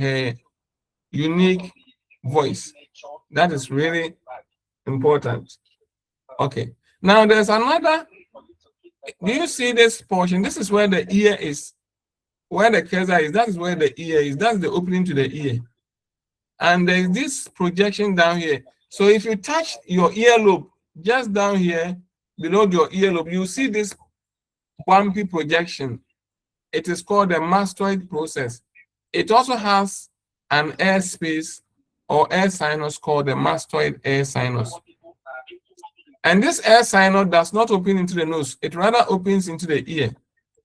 her unique voice. That is really important. Okay. Now there's another. Do you see this portion? This is where the ear is, where the cursor is. That is where the ear is. That's the opening to the ear. And there's this projection down here. So if you touch your earlobe just down here below your earlobe, you see this bumpy projection. It is called the mastoid process. It also has an air space or air sinus called the mastoid air sinus. And this air sinus does not open into the nose. It rather opens into the ear.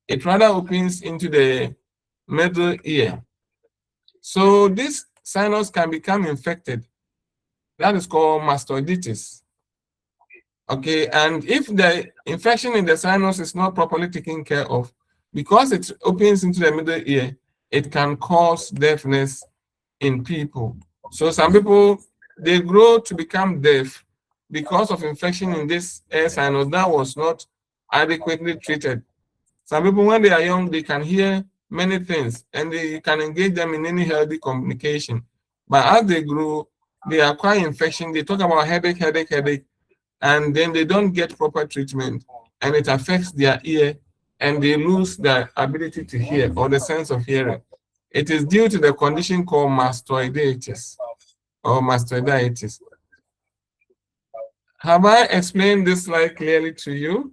It rather opens into the middle ear. So this sinus can become infected. That is called mastoiditis. Okay, and if the infection in the sinus is not properly taken care of, because it opens into the middle ear, it can cause deafness in people. So some people, they grow to become deaf because of infection in this air sinus that was not adequately treated. Some people, when they are young, they can hear many things and they can engage them in any healthy communication. But as they grow, they acquire infection. They talk about headache, and then they don't get proper treatment, and it affects their ear, and they lose their ability to hear or the sense of hearing. It is due to the condition called mastoiditis or mastoiditis. Have I explained this slide clearly to you?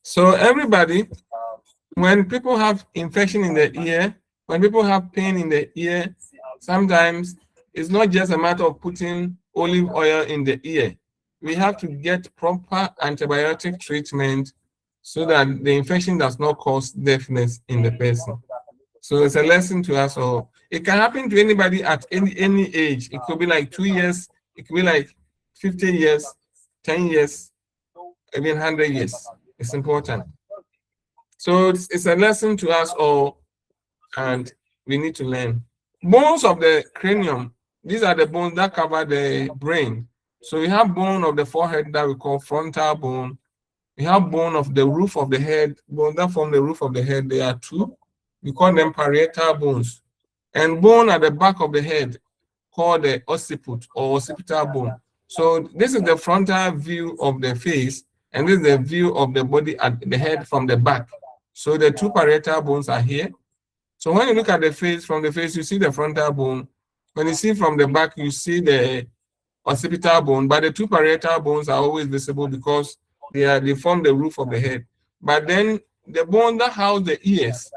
So everybody, when people have infection in the ear, when people have pain in the ear, sometimes it's not just a matter of putting olive oil in the ear. We have to get proper antibiotic treatment so that the infection does not cause deafness in the person. So it's a lesson to us all. It can happen to anybody at any age. It could be like 2 years, it could be like 50 years, 10 years, even 100 years. It's important. So it's a lesson to us all, and we need to learn. Bones of the cranium, these are the bones that cover the brain. So we have bone of the forehead that we call frontal bone. We have bone of the roof of the head, bone that form the roof of the head. There are two. We call them parietal bones. And bone at the back of the head called the occiput or occipital bone. So this is the frontal view of the face, and this is the view of the body at the head from the back. So the two parietal bones are here. So when you look at the face, from the face, you see the frontal bone. When you see from the back, you see the occipital bone, but the two parietal bones are always visible because they form the roof of the head. But then the bone that house the ears,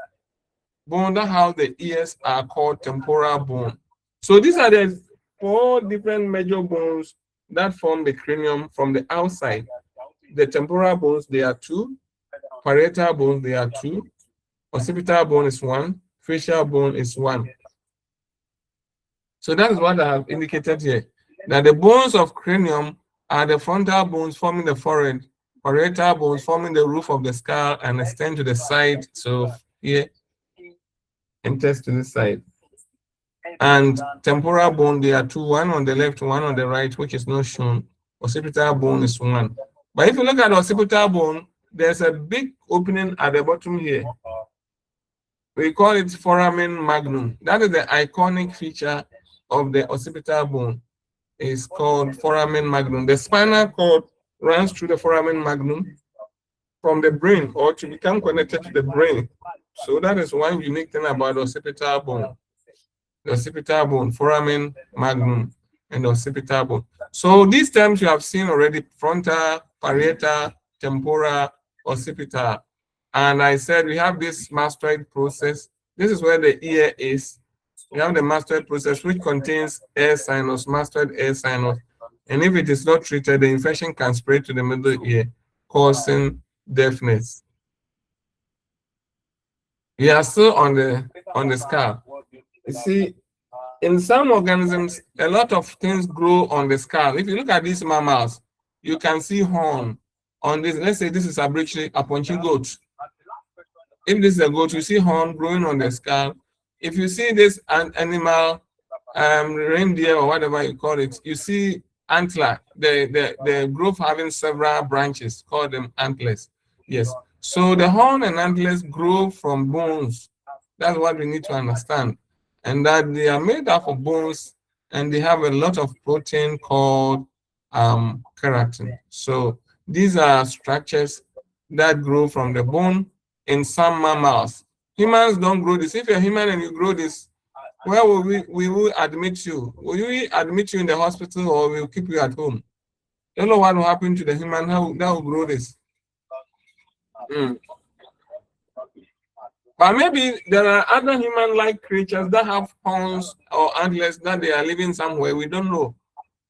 are called temporal bone. So these are the 4 different major bones that form the cranium from the outside. The temporal bones, they are 2. Parietal bones, they are 2. Occipital bone is 1. Facial bone is 1. So that is what I have indicated here. That the bones of cranium are the frontal bones forming the forehead, parietal bones forming the roof of the skull and extend to the side. So here, enters to this side. And temporal bone, there are 2, one on the left, one on the right, which is not shown. Occipital bone is 1. But if you look at the occipital bone, there's a big opening at the bottom here. We call it foramen magnum. That is the iconic feature of the occipital bone. It's called foramen magnum. The spinal cord runs through the foramen magnum from the brain, or to become connected to the brain. So that is one unique thing about the occipital bone. The occipital bone, foramen magnum, and the occipital bone. So these terms you have seen already: frontal, parietal, temporal, occipital. And I said we have this mastoid process. This is where the ear is. We have the mastoid process, which contains air sinus, mastoid air sinus. And if it is not treated, the infection can spread to the middle ear, causing deafness. We are still on the skull. You see, in some organisms, a lot of things grow on the skull. If you look at these mammals, you can see horn on this. Let's say this is a punchy goat. If this is a goat, you see horn growing on the skull. If you see this animal, reindeer or whatever you call it, you see antler, the growth having several branches, call them antlers. Yes. So the horn and antlers grow from bones. That's what we need to understand. And that they are made up of bones and they have a lot of protein called keratin. So these are structures that grow from the bone in some mammals. Humans don't grow this. If you're human and you grow this, where will we will admit you? Will we admit you in the hospital or we'll keep you at home? Don't know what will happen to the human how that will grow this. But maybe there are other human-like creatures that have horns or antlers that they are living somewhere. We don't know.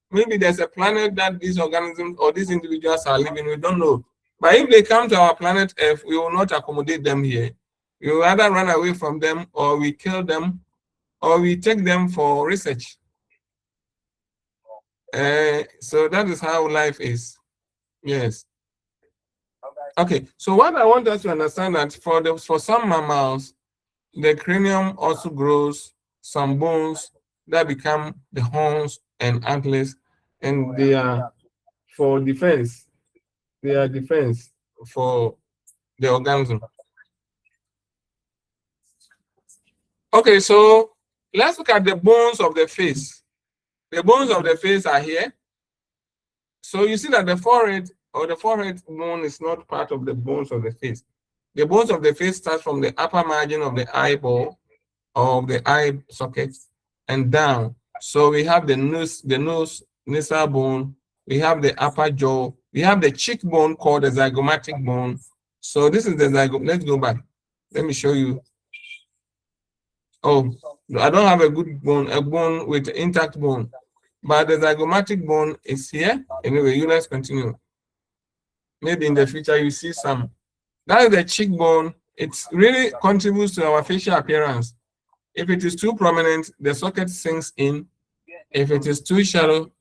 Maybe there's a planet that these organisms or these individuals are living. We don't know. But if they come to our planet Earth, we will not accommodate them here. We will either run away from them or we kill them or we take them for research. So that is how life is. Yes. Okay, so what I want us to understand that for some mammals, the cranium also grows some bones that become the horns and antlers, and they are for defense. They are defense for the organism. Okay, so let's look at the bones of the face. The bones of the face are here. So you see that the forehead or the forehead bone is not part of the bones of the face. The bones of the face start from the upper margin of the eyeball or of the eye socket and down. So we have the nose nasal bone, we have the upper jaw, we have the cheekbone called the zygomatic bone. So this is the zygomatic. Let's go back. Let me show you. Oh, I don't have a good bone, a bone with intact bone, but the zygomatic bone is here. Anyway, you let's continue. Maybe in the future you see some. That is the cheekbone. It really contributes to our facial appearance. If it is too prominent, the socket sinks in. If it is too shallow,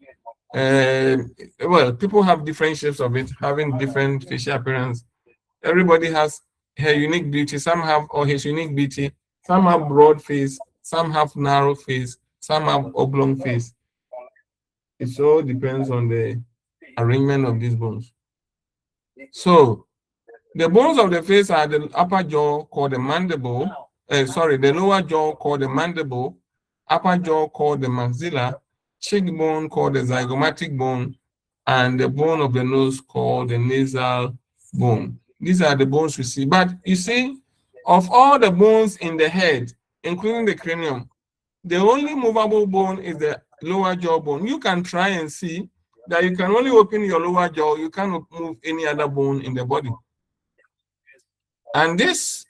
well, people have different shapes of it, having different facial appearance. Everybody has her unique beauty. Some have or his unique beauty. Some have broad face. Some have narrow face. Some have oblong face. It all depends on the arrangement of these bones. So the bones of the face are the upper jaw called the mandible. The lower jaw called the mandible, upper jaw called the maxilla, cheekbone called the zygomatic bone, and the bone of the nose called the nasal bone. These are the bones we see. But you see, of all the bones in the head, including the cranium, the only movable bone is the lower jaw bone. You can try and see that you can only open your lower jaw. You cannot move any other bone in the body. And this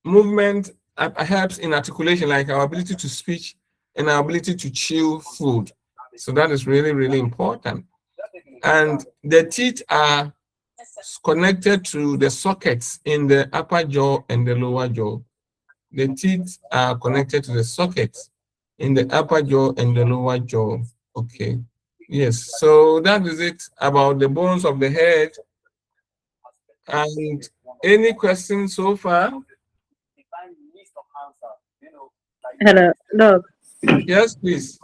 movement helps in articulation, like our ability to speak and our ability to chew food. So that is really, really important. And the teeth are connected to the sockets in the upper jaw and the lower jaw. The teeth are connected to the sockets in the upper jaw and the lower jaw. Okay. Yes. So that is it about the bones of the head. And any questions so far? Hello, look. Yes, please.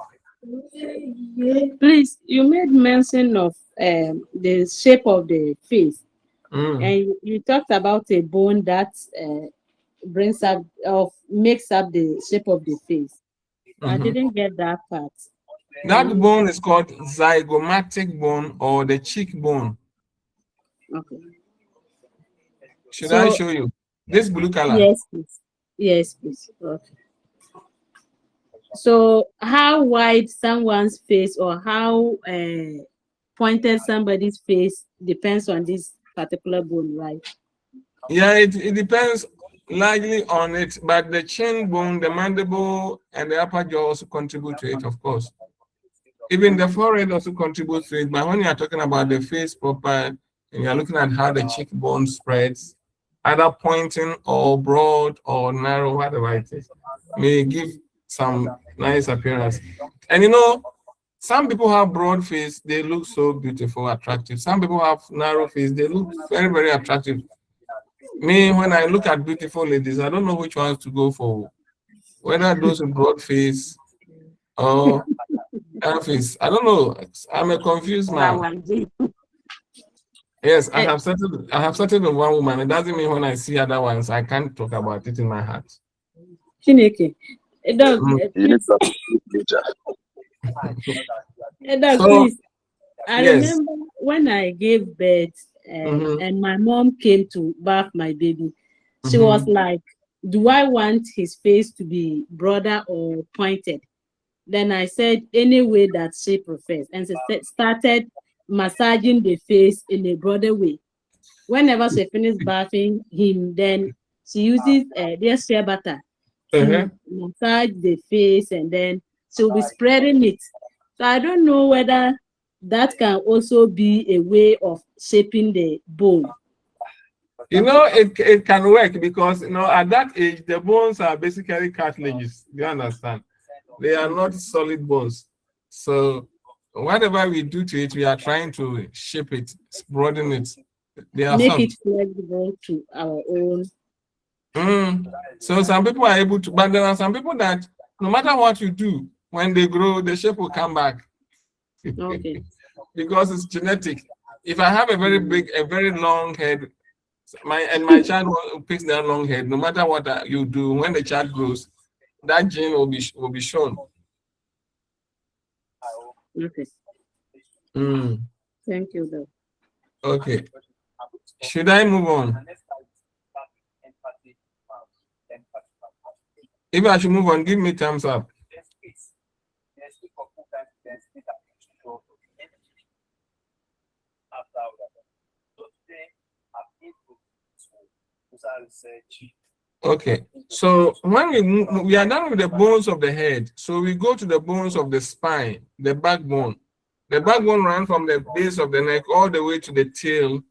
Please, you made mention of the shape of the face, and you talked about a bone that brings up or makes up the shape of the face. I didn't get that part. That bone is called zygomatic bone or the cheekbone. Okay. Should I show you this blue color? Yes, please. Yes, please. Okay. So, how wide someone's face or how pointed somebody's face depends on this particular bone, right? Yeah, it depends largely on it, but the chin bone, the mandible, and the upper jaw also contribute to it, of course. Even the forehead also contributes to it, but when you are talking about the face proper, and you are looking at how the cheekbone spreads, either pointing or broad or narrow, whatever it is, may give some nice appearance. And you know, some people have broad face, they look so beautiful, attractive. Some people have narrow face, they look very, very attractive. Me, when I look at beautiful ladies, I don't know which ones to go for. Whether those with broad face or Office. I don't know. I'm a confused man. Yes, I have settled on one woman. It doesn't mean when I see other ones, I can't talk about it in my heart. Chineke. Dog, please. I remember when I gave birth and my mom came to bath my baby. She was like, do I want his face to be broader or pointed? Then I said, any way that she prefers. And she started massaging the face in a broader way. Whenever she finished bathing him, then she uses their shea butter to massage the face, and then she'll be spreading it. So I don't know whether that can also be a way of shaping the bone. You know, it can work because, you know, at that age, the bones are basically cartilages. Do you understand? They are not solid bones. So whatever we do to it, we are trying to shape it, broaden it. They are make soft. it flexible to our own. So some people are able to, but there are some people that no matter what you do, when they grow, the shape will come back. Okay. Because it's genetic. If I have a very big, a very long head, my child picks that long head, no matter what you do, when the child grows, that gene will be shown. Okay. Thank you, though. Okay. Should I move on? If I should move on, give me thumbs up. Okay, so when we are done with the bones of the head, so we go to the bones of the spine, the backbone. The backbone runs from the base of the neck all the way to the tail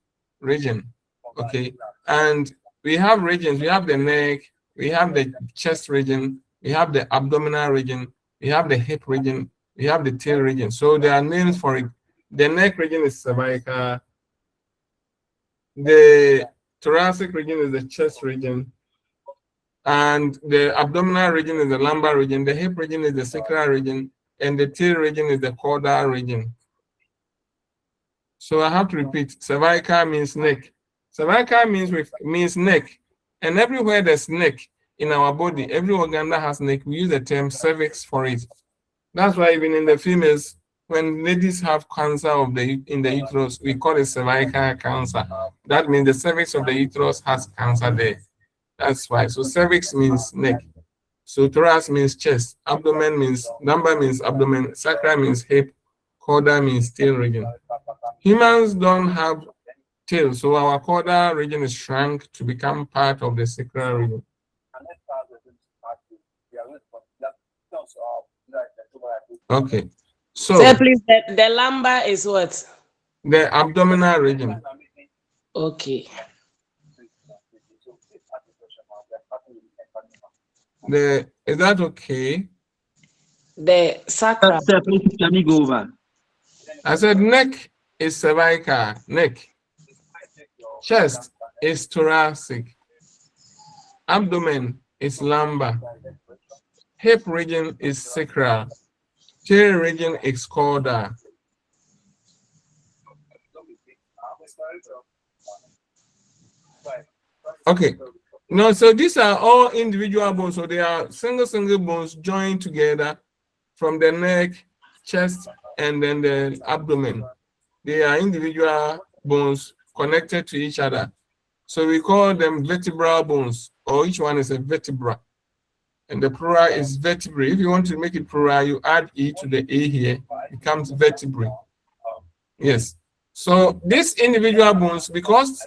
region. Okay, and we have regions. We have the neck, we have the chest region, we have the abdominal region, we have the hip region, we have the tail region. So there are names for it. The neck region is cervical. The thoracic region is the chest region, and the abdominal region is the lumbar region. The hip region is the sacral region, and the tail region is the caudal region. So I have to repeat: cervical means neck. Cervical means neck, and everywhere there's neck in our body, every organ that has neck, we use the term cervix for it. That's why even in the females, when ladies have cancer in the uterus, we call it cervical cancer. That means the cervix of the uterus has cancer there. That's why. So cervix means neck. So thorax means chest. Abdomen means, lumbar means abdomen. Sacral means hip. Caudal means tail region. Humans don't have tail, so our caudal region is shrunk to become part of the sacral region. Okay. So please, the lumbar is what? The abdominal region. Okay. Is that okay? The sacral. Sir, please, can you go over? I said neck is cervical, neck. Chest is thoracic. Abdomen is lumbar. Hip region is sacral. Tail region is caudal. Okay. No, so these are all individual bones. So they are single bones joined together from the neck, chest, and then the abdomen. They are individual bones connected to each other. So we call them vertebral bones, or each one is a vertebra. And the plural is vertebrae. If you want to make it plural, you add E to the A here, it becomes vertebrae. Yes. So these individual bones, because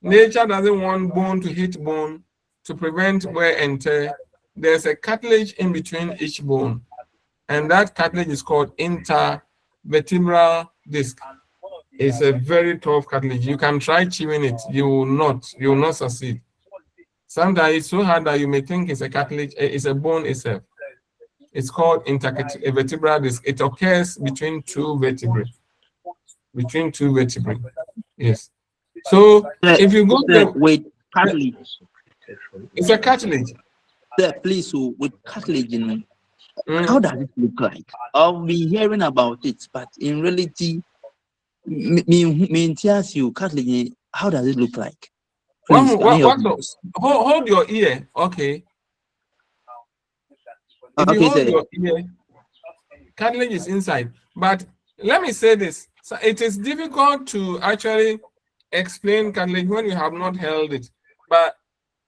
nature doesn't want bone to hit bone to prevent wear and tear, there's a cartilage in between each bone. And that cartilage is called intervertebral disc. It's a very tough cartilage. You can try chewing it, you will not succeed. Sometimes it's so hard that you may think it's a cartilage, it's a bone itself. It's called intervertebral disc. It occurs between two vertebrae. Yes. So if you go with cartilage, it's a cartilage. Sir, please, so with cartilage, How does it look like? I've been hearing about it, but in reality, me tells you, Kathleen, how does it look like? Please, can you help me? Hold your ear, okay? If you Okay, hold sir. your ear, cartilage is inside. But let me say this: so it is difficult to actually explain cartilage when you have not held it. But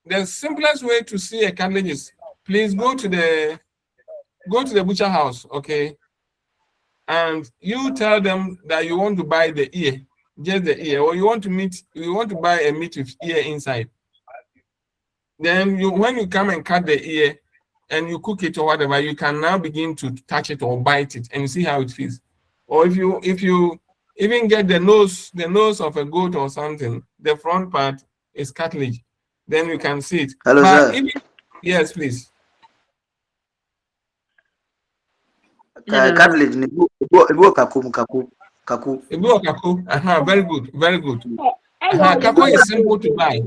the simplest way to see a cartilage is, please go to the butcher house, okay? And you tell them that you want to buy the ear, just the ear, or you want to buy a meat with ear inside. Then when you come and cut the ear and you cook it or whatever, you can now begin to touch it or bite it and see how it feels. Or if you even get the nose of a goat or something, the front part is cartilage, then you can see it. Hello, But sir. Yes, please. Cartilage, kaku. Very good, very good. Kako is simple to buy.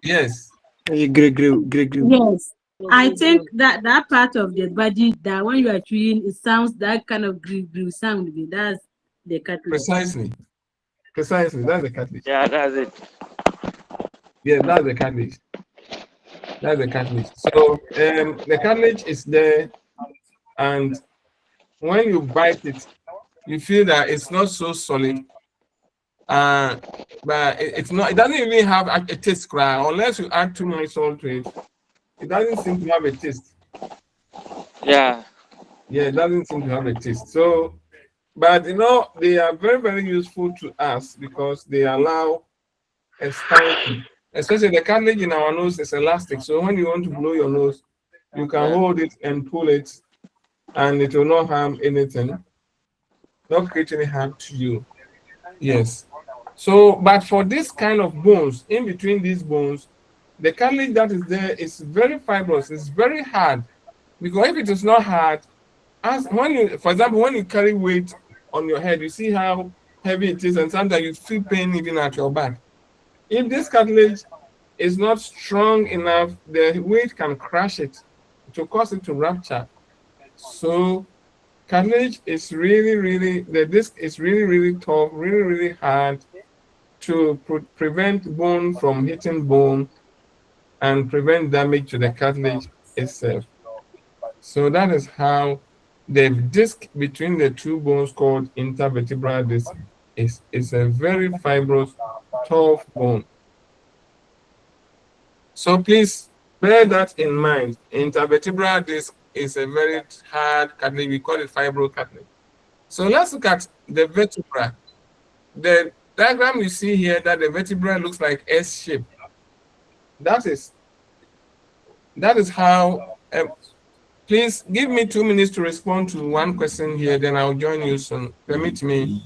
Yes. Yes. I think that part of the body that when you are chewing, it sounds that kind of grill sound. That's the cartilage. Precisely. That's the cartilage. Yeah, that's it. Yeah, that's the cartilage. That's the cartilage. So the cartilage is there, and when you bite it, you feel that it's not so solid. But it's not. It doesn't even have a taste, unless you add too much salt to it. It doesn't seem to have a taste. Yeah. Yeah, it doesn't seem to have a taste. So, but they are very, very useful to us because they allow expansion. Especially the cartilage in our nose is elastic. So when you want to blow your nose, you can hold it and pull it, and it will not harm anything, not create any harm to you. Yes. So, but for this kind of bones, in between these bones, the cartilage that is there is very fibrous. It's very hard, because if it is not hard, as when you, for example, when you carry weight on your head, you see how heavy it is, and sometimes you feel pain even at your back. If this cartilage is not strong enough, the weight can crush it to cause it to rupture. So cartilage is really, the disc is really tough, really hard to prevent bone from hitting bone and prevent damage to the cartilage itself. So that is how the disc between the two bones, called intervertebral disc, is a very fibrous, tough bone. So please bear that in mind. Intervertebral disc is a very hard cartilage. We call it fibro cartilage. So let's look at the vertebra. The diagram you see here, that the vertebra looks like S shape. That is how. Please give me 2 minutes to respond to one question here, then I'll join you soon. Permit me.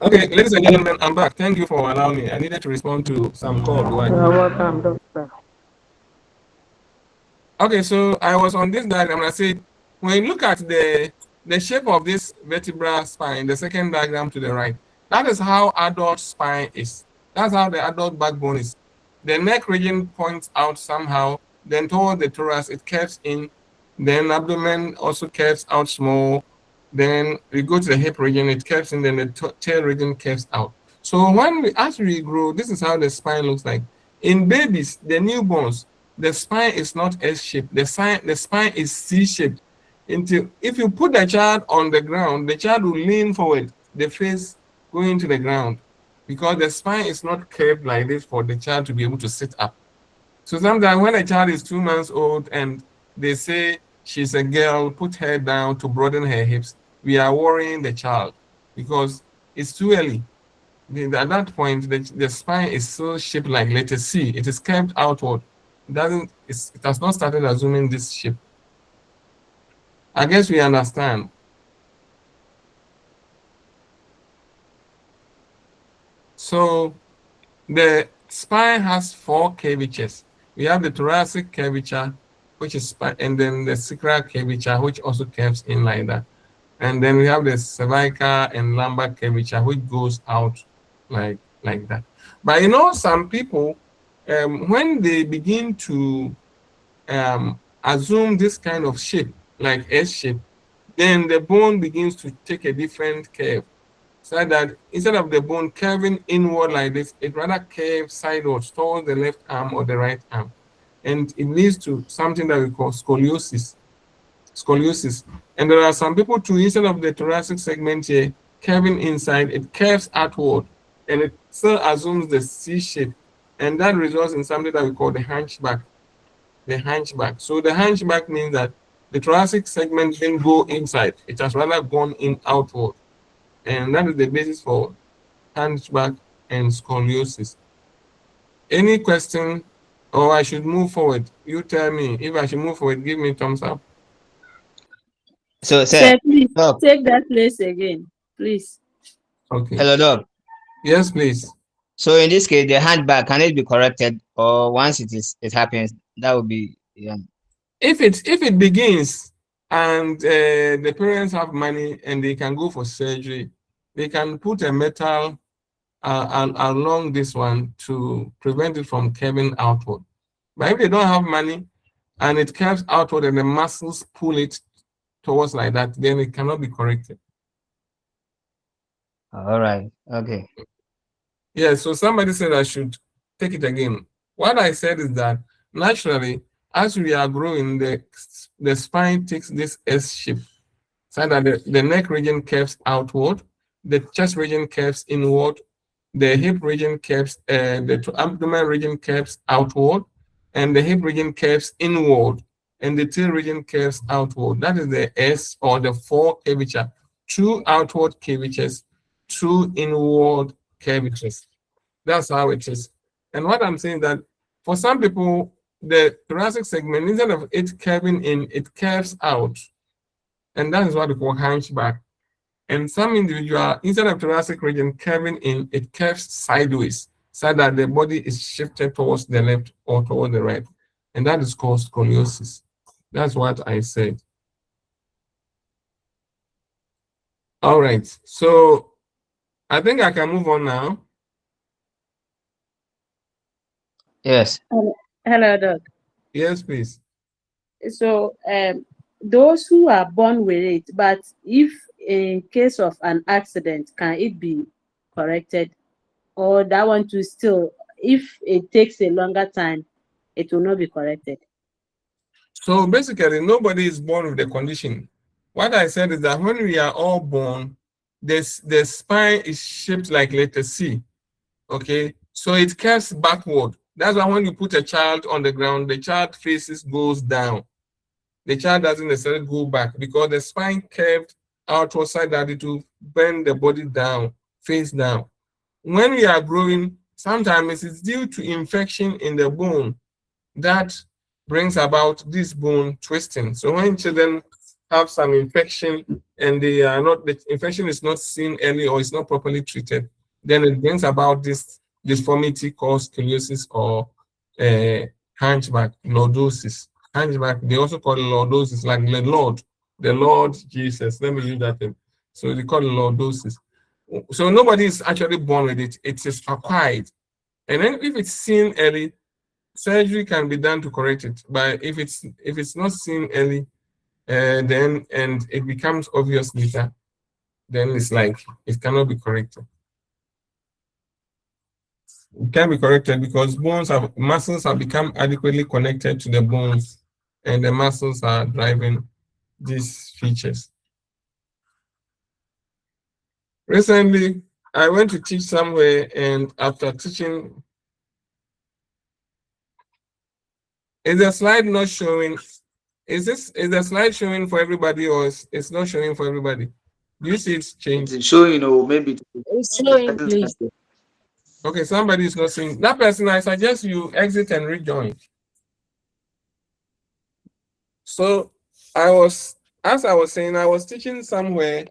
Okay, ladies and gentlemen, I'm back. Thank you for allowing me. I needed to respond to some call. You're welcome, doctor. Okay, so I was on this diagram and I said, when you look at the shape of this vertebral spine, the second diagram to the right, that is how adult spine is. That's how the adult backbone is. The neck region points out somehow, then toward the thorax, it curves in, then abdomen also curves out small, then we go to the hip region, it curves in, then the tail region curves out. So as we grow, this is how the spine looks like. In babies, the newborns, the spine is not S-shaped. The spine is C-shaped. If you put the child on the ground, the child will lean forward, the face going to the ground, because the spine is not curved like this for the child to be able to sit up. So sometimes when a child is 2 months old and they say she's a girl, put her down to broaden her hips, we are worrying the child because it's too early. At that point, the spine is still shaped like letter C. It is curved outward. It has not started assuming this shape. I guess we understand. So the spine has 4 curvatures. We have the thoracic curvature, which is spine, and then the sacral curvature, which also curves in like that. And then we have the cervical and lumbar curvature, which goes out like that. But you know, some people, when they begin to assume this kind of shape, like S shape, then the bone begins to take a different curve. So that instead of the bone curving inward like this, it rather curves sidewards towards the left arm or the right arm. And it leads to something that we call scoliosis. And there are some people too, instead of the thoracic segment here curving inside, it curves outward and it still assumes the C shape. And that results in something that we call the hunchback. So the hunchback means that the thoracic segment didn't go inside, it has rather gone in outward. And that is the basis for hunchback and scoliosis. Any question, or I should move forward? You tell me. If I should move forward, give me thumbs up. So, Sir, please take that place again, please. Okay. Hello, Doc. Yes, please. So in this case, the handbag, can it be corrected, or once it happens, that would be If it begins and the parents have money and they can go for surgery, they can put a metal along this one to prevent it from curving outward. But if they don't have money and it curves outward and the muscles pull it towards like that, then it cannot be corrected. All right. Okay. Yeah, so somebody said I should take it again. What I said is that naturally, as we are growing, the spine takes this S shape, so that the neck region curves outward, the chest region curves inward, the hip region curves, the abdomen region curves outward, and the hip region curves inward, and the tail region curves outward. That is the S or the 4 curvature: 2 outward curvatures, 2 inward curvatures. That's how it is. And what I'm saying that for some people, the thoracic segment, instead of it curving in, it curves out. And that is what we call hunchback. And some individual, instead of thoracic region curving in, it curves sideways, so that the body is shifted towards the left or toward the right. And that is called scoliosis. That's what I said. All right. So I think I can move on now. Yes. Hello, Doc. Yes, please. So those who are born with it, but if in case of an accident, can it be corrected? Or that one to still, if it takes a longer time, it will not be corrected? So basically, nobody is born with the condition. What I said is that when we are all born, the spine is shaped like letter C. Okay, so it curves backward. That's why when you put a child on the ground, the child faces goes down. The child doesn't necessarily go back because the spine curved outward side that it will bend the body down, face down. When we are growing, sometimes it's due to infection in the bone that brings about this bone twisting. So when children have some infection and they are not, the infection is not seen early or is not properly treated, then it brings about this deformity called scoliosis or hunchback, lordosis. Hunchback, they also call it lordosis, like the Lord Jesus. Let me use that term. So they call it lordosis. So nobody is actually born with it. It is acquired. And then if it's seen early, surgery can be done to correct it. But if it's not seen early, then and it becomes obvious later, then it's like it cannot be corrected. It can be corrected because muscles have become adequately connected to the bones, and the muscles are driving these features. Recently, I went to teach somewhere, and after teaching, is the slide not showing? Is the slide showing for everybody, or it's not showing for everybody? Do you see it's changed? It's showing, or maybe It's showing, please. Okay, somebody is not seeing. That person, I suggest you exit and rejoin. So as I was saying, I was teaching somewhere,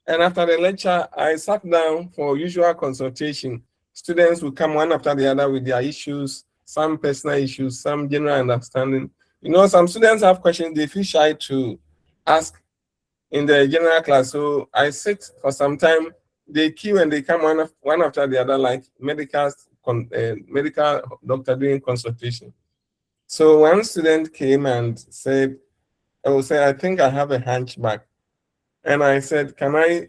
and after the lecture, I sat down for usual consultation. Students will come one after the other with their issues, some personal issues, some general understanding. You know, some students have questions they feel shy to ask in the general class. So I sit for some time. They queue and they come one after the other, like medical doctor doing consultation. So one student came and said, I think I have a hunchback. And I said, can I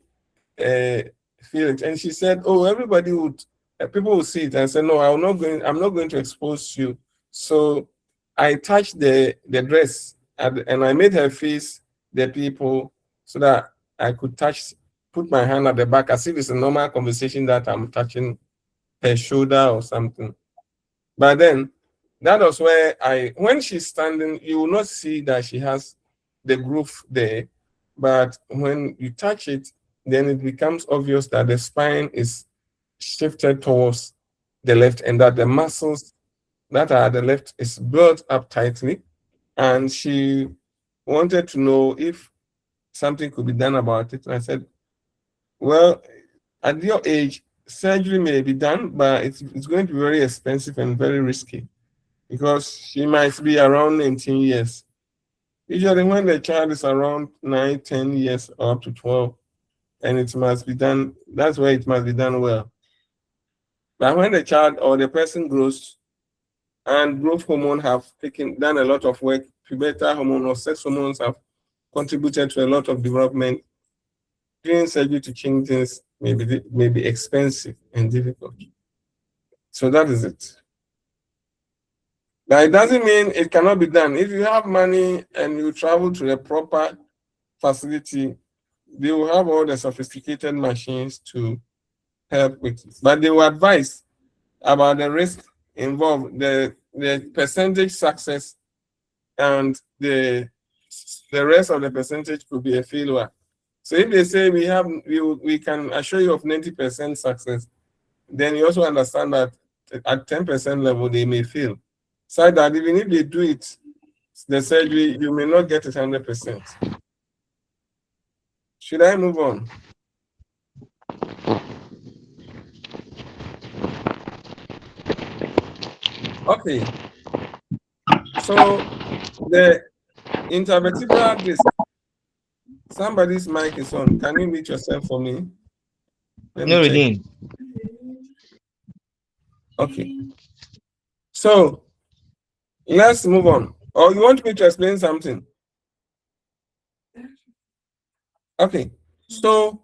feel it? And she said, oh, everybody would, people will see it. And I said, no, I'm not going to expose you. So I touched the dress and I made her face the people so that I could put my hand at the back as if it's a normal conversation that I'm touching her shoulder or something. But then that was where when she's standing, you will not see that she has the groove there. But when you touch it, then it becomes obvious that the spine is shifted towards the left and that the muscles that are at the left is built up tightly. And she wanted to know if something could be done about it. And I said, well, at your age, surgery may be done, but it's going to be very expensive and very risky because she might be around 19 years. Usually when the child is around 9, 10 years or up to 12, and it must be done, that's where it must be done well. But when the child or the person grows and growth hormone have done a lot of work, pubertal hormone or sex hormones have contributed to a lot of development, doing surgery to change things may be expensive and difficult. So that is it. But it doesn't mean it cannot be done. If you have money and you travel to a proper facility, they will have all the sophisticated machines to help with it. But they will advise about the risk involved, the percentage success, and the rest of the percentage could be a failure. So if they say we can assure you of 90% success, then you also understand that at 10% level they may fail. So that even if they do it, the surgery, you may not get it 100%. Should I move on? Okay. So the intervertebral disc. Somebody's mic is on. Can you mute yourself for me? No, really. Okay. So let's move on. Or you want me to explain something? Okay. So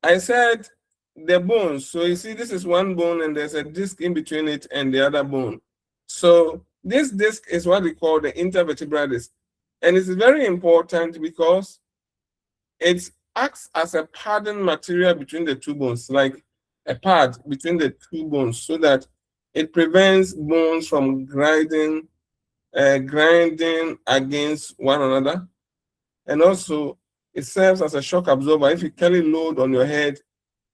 I said the bones. So you see, this is one bone and there's a disc in between it and the other bone. So this disc is what we call the intervertebral disc. And it's very important because it acts as a padding material between the two bones, like a pad between the two bones, so that it prevents bones from grinding against one another. And also, it serves as a shock absorber. If you carry load on your head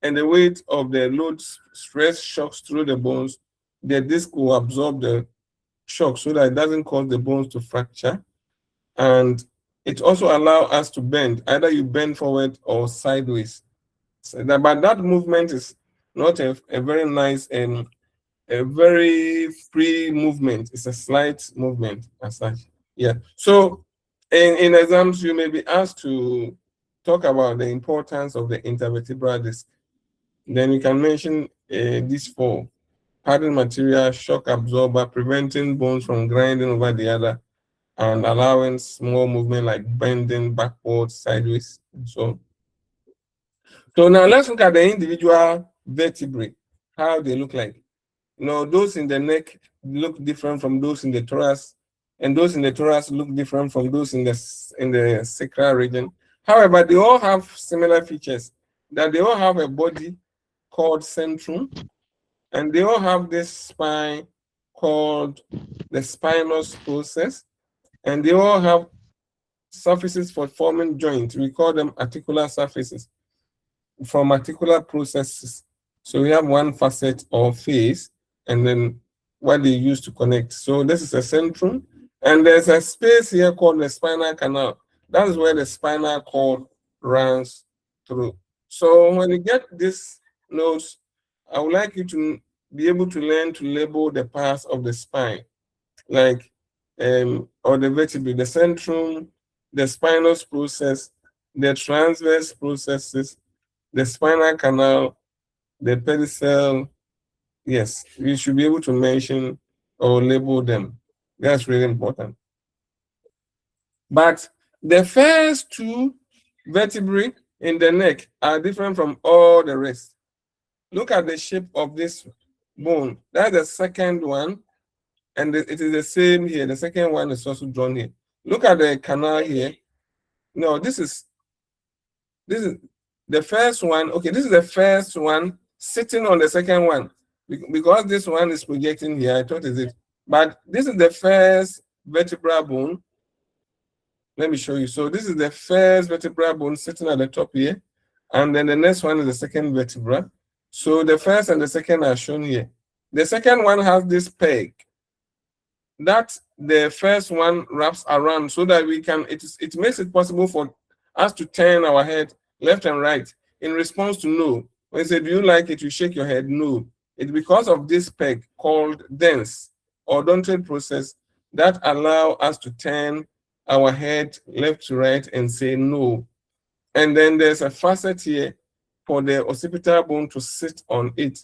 and the weight of the load stress shocks through the bones, the disc will absorb the shock so that it doesn't cause the bones to fracture. And it also allows us to bend. Either you bend forward or sideways. So but that movement is not a very nice and a very free movement. It's a slight movement as such. Yeah. So in exams, you may be asked to talk about the importance of the intervertebral disc. Then you can mention these four: hardened material, shock absorber, preventing bones from grinding over the other, and allowing small movement like bending backwards, sideways, and so on. So now let's look at the individual vertebrae, how they look like. Those in the neck look different from those in the thorax, and those in the thorax look different from those in the sacral region. However, they all have similar features, that they all have a body called centrum, and they all have this spine called the spinous process, and they all have surfaces for forming joints. We call them articular surfaces from articular processes. So we have one facet or face, and then what they use to connect. So this is a centrum, and there's a space here called the spinal canal. That is where the spinal cord runs through. So when you get this notes, I would like you to be able to learn to label the parts of the spine, like or the vertebrae, the centrum, the spinous process, the transverse processes, the spinal canal, the pedicel. Yes, you should be able to mention or label them. That's really important. But the first two vertebrae in the neck are different from all the rest. Look at the shape of this bone. That's the second one, and it is the same here. The second one is also drawn here. Look at the canal here. No, this is the first one. Okay, this is the first one sitting on the second one. Because this one is projecting here, I thought is it. But this is the first vertebral bone. Let me show you. So this is the first vertebral bone sitting at the top here. And then the next one is the second vertebra. So the first and the second are shown here. The second one has this peg that the first one wraps around so that we can, it makes it possible for us to turn our head left and right in response to no. When you say, do you like it? You shake your head, no. It's because of this peg called dens or odontoid process that allow us to turn our head left to right and say no. And then there's a facet here for the occipital bone to sit on it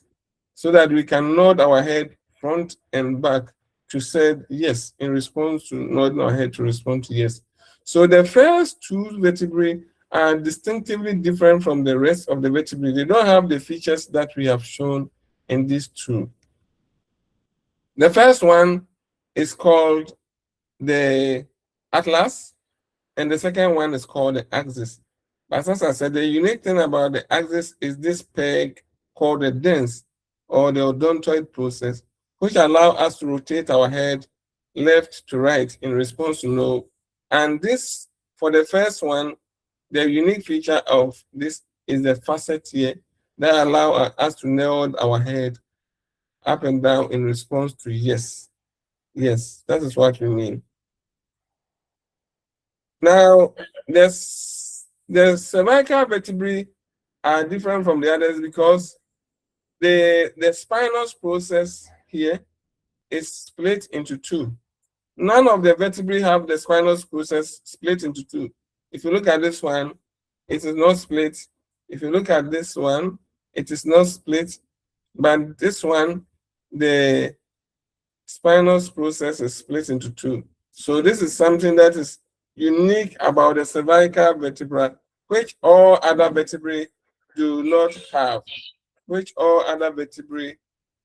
so that we can nod our head front and back to say yes in response to nodding our head to respond to yes. So the first two vertebrae are distinctively different from the rest of the vertebrae. They don't have the features that we have shown in these two. The first one is called the atlas, and the second one is called the axis. But as I said, the unique thing about the axis is this peg called the dens or the odontoid process, which allow us to rotate our head left to right in response to no. And this, for the first one, the unique feature of this is the facet here that allow us to nod our head up and down in response to yes. Yes, that is what we mean. Now, the cervical vertebrae are different from the others because the spinous process here is split into two. None of the vertebrae have the spinous process split into two. If you look at this one, it is not split. If you look at this one, it is not split. But this one, the spinous process is split into two. So this is something that is unique about the cervical vertebra, which all other vertebrae do not have. Which all other vertebrae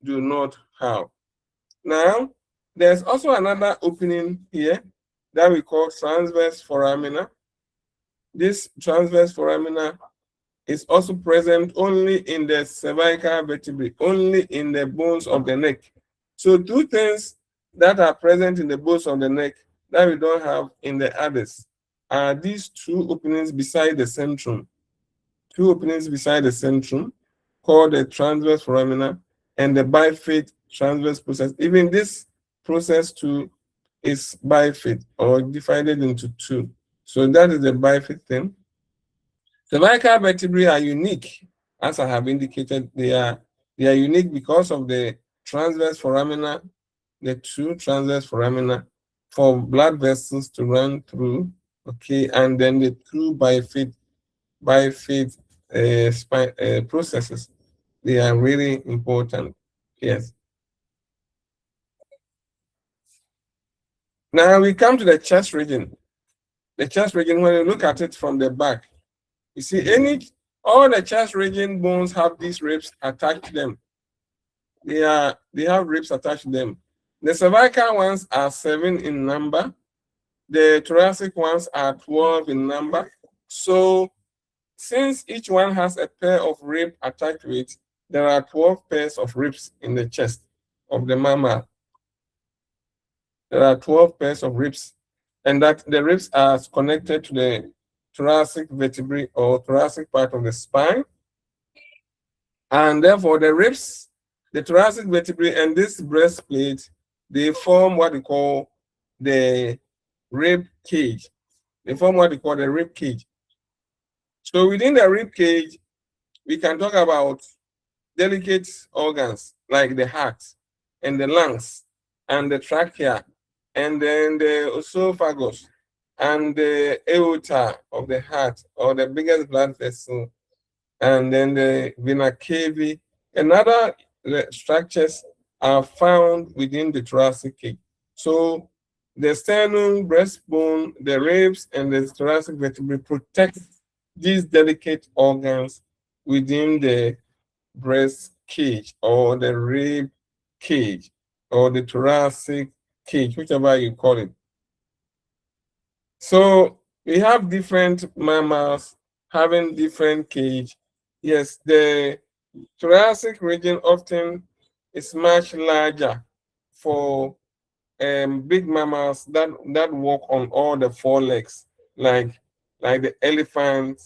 do not have. Now, there's also another opening here that we call transverse foramina. This transverse foramina is also present only in the cervical vertebrae, only in the bones of the neck. So two things that are present in the bones of the neck that we don't have in the others are these two openings beside the centrum. Two openings beside the centrum called the transverse foramina and the bifid transverse process. Even this process too is bifid or divided into two. So that is the bifid thing. Cervical vertebrae are unique, as I have indicated. They are unique because of the transverse foramina, the two transverse foramina for blood vessels to run through, okay, and then the two bifid processes. They are really important. Yes. Now we come to the chest region. The chest region, when you look at it from the back, you see all the chest region bones have these ribs attached to them. They have ribs attached to them. The cervical ones are 7 in number. The thoracic ones are 12 in number. So since each one has a pair of ribs attached to it, there are 12 pairs of ribs in the chest of the mammal. There are 12 pairs of ribs, and that the ribs are connected to the thoracic vertebrae or thoracic part of the spine. And therefore, the ribs, the thoracic vertebrae, and this breastplate, they form what we call the rib cage. They form what we call the rib cage. So within the rib cage, we can talk about delicate organs like the heart and the lungs and the trachea and then the esophagus and the aorta of the heart, or the biggest blood vessel, and then the vena cava and other structures are found within the thoracic cage. So the sternum, breastbone, the ribs, and the thoracic vertebrae protect these delicate organs within the breast cage or the rib cage or the thoracic cage, whichever you call it. So we have different mammals having different cage. Yes, the thoracic region often is much larger for big mammals that walk on all the four legs, like the elephant,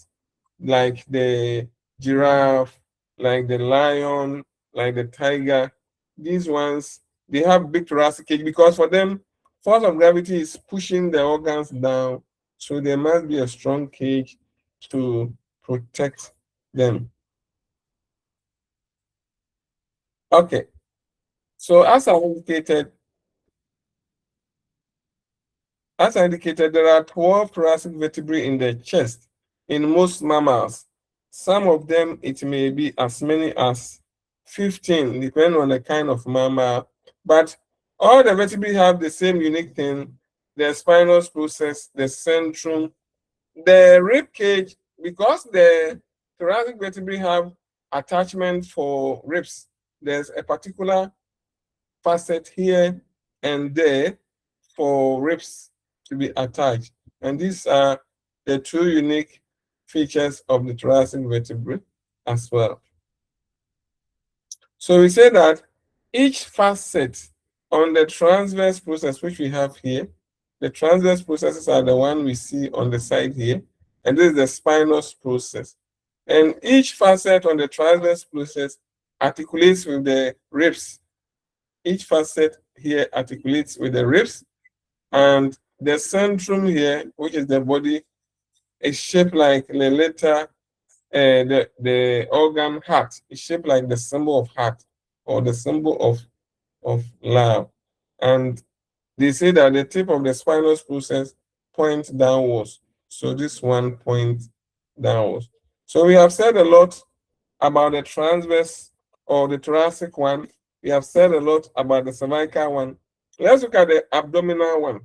like the giraffe, like the lion, like the tiger. These ones, they have big thoracic cage because for them, force of gravity is pushing the organs down. So there must be a strong cage to protect them. Okay. So as I indicated, there are 12 thoracic vertebrae in the chest in most mammals. Some of them, it may be as many as 15, depending on the kind of mammal. But all the vertebrae have the same unique thing: the spinous process, the centrum, the rib cage. Because the thoracic vertebrae have attachment for ribs, there's a particular facet here and there for ribs to be attached. And these are the two unique features of the thoracic vertebrae as well. So we say that each facet on the transverse process, which we have here, the transverse processes are the one we see on the side here, and this is the spinous process. And each facet on the transverse process articulates with the ribs. Each facet here articulates with the ribs, and the centrum here, which is the body, is shaped like the letter, the organ heart. It's shaped like the symbol of heart or the symbol of love. And they say that the tip of the spinous process points downwards. So this one points downwards. So we have said a lot about the transverse or the thoracic one. We have said a lot about the cervical one. Let's look at the abdominal one.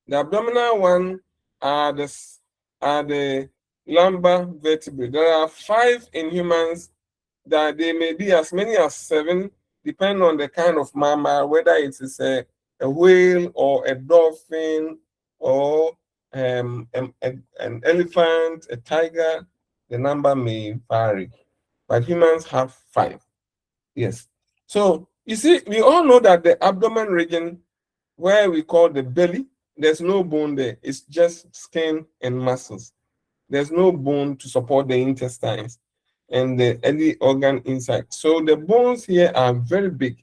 The abdominal one are the lumbar vertebrae. There are 5 in humans, that they may be as many as 7, depending on the kind of mammal, whether it is a whale or a dolphin or an elephant, a tiger. The number may vary, but humans have 5. Yes. So you see, we all know that the abdomen region, where we call the belly, there's no bone there. It's just skin and muscles. There's no bone to support the intestines and any organ inside. So the bones here are very big.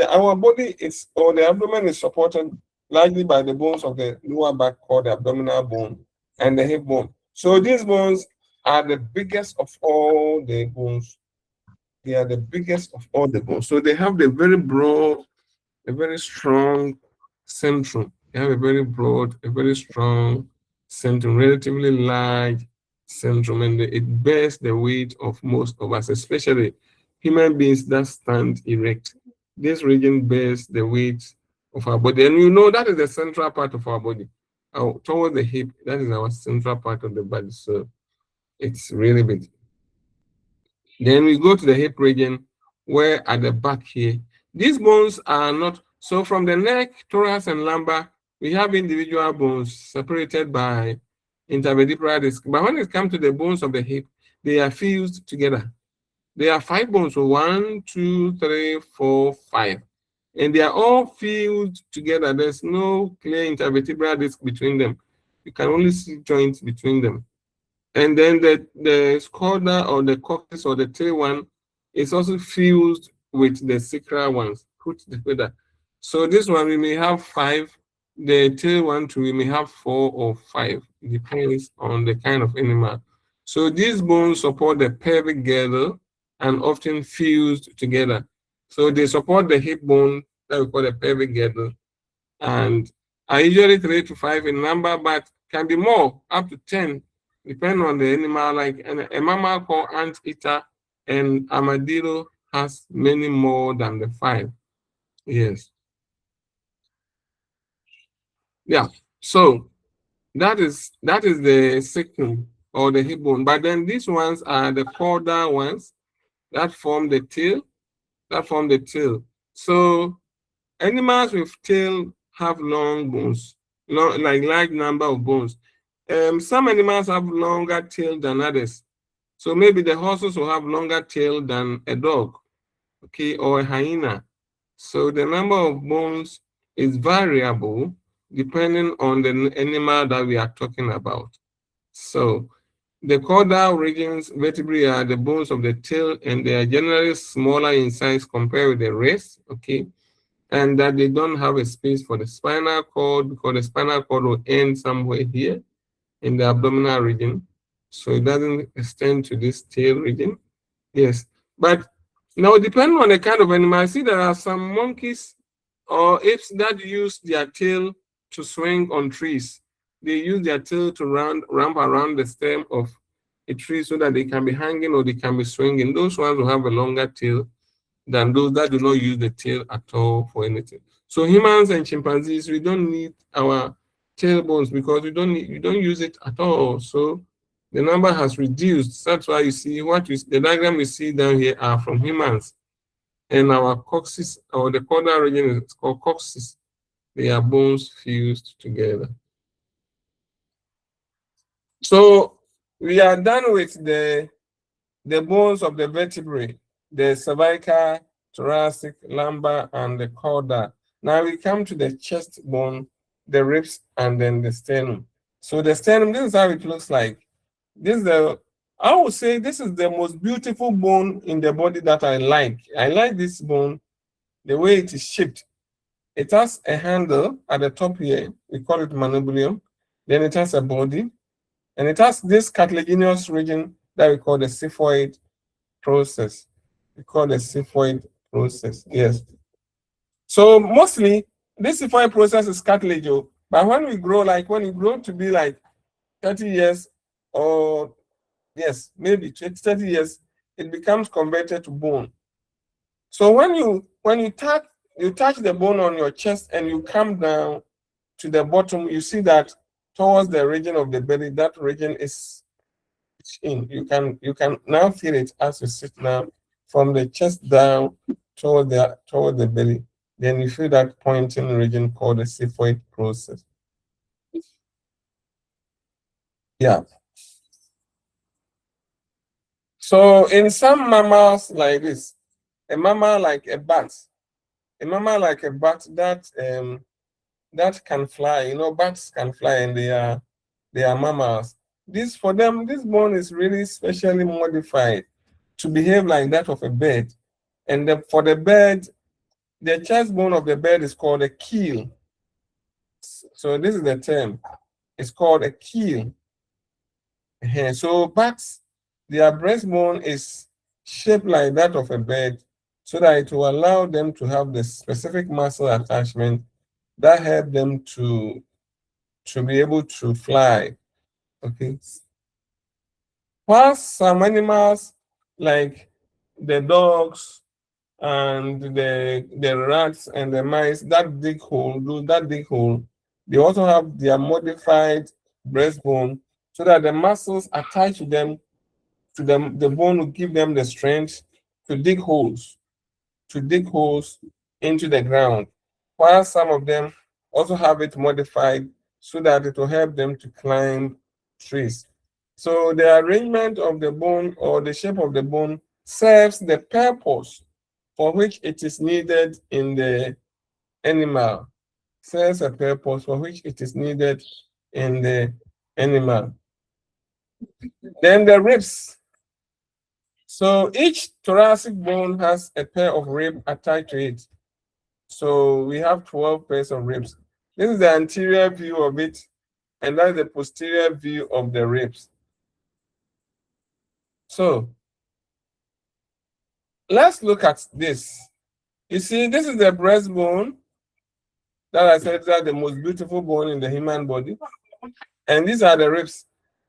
Our body is, or the abdomen is supported largely by the bones of the lower back called the abdominal bone and the hip bone. So these bones are the biggest of all the bones. They are the biggest of all the bones. So they have the very broad, a very strong centrum. They have a very broad, a very strong centrum, relatively large centrum, and it bears the weight of most of us, especially human beings that stand erect. This region bears the weight of our body, and you know that is the central part of our body. Toward the hip, that is our central part of the body. So it's really big. Then we go to the hip region, where at the back here, these bones are not, so from the neck, thorax, and lumbar, we have individual bones separated by intervertebral disc. But when it comes to the bones of the hip, they are fused together. There are 5 bones, so 1, 2, 3, 4, 5. And they are all fused together. There's no clear intervertebral disc between them. You can only see joints between them. And then the scrotum or the coccyx or the tail one is also fused with the sacral ones put together. So this one we may have 5, the tail one too, we may have 4 or 5. It depends on the kind of animal. So these bones support the pelvic girdle and often fused together. So they support the hip bone that we call the pelvic girdle, and are usually 3 to 5 in number, but can be more, up to 10, depending on the animal. Like a mammal called anteater and armadillo has many more than the 5. Yes. Yeah. So that is the sacrum or the hip bone. But then these ones are the caudal ones that form the tail. So animals with tail have long bones, like large number of bones. Some animals have longer tail than others. So maybe the horses will have longer tail than a dog, okay, or a hyena. So the number of bones is variable depending on the animal that we are talking about. So the caudal regions vertebrae are the bones of the tail, and they are generally smaller in size compared with the rest, okay, and that they don't have a space for the spinal cord, because the spinal cord will end somewhere here in the abdominal region. So it doesn't extend to this tail region. Yes. But now, depending on the kind of animal, I see there are some monkeys or apes that use their tail to swing on trees. They use their tail to ramp around the stem of a tree so that they can be hanging or they can be swinging. Those ones will have a longer tail than those that do not use the tail at all for anything. So humans and chimpanzees, we don't need our tailbones because we don't use it at all. So the number has reduced. That's why you see the diagram you see down here are from humans. And our coccyx or the caudal region is called coccyx. They are bones fused together. So we are done with the bones of the vertebrae, the cervical, thoracic, lumbar, and the caudal. Now we come to the chest bone, the ribs, and then the sternum. So the sternum, this is how it looks like. I would say this is the most beautiful bone in the body that I like. I like this bone, the way it is shaped. It has a handle at the top here. We call it manubrium. Then it has a body. And it has this cartilaginous region that we call the xiphoid process. We call the xiphoid process. Yes. So mostly, this xiphoid process is cartilage. But when you grow to be like 30 years or yes, maybe 30 years, it becomes converted to bone. So when you touch the bone on your chest and you come down to the bottom, you see that towards the region of the belly, that region is in. You can now feel it as you sit down from the chest down toward the belly. Then you feel that pointing region called the xiphoid process. Yeah. So in some mammals like this, a mammal like a bat that can fly. Bats can fly and they are mammals. For them, this bone is really specially modified to behave like that of a bird. And for the bird, the chest bone of the bird is called a keel. So this is the term. It's called a keel. So bats, their breastbone is shaped like that of a bird, so that it will allow them to have the specific muscle attachment that help them to be able to fly. Okay. While some animals, like the dogs and the rats and the mice that dig hole, they also have their modified breastbone so that the muscles attached to them, the bone will give them the strength to dig holes into the ground, while some of them also have it modified so that it will help them to climb trees. So the arrangement of the bone or the shape of the bone serves the purpose for which it is needed in the animal. Serves a purpose for which it is needed in the animal. Then the ribs. So each thoracic bone has a pair of ribs attached to it. So we have 12 pairs of ribs. This is the anterior view of it, and that's the posterior view of the ribs. So let's look at this. You see, this is the breastbone that I said is the most beautiful bone in the human body. And these are the ribs.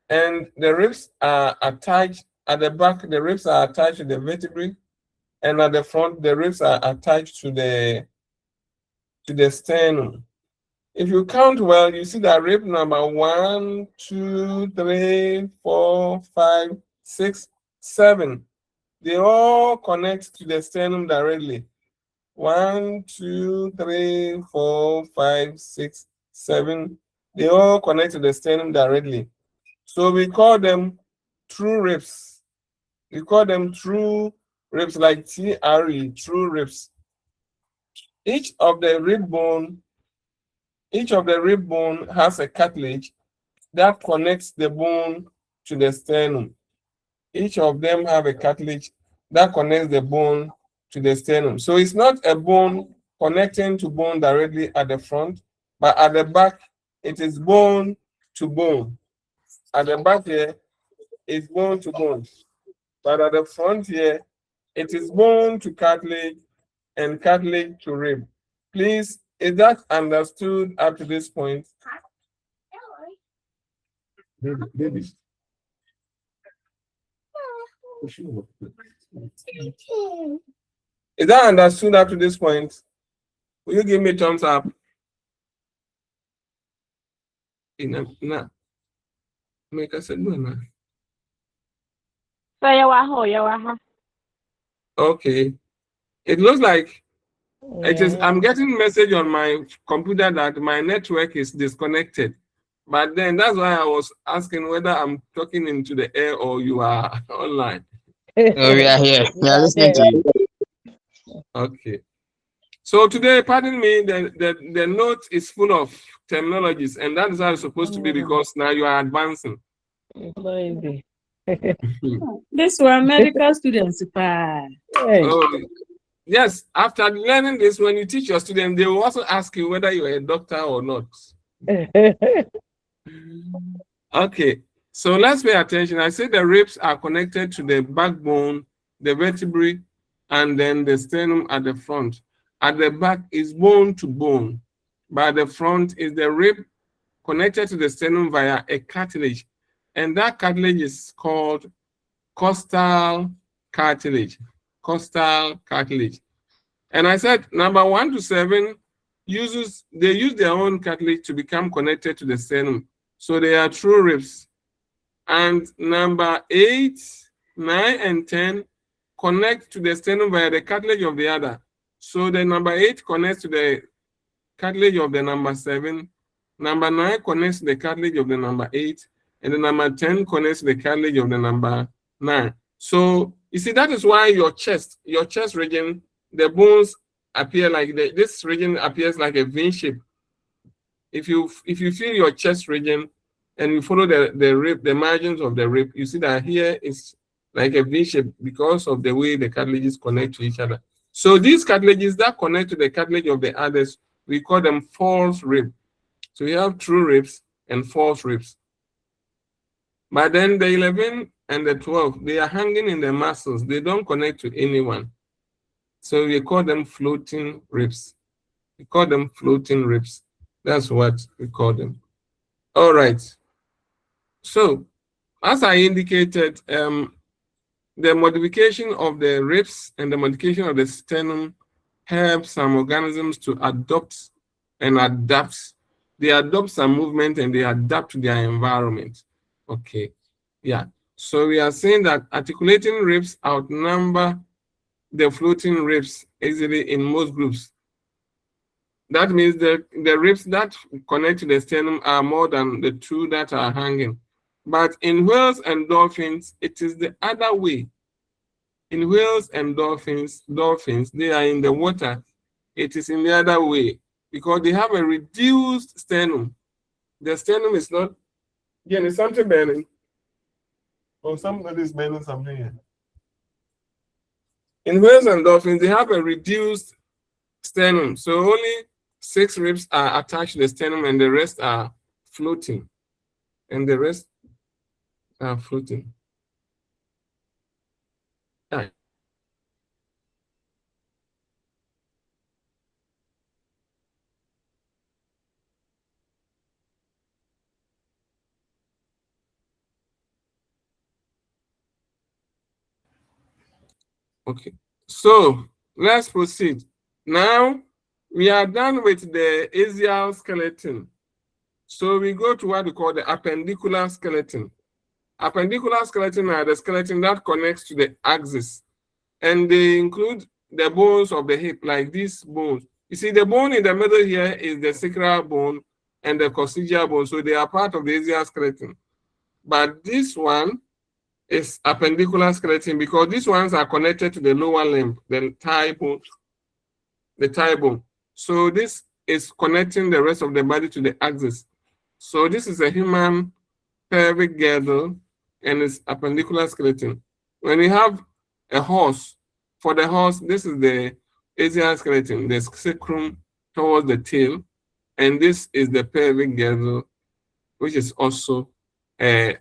And the ribs are attached at the back, the ribs are attached to the vertebrae, and at the front, the ribs are attached to the sternum. If you count well, you see that rib number 1, 2, 3, 4, 5, 6, 7. They all connect to the sternum directly. 1, 2, 3, 4, 5, 6, 7. They all connect to the sternum directly. So we call them true ribs. We call them true ribs, like TRE, true ribs. Each of the rib bone has a cartilage that connects the bone to the sternum. Each of them have a cartilage that connects the bone to the sternum. So it's not a bone connecting to bone directly at the front, but at the back, it is bone to bone. At the back here, it's bone to bone. But at the front here, it is bone to cartilage and cartilage to rib. Please, is that understood up to this point? Baby. Is that understood up to this point? Will you give me a thumbs up? Make us a good. Okay. It looks like it is. I'm getting a message on my computer that my network is disconnected. But then that's why I was asking whether I'm talking into the air or you are online. No, we are here. We are listening to you. Okay. So today, pardon me, the note is full of terminologies, and that is how it's supposed to be because now you are advancing. This were medical students. Oh, yes, after learning this, when you teach your students, they will also ask you whether you are a doctor or not. Okay, so let's pay attention. I said the ribs are connected to the backbone, the vertebrae, and then the sternum at the front. At the back is bone to bone. By the front is the rib connected to the sternum via a cartilage. And that cartilage is called costal cartilage. Costal cartilage. And I said number 1 to 7 they use their own cartilage to become connected to the sternum. So they are true ribs. And number 8, 9, and 10 connect to the sternum via the cartilage of the other. So the number 8 connects to the cartilage of the number 7. Number 9 connects to the cartilage of the number 8. And the number 10 connects to the cartilage of the number 9. So you see, that is why your chest region, the bones appear like this region appears like a V shape. If you feel your chest region and you follow the rib, the margins of the rib, you see that here is like a V shape because of the way the cartilages connect to each other. So these cartilages that connect to the cartilage of the others, we call them false rib. So you have true ribs and false ribs. But then the 11 and the 12, they are hanging in the muscles. They don't connect to anyone. So we call them floating ribs. We call them floating ribs. That's what we call them. All right. So as I indicated, the modification of the ribs and the modification of the sternum help some organisms to adopt and adapt. They adopt some movement and they adapt to their environment. Okay, yeah. So we are saying that articulating ribs outnumber the floating ribs easily in most groups. That means the ribs that connect to the sternum are more than the two that are hanging. But in whales and dolphins, it is the other way. In whales and dolphins, they are in the water. It is in the other way because they have a reduced sternum. The sternum is not, again, is something burning. Or somebody is burning something here. In whales and dolphins, they have a reduced sternum. So only 6 ribs are attached to the sternum and the rest are floating. And the rest are floating. Right. Okay, so let's proceed. Now we are done with the axial skeleton. So we go to what we call the appendicular skeleton. Appendicular skeleton are the skeleton that connects to the axis, and they include the bones of the hip, like these bones. You see, the bone in the middle here is the sacral bone and the coccygeal bone, so they are part of the axial skeleton. But this one is appendicular skeleton because these ones are connected to the lower limb, the thigh bone. The thigh bone. So this is connecting the rest of the body to the axis. So this is a human pelvic girdle and it's appendicular skeleton. When you have a horse, for the horse, this is the axial skeleton, the sacrum towards the tail, and this is the pelvic girdle, which is also an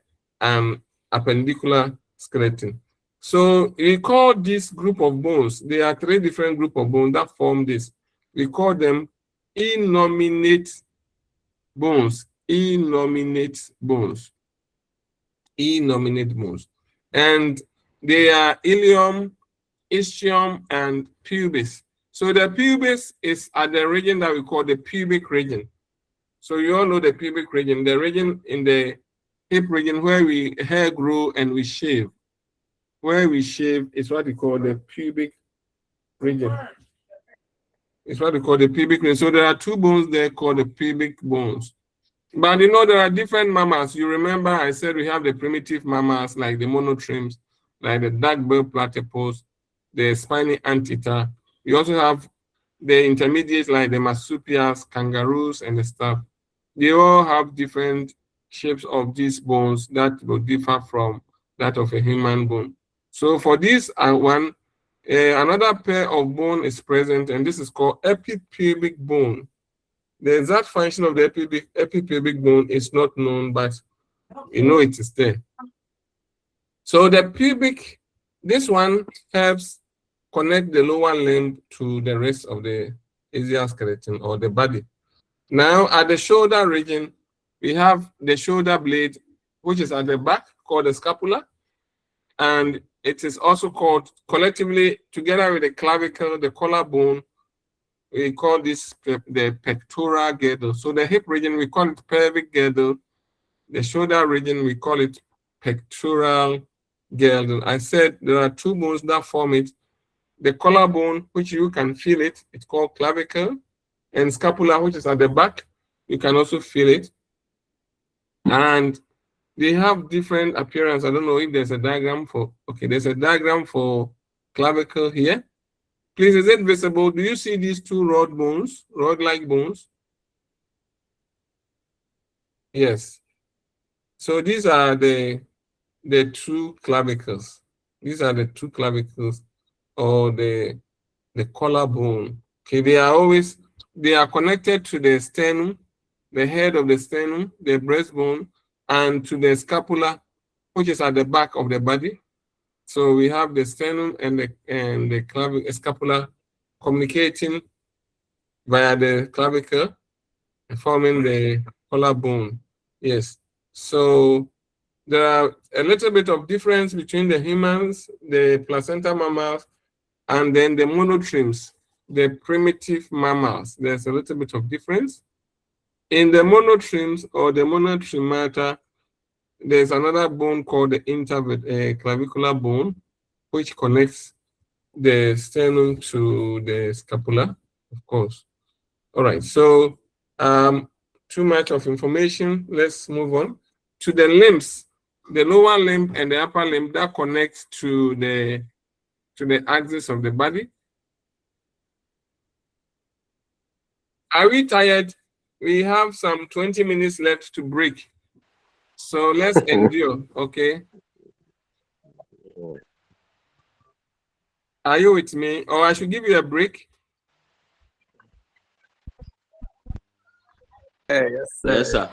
appendicular skeleton. So we call this group of bones, there are 3 different groups of bones that form this. We call them innominate bones. Innominate bones. Innominate bones. And they are ilium, ischium, and pubis. So the pubis is at the region that we call the pubic region. So you all know the pubic region, the region in the hip region where hair grow and we shave. Where we shave is what we call the pubic region. It's what we call the pubic region. So there are 2 bones there called the pubic bones. But you know, there are different mammals. You remember I said we have the primitive mammals like the monotremes, like the dark-billed platypus, the spiny anteater. We also have the intermediates like the marsupials, kangaroos, and the stuff. They all have different shapes of these bones that will differ from that of a human bone. So for this one, another pair of bone is present, and this is called epipubic bone. The exact function of the epipubic bone is not known, but you know it is there. So the pubic, this one helps connect the lower limb to the rest of the axial skeleton or the body. Now at the shoulder region, we have the shoulder blade, which is at the back, called the scapula. And it is also called collectively, together with the clavicle, the collarbone, we call this the pectoral girdle. So the hip region, we call it pelvic girdle. The shoulder region, we call it pectoral girdle. I said there are 2 bones that form it. The collarbone, which you can feel it, it's called clavicle. And scapula, which is at the back, you can also feel it. And they have different appearance. I don't know if there's a diagram for, okay, there's a diagram for clavicle here. Please, is it visible? Do you see these 2 rod bones, rod-like bones? Yes. So these are the 2 clavicles. These are the 2 clavicles or the collarbone. Okay, they are connected to the sternum. the head of the sternum, the breastbone, and to the scapula, which is at the back of the body. So we have the sternum and the scapula communicating via the clavicle, forming the collarbone. Yes. So there are a little bit of difference between the humans, the placenta mammals, and then the monotremes, the primitive mammals. There's a little bit of difference. In the monotremes or the monotremata, there's another bone called the interclavicular bone, which connects the sternum to the scapula, of course. All right, so too much of information. Let's move on to the limbs, the lower limb and the upper limb that connects to the axis of the body. Are we tired? We have some 20 minutes left to break. So let's endure, okay? Are you with me? Or I should give you a break? Yes, sir.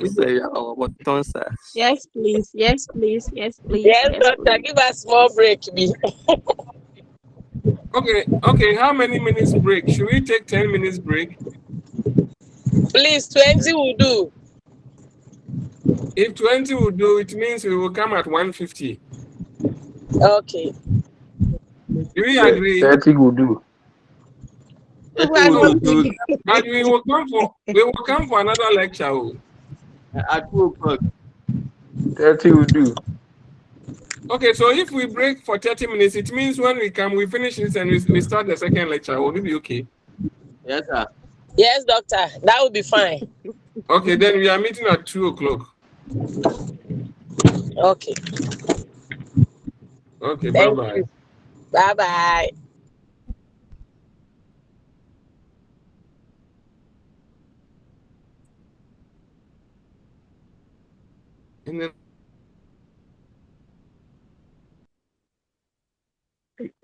Yes, please. Yes, please. Yes, please. Yes, Yes, doctor, please. give us small break. Me. Okay, how many minutes break? Should we take 10 minutes break? Please, 20 will do. If 20 will do, it means we will come at 150. Okay. Do we agree? 30 will do. Oh, good. And we will come for another lecture. Oh. At 2 o'clock. 30 will do. Okay, so if we break for 30 minutes, it means when we come, we finish this and we start the second lecture. Will it be okay? Yes, sir. Yes, doctor, that will be fine. Okay, then we are meeting at 2 o'clock. Okay. Okay, Thank bye-bye. you. Bye-bye.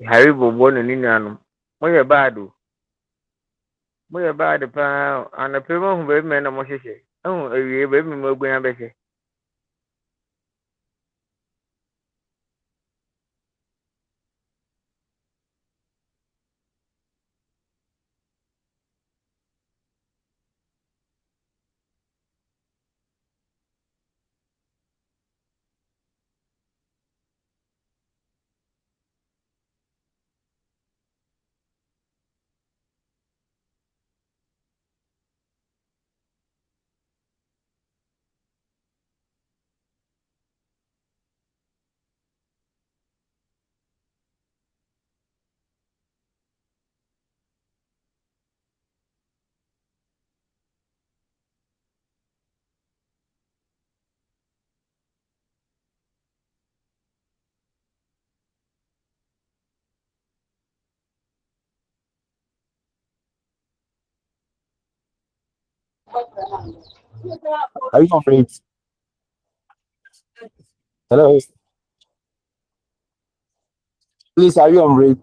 Harry Bobo no ninano. Moye bad o. Moye bad pa and the people who be men na mo hwehwe. Oh, ewie be me maguan be. Are you on break? Hello? Please, are you on break?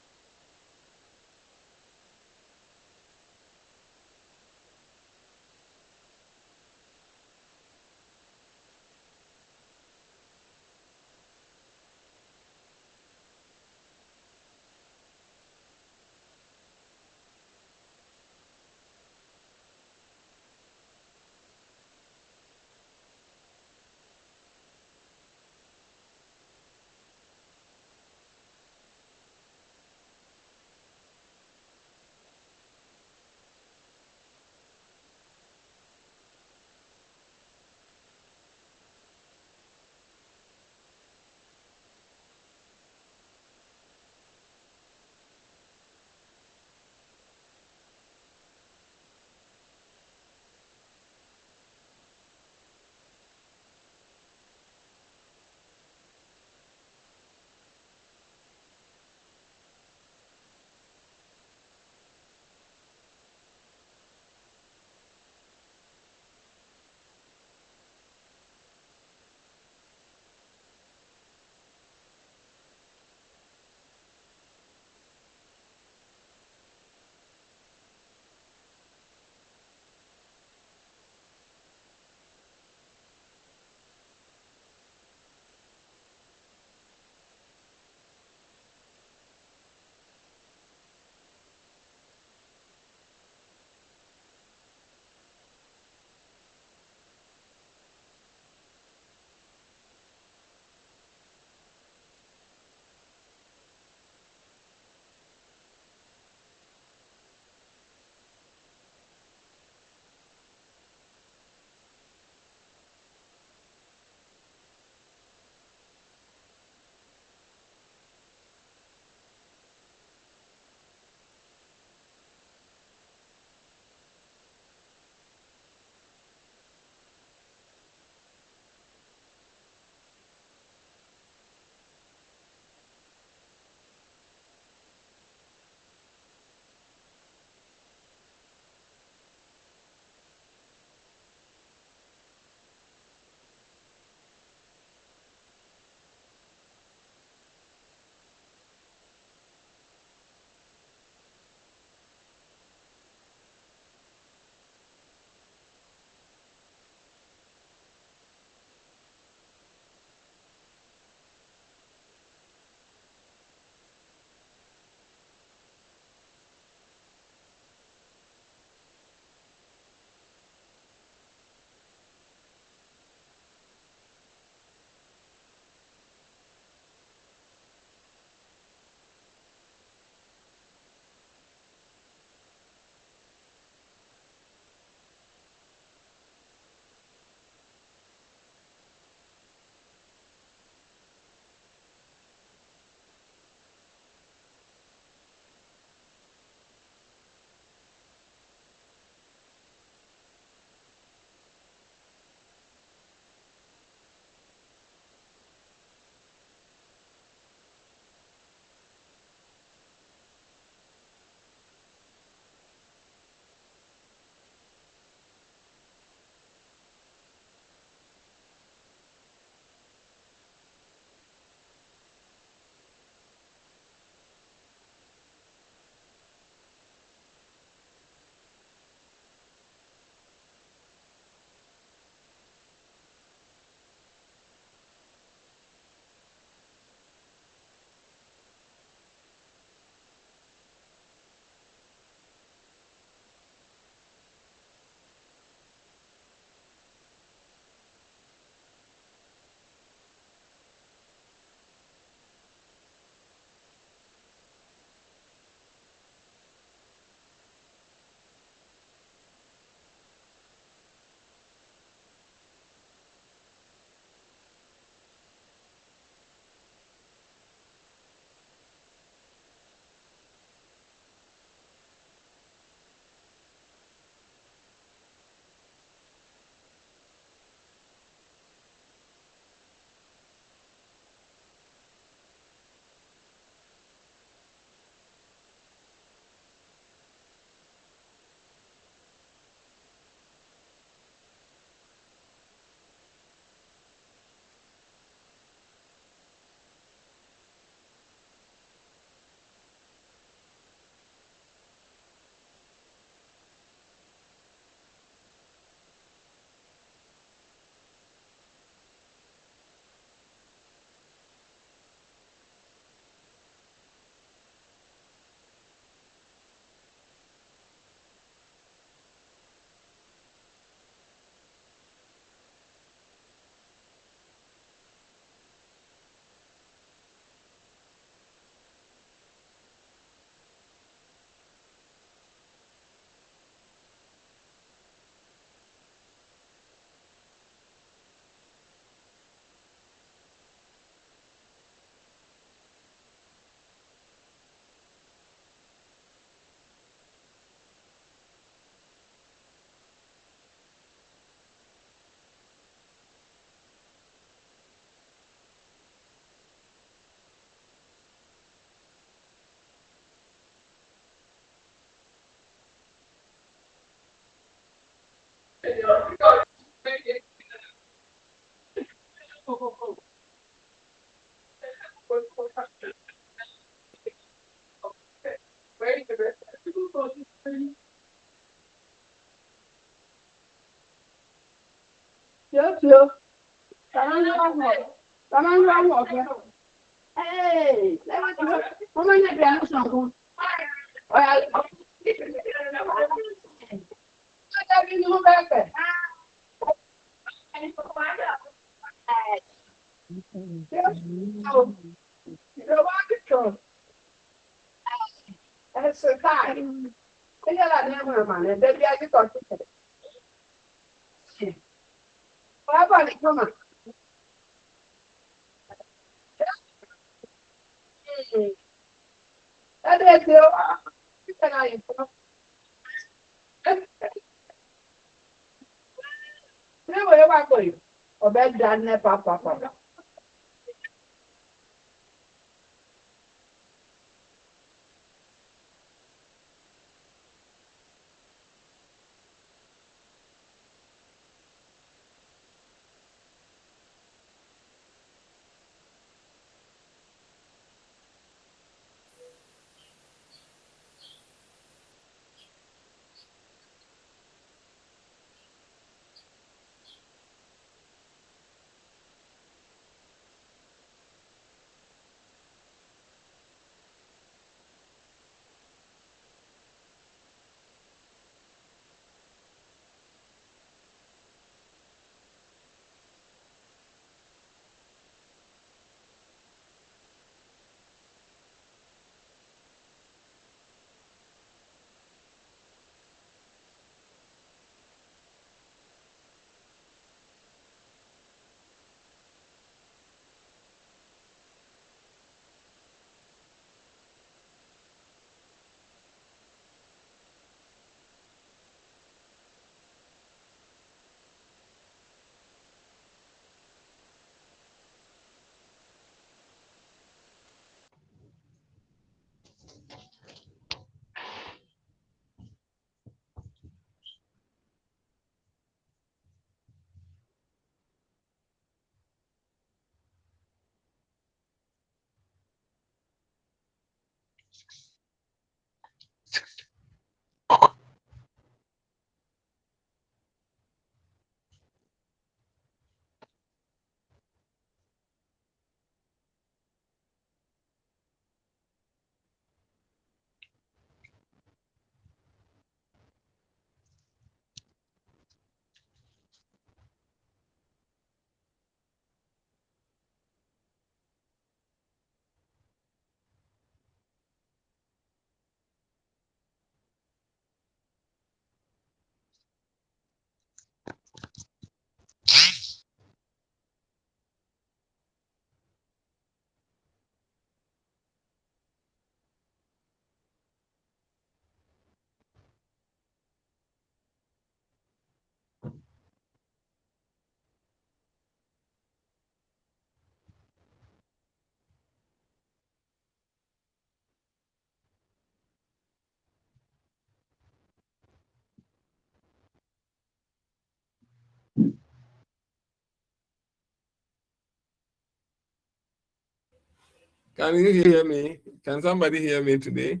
Can you hear me? Can somebody hear me today?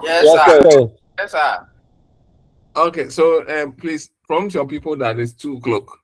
Yes, sir. Yes, sir. Okay, so please prompt your people that it's 2 o'clock.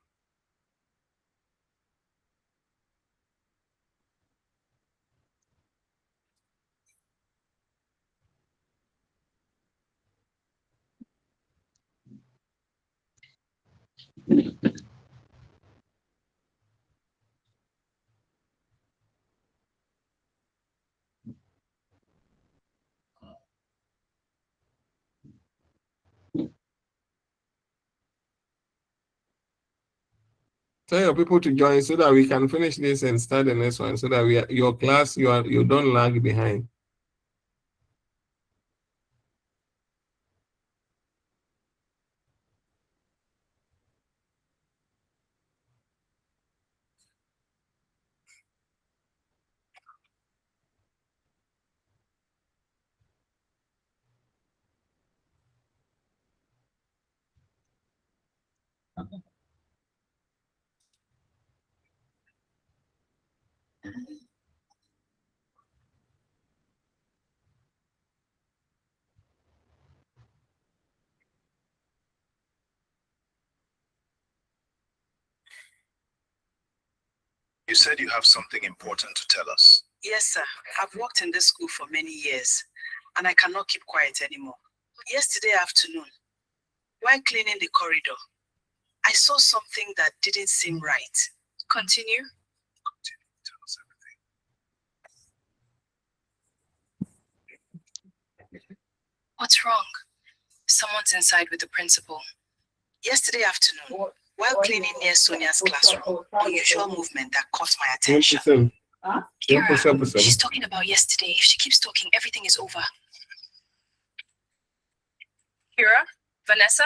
Tell your people to join so that we can finish this and start the next one, so that your class you don't lag behind. You said you have something important to tell us. Yes, sir. I've worked in this school for many years, and I cannot keep quiet anymore. Yesterday afternoon, while cleaning the corridor, I saw something that didn't seem right. Continue. Tell us everything. What's wrong? Someone's inside with the principal. Yesterday afternoon, while cleaning near Sonia's classroom, unusual movement that caught my attention. Kira, she's talking about yesterday. If she keeps talking, everything is over. Kira? Vanessa?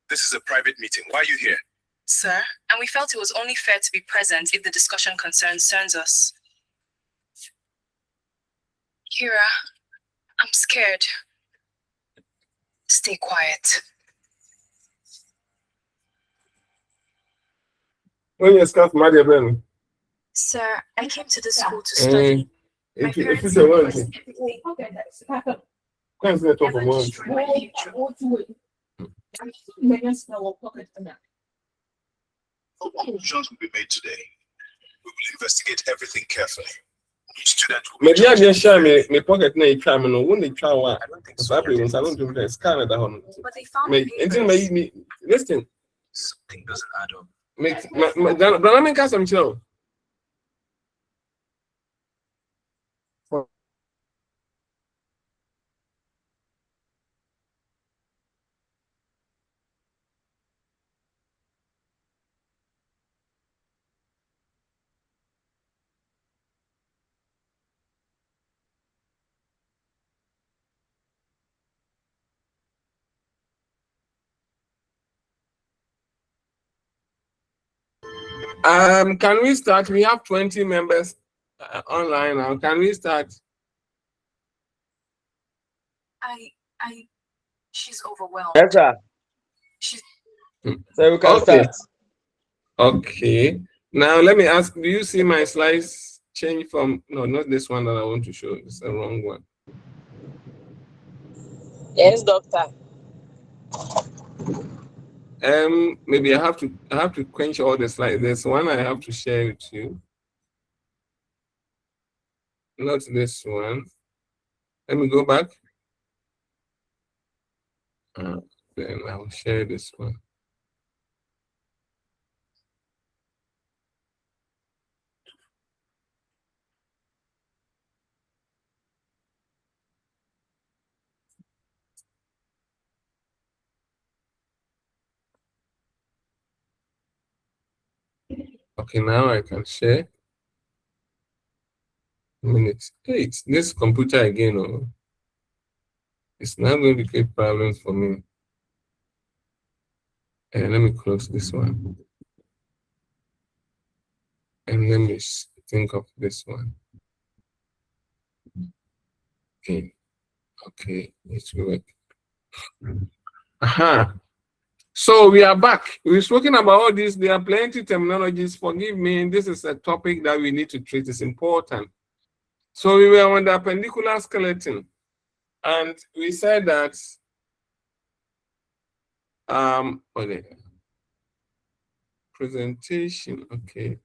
This is a private meeting. Why are you here? Sir, and we felt it was only fair to be present if the discussion concerns us. Kira, I'm scared. Stay quiet. When you start, Maria Ben. Sir, I came to the school to study. If it's a word, can't say talk about Conclusions will be made today. We will investigate everything carefully. Students will maybe I just share me pocket na try me no when they try one. I don't think so. I don't do that. Scan that one. But they found Me listen. Something doesn't add up. Don't make us some chill. Can we start? We have 20 members online now. Can we start? She's overwhelmed. Yes, sir. So we can start. Okay. Now let me ask, do you see my slides change from, no, not this one that I want to show. It's the wrong one. Yes, doctor. Maybe I have to quench all the slides. There's one I have to share with you. Not this one. Let me go back. Then I'll share this one. Okay, now I can share. Minutes 8. This computer again, oh, it's not going to create problems for me. And let me close this one. And let me think of this one. Okay. Okay, let's work. Aha. So we are back. We've spoken about all this. There are plenty of terminologies. Forgive me. This is a topic that we need to treat. It's important. So we were on the appendicular skeleton, and we said that okay. Presentation. Okay.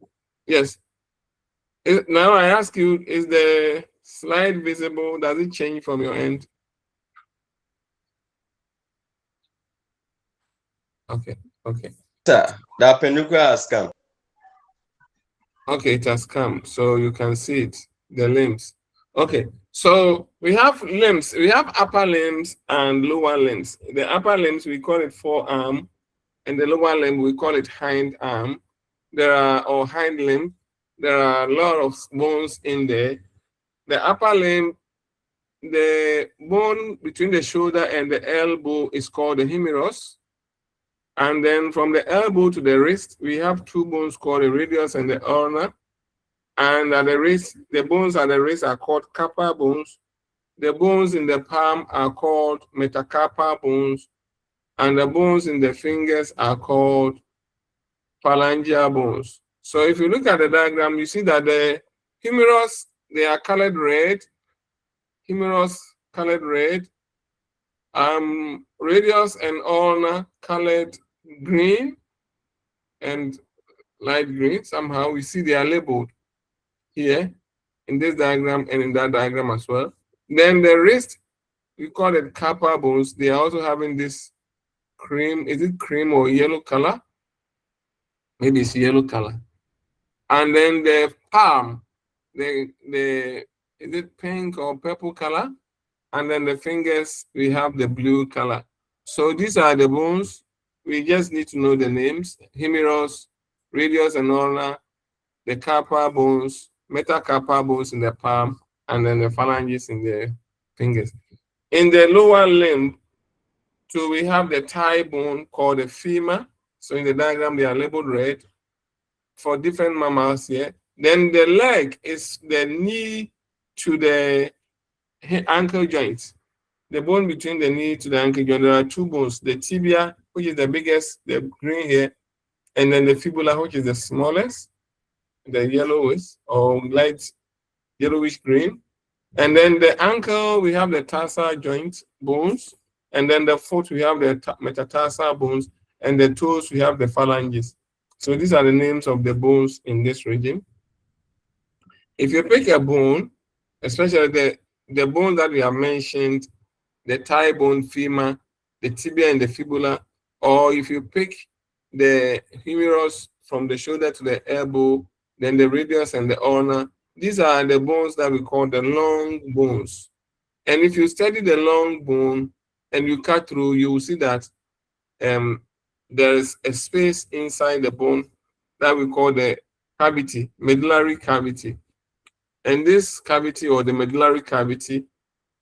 Yes. Now I ask you, is the slide visible? Does it change from your end? Okay. Okay. Sir, the appendicular has come. Okay, it has come, so you can see it, the limbs. Okay, so we have limbs. We have upper limbs and lower limbs. The upper limbs, we call it forearm, and the lower limb, we call it hind arm. Or hind limb. There are a lot of bones in there. The upper limb, the bone between the shoulder and the elbow is called the humerus. And then from the elbow to the wrist, we have two bones called the radius and the ulnar. And at the wrist, the bones at the wrist are called carpal bones. The bones in the palm are called metacarpal bones. And the bones in the fingers are called phalangeal bones. So if you look at the diagram, you see that the Humerus, they are colored red. Humerus colored red. Radius and ulna colored green and light green. Somehow we see they are labeled here in this diagram and in that diagram as well. Then the wrist, we call it carpal bones. They are also having this cream. Is it cream or yellow color? Maybe it's yellow color. And then the palm, is it pink or purple color? And then the fingers, we have the blue color. So these are the bones. We just need to know the names: humerus, radius and ulna, the carpal bones, metacarpal bones in the palm, and then the phalanges in the fingers. In the lower limb, so we have the thigh bone called the femur. So in the diagram, they are labeled red for different mammals here. Then the leg is the knee to the ankle joint. The bone between the knee to the ankle joint, there are two bones: the tibia, which is the biggest, the green here, and then the fibula, which is the smallest, the yellowish or light yellowish green. And then the ankle, we have the tarsal joint bones. And then the foot, we have the metatarsal bones. And the toes, we have the phalanges. So these are the names of the bones in this region. If you pick a bone, especially the bone that we have mentioned, the thigh bone, femur, the tibia and the fibula, or if you pick the humerus from the shoulder to the elbow, then the radius and the ulna, these are the bones that we call the long bones. And if you study the long bone and you cut through, you will see that there is a space inside the bone that we call the cavity, medullary cavity. And this cavity, or the medullary cavity,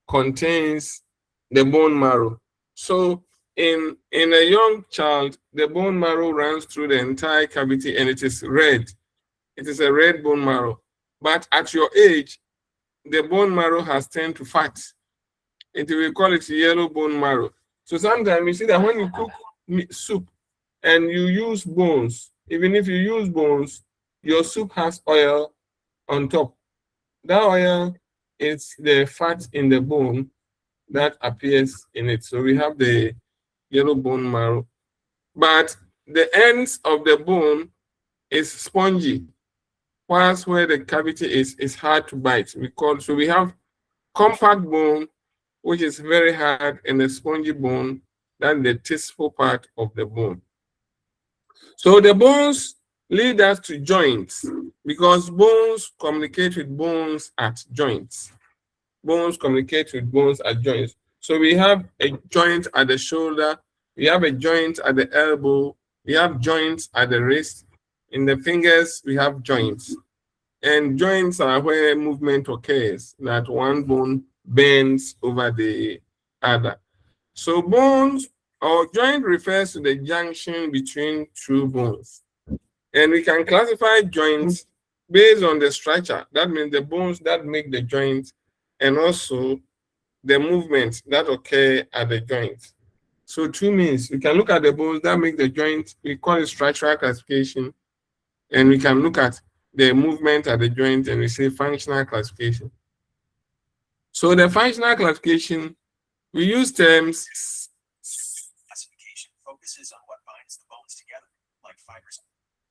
contains the bone marrow. So in a young child, the bone marrow runs through the entire cavity and it is red. It is a red bone marrow. But at your age, the bone marrow has turned to fat. And we call it yellow bone marrow. So sometimes you see that when you cook soup and you use bones, even if you use bones, your soup has oil on top. That oil is the fat in the bone that appears in it. So we have the yellow bone marrow. But the ends of the bone is spongy, whilst where the cavity is hard to bite. So we have compact bone, which is very hard, and the spongy bone, that's the tasteful part of the bone. So the bones lead us to joints, because bones communicate with bones at joints. Bones communicate with bones at joints. So we have a joint at the shoulder, we have a joint at the elbow, we have joints at the wrist. In the fingers, we have joints. And joints are where movement occurs, that one bone bends over the other. So bones or joint refers to the junction between two bones. And we can classify joints based on the structure. That means the bones that make the joint, and also the movements that occur at the joint. So two means we can look at the bones that make the joint, we call it structural classification, and we can look at the movement at the joint and we say functional classification. So the functional classification, we use terms. Classification focuses on what binds the bones together, like fibers.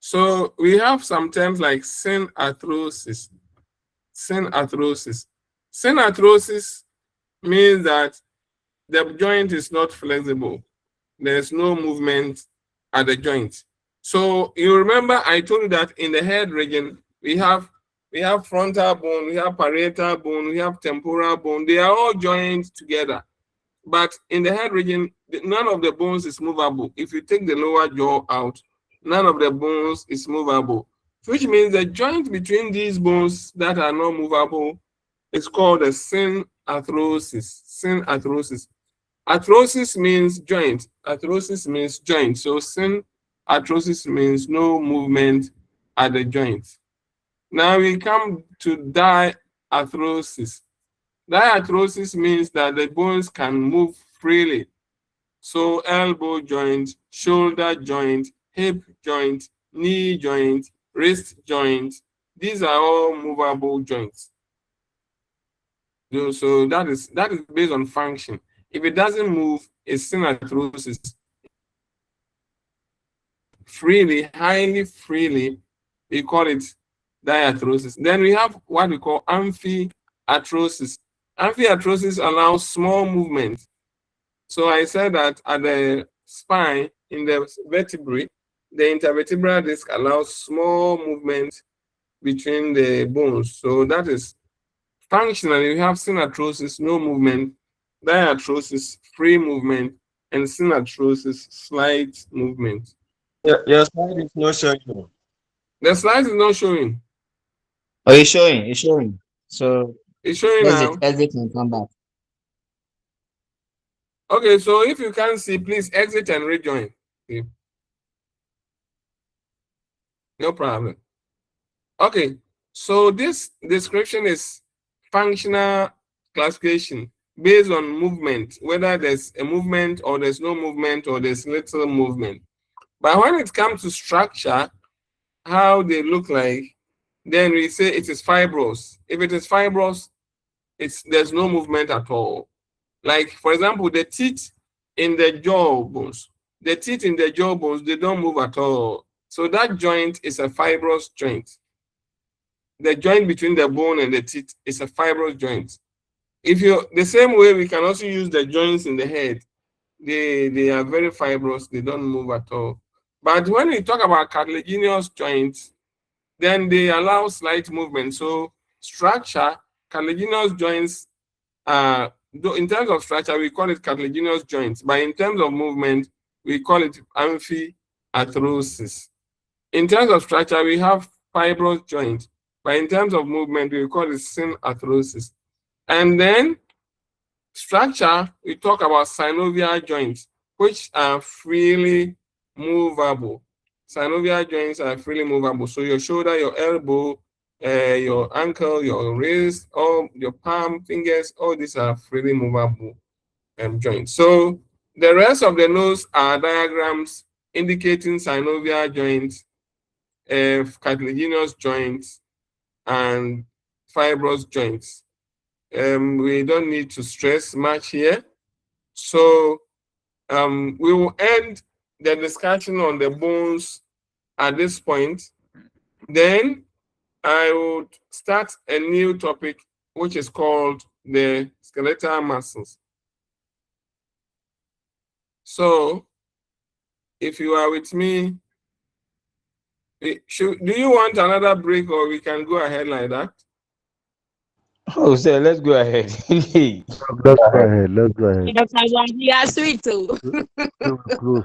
So we have some terms like synarthrosis. Synarthrosis. Synarthrosis means that the joint is not flexible. There's no movement at the joint. So you remember I told you that in the head region, we have frontal bone, we have parietal bone, we have temporal bone. They are all joined together. But in the head region, none of the bones is movable. If you take the lower jaw out, none of the bones is movable, which means the joint between these bones that are not movable is called a synarthrosis. Synarthrosis. Arthrosis means joint. Arthrosis means joint. So synarthrosis means no movement at the joint. Now we come to diarthrosis. Diarthrosis means that the bones can move freely. So elbow joint, shoulder joint, hip joint, knee joint, wrist joint, These are all movable joints. So that is based on function. If it doesn't move, it's synarthrosis. Freely, highly freely, we call it diarthrosis. Then we have what we call amphiarthrosis. Amphiarthrosis allows small movement. So I said that at the spine, in the vertebrae, the intervertebral disc allows small movement between the bones. So that is functionally, we have synarthrosis, no movement, diarthrosis, free movement, and synarthrosis, slight movement. Your slide is not showing. The slide is not showing. Oh, it's showing. It's showing. So It's showing now. exit and come back. Okay, so if you can't see, please exit and rejoin. Okay. No problem. Okay, so this description is functional classification based on movement, whether there's a movement or there's no movement or there's little movement. But when it comes to structure, how they look like, then we say it is fibrous. If it is fibrous, there's no movement at all. Like, for example, the teeth in the jaw bones. The teeth in the jaw bones, they don't move at all. So that joint is a fibrous joint. The joint between the bone and the teeth is a fibrous joint. The same way we can also use the joints in the head. They are very fibrous, they don't move at all. But when we talk about cartilaginous joints, then they allow slight movement. So structure, cartilaginous joints, in terms of structure, we call it cartilaginous joints. But in terms of movement, we call it amphiarthrosis. In terms of structure, we have fibrous joints. But in terms of movement, we call it synarthrosis. And then structure, we talk about synovial joints, which are freely movable. Synovial joints are freely movable. So your shoulder, your elbow, your ankle, your wrist, all your palm, fingers, all these are freely movable joints. So the rest of the nose are diagrams indicating synovial joints, cartilaginous joints, and fibrous joints. We don't need to stress much here. So we will end the discussion on the bones at this point. Then I would start a new topic, which is called the skeletal muscles. So if you are with me, do you want another break, or we can go ahead like that? Oh, sir, let's go ahead. Let's go ahead. Let's go ahead. You are sweet too. Close.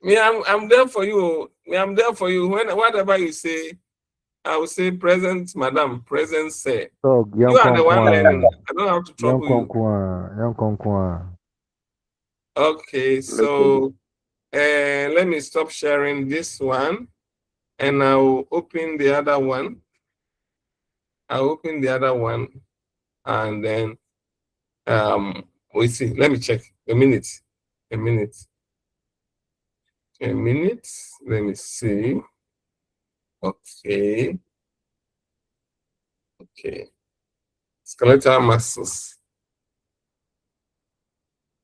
Me, I'm there for you. Me, I'm there for you. Whatever you say, I will say present, madam, present, sir. So, you are the one learning. I don't have to trouble you. Okay, so let me stop sharing this one, and I'll open the other one. I'll open the other one, and then we see. Let me check. A minute. Let me see. Okay. Skeletal muscles.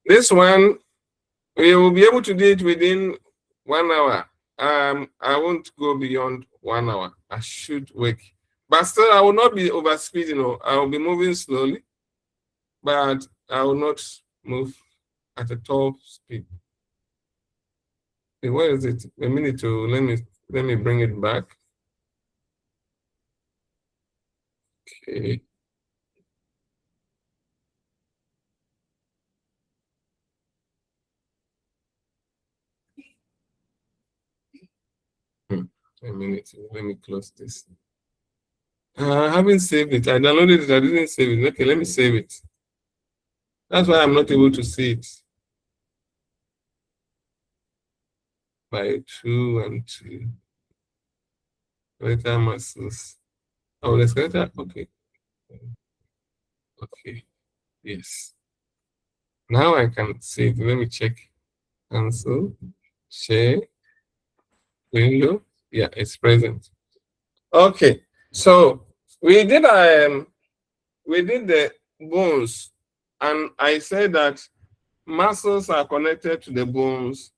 This one, we will be able to do it within 1 hour. I won't go beyond 1 hour. I should work. But still, I will not be over speed, I will be moving slowly, but I will not move at a top speed. Okay, where is it? A minute to let me bring it back. Okay. A minute. Let me close this. I haven't saved it. I downloaded it. I didn't save it. Okay, let me save it. That's why I'm not able to see it. BIO212D. Skeletal muscles. Oh, the skeletal. Okay. Okay. Yes. Now I can see it. Let me check. Cancel. Share. Window. Yeah, it's present. Okay, so we did the bones, and I said that muscles are connected to the bones,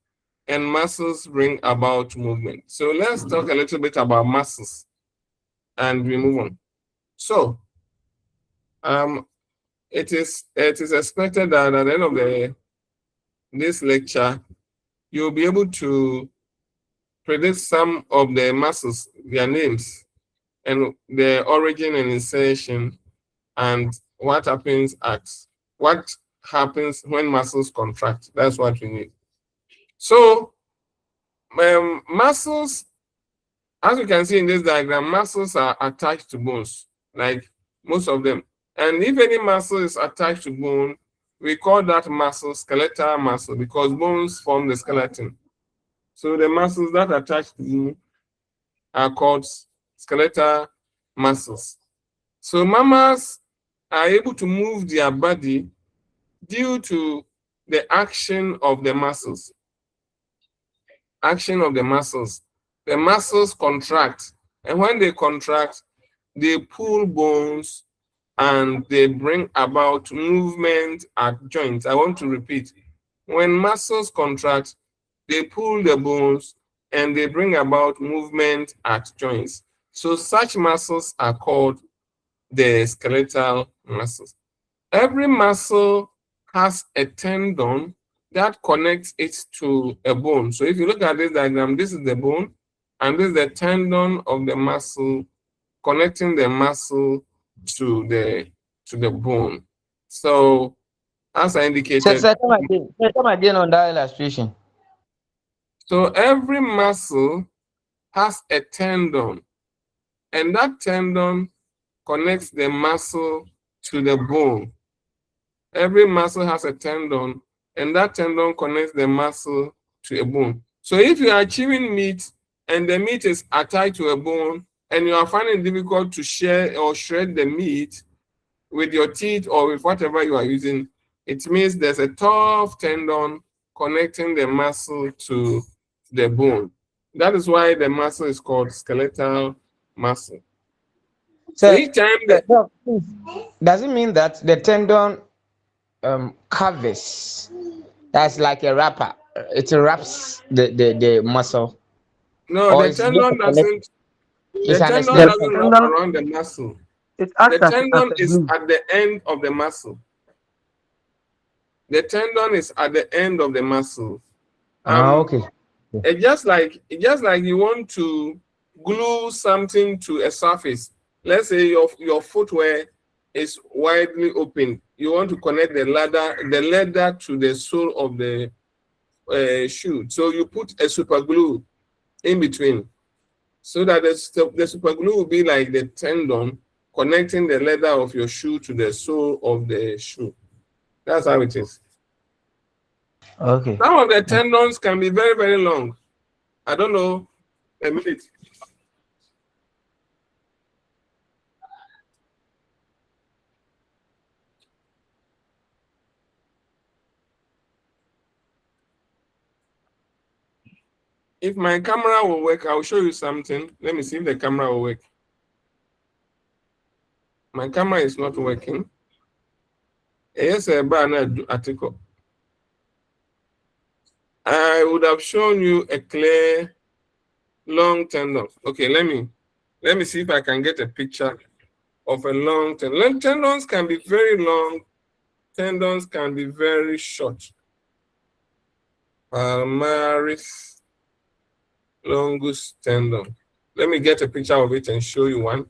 and muscles bring about movement. So let's talk a little bit about muscles, and we move on. So, it is expected that at the end of this lecture, you'll be able to predict some of the muscles, their names, and their origin and insertion, and what happens when muscles contract. That's what we need. So, muscles, as you can see in this diagram, muscles are attached to bones, like most of them. And if any muscle is attached to bone, we call that muscle skeletal muscle, because bones form the skeleton. So the muscles that attach to bone are called skeletal muscles. So mammals are able to move their body due to the action of the muscles. Action of the muscles. The muscles contract, and when they contract, they pull bones and they bring about movement at joints. I want to repeat. When muscles contract, they pull the bones and they bring about movement at joints. So such muscles are called the skeletal muscles. Every muscle has a tendon that connects it to a bone. So if you look at this diagram, this is the bone, and this is the tendon of the muscle connecting the muscle to the bone. So as I indicated, Come again on that illustration. So every muscle has a tendon, and that tendon connects the muscle to the bone. Every muscle has a tendon, and that tendon connects the muscle to a bone. So if you are chewing meat and the meat is attached to a bone, and you are finding it difficult to share or shred the meat with your teeth or with whatever you are using, it means there's a tough tendon connecting the muscle to the bone. That is why the muscle is called skeletal muscle. So each time does it mean that the tendon covers? That's like a wrapper. It wraps the muscle. No, the tendon doesn't. The tendon doesn't wrap around the muscle. The tendon is at the end of the muscle. The tendon is at the end of the muscle. Okay. It's just like you want to glue something to a surface. Let's say your footwear is widely open. You want to connect the leather to the sole of the shoe. So you put a super glue in between, so that the super glue will be like the tendon connecting the leather of your shoe to the sole of the shoe. That's how it is. Okay. Some of the tendons can be very, very long. I don't know. A minute. If my camera will work, I'll show you something. Let me see if the camera will work. My camera is not working. Yes, a banner article. I would have shown you a clear long tendon. Okay, let me see if I can get a picture of a long tendon. Tendons can be very long. Tendons can be very short. Palmaris longus tendon. Let me get a picture of it and show you one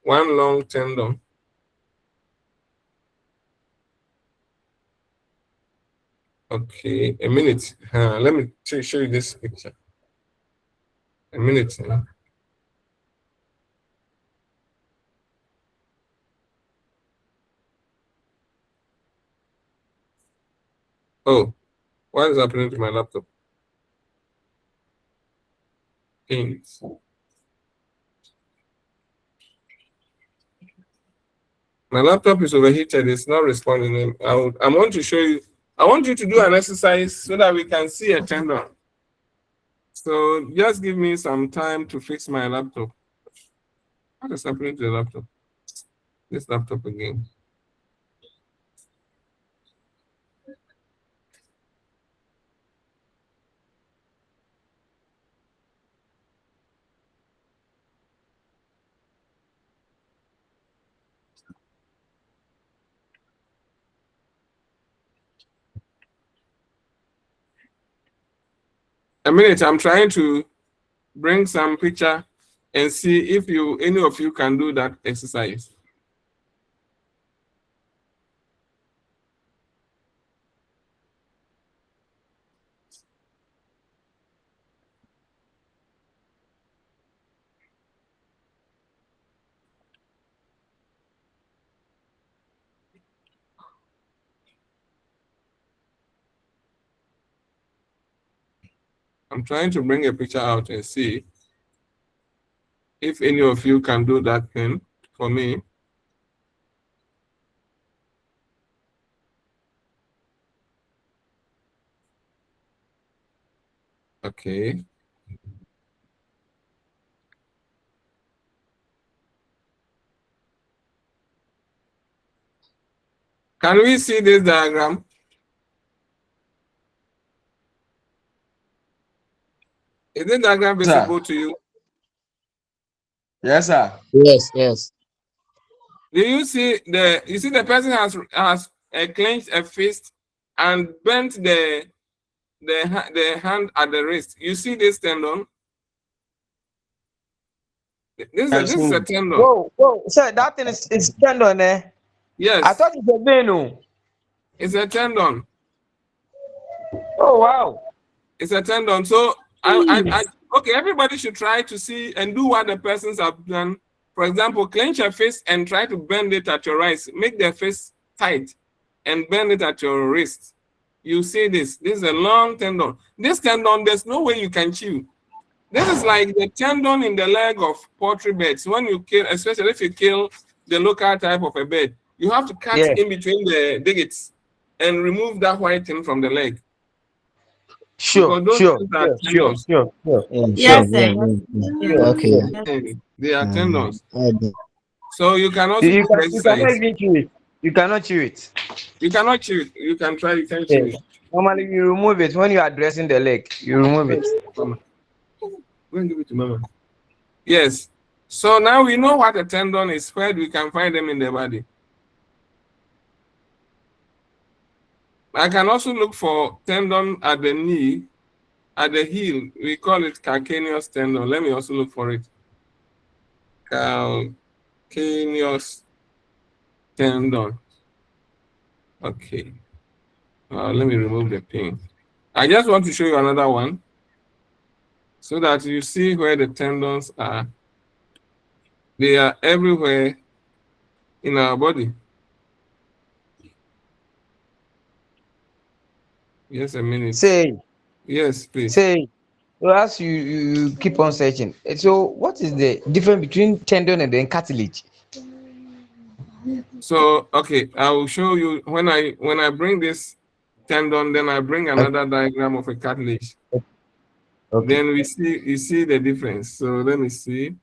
long tendon. Okay, a minute. Let me show you this picture. A minute. Oh, what is happening to my laptop? Things. My laptop is overheated. It's not responding. I want to show you. I want you to do an exercise so that we can see a tendon. So just give me some time to fix my laptop. How to separate the laptop? This laptop again. A minute, I'm trying to bring some picture and see if any of you can do that exercise. I'm trying to bring a picture out and see if any of you can do that thing for me. Okay. Can we see this diagram? Is this diagram visible to you? Yes, sir. Yes, yes. Do you see the person has clenched a fist and bent the hand at the wrist. You see this tendon? This is a tendon. Whoa, sir, that thing is tendon, eh? Yes. I thought it's a vein. It's a tendon. Oh wow. It's a tendon. So okay, everybody should try to see and do what the persons have done. For example, clench your fist and try to bend it at your wrist. Make the fist tight and bend it at your wrist. You see this. This is a long tendon. This tendon, there's no way you can chew. This is like the tendon in the leg of poultry birds. When you kill, especially if you kill the local type of a bird, you have to cut in between the digits and remove that white thing from the leg. Sure. Yes, sir. Okay. They are tendons. So you can also you cannot even chew it. You cannot chew it. You cannot chew it. You can try. You can chew it. Normally, you remove it when you are dressing the leg. You remove it. Go and give it to Mama. Yes. So now we know what a tendon is. Where we can find them in the body. I can also look for tendon at the knee, at the heel. We call it calcaneus tendon. Let me also look for it. Calcaneus tendon. Okay. Let me remove the pin. I just want to show you another one so that you see where the tendons are. They are everywhere in our body. Yes, a minute. Say. Yes, please. Say. So as you keep on searching. So what is the difference between tendon and then cartilage? So okay, I will show you when I bring this tendon, then I bring another diagram of a cartilage. Okay. Then you see the difference. So let me see.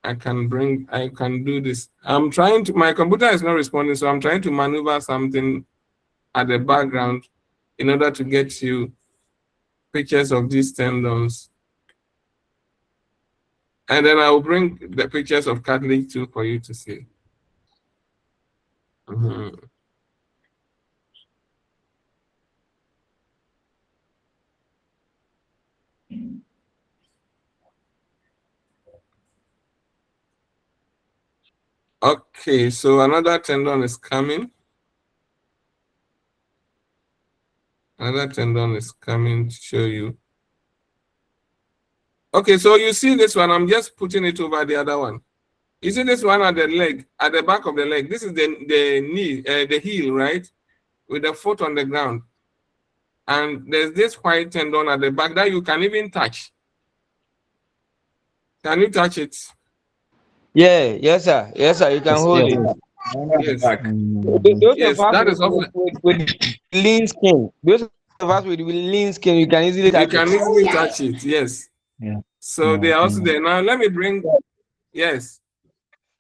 I can do this. I'm trying to, my computer is not responding, so I'm trying to maneuver something at the background in order to get you pictures of these tendons. And then I will bring the pictures of cartilage too for you to see. Okay, so another tendon is coming. Another tendon is coming to show you. Okay, so you see this one. I'm just putting it over the other one. You see this one at the leg, at the back of the leg. This is the knee, the heel, right? With the foot on the ground. And there's this white tendon at the back that you can even touch. Can you touch it? Yeah, yes, sir. Yes, sir. You can hold it. Yes. Yes, that is also with lean skin. Those of us with lean skin, you can easily touch it. You can easily touch it, yes. Yeah. So they are also there. Now let me bring Yes.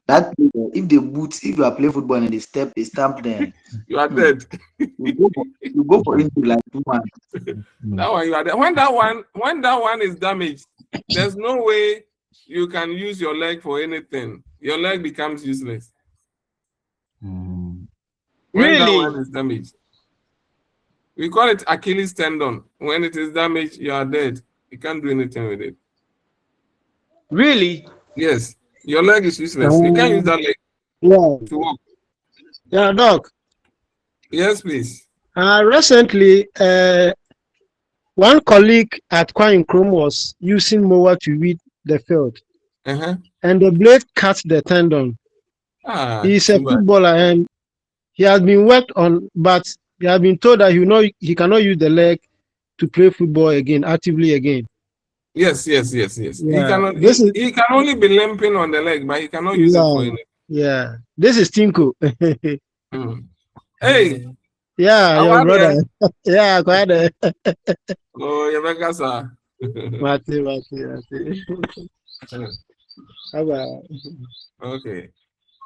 That if they boot, if you are playing football and they stamp them, you are dead. you go for injury like 2 months. That one you are dead. When that one is damaged, there's no way you can use your leg for anything. Your leg becomes useless. When that one is damaged. We call it Achilles tendon. When it is damaged, you are dead. You can't do anything with it. Really? Yes. Your leg is useless. You can't use that leg to walk. Yeah, Doc. Yes, please. Recently, one colleague at Kwame Nkrumah was using mower to weed the field, and the blade cut the tendon. He's a footballer and he has been worked on, but he has been told that he cannot use the leg to play football again, actively again. Yes. Yeah. He can only be limping on the leg, but he cannot use it for anything. Yeah. This is Tinko. Hey. Yeah, your brother. Yeah, quite. Oh, you're back, sir. Mati. Okay.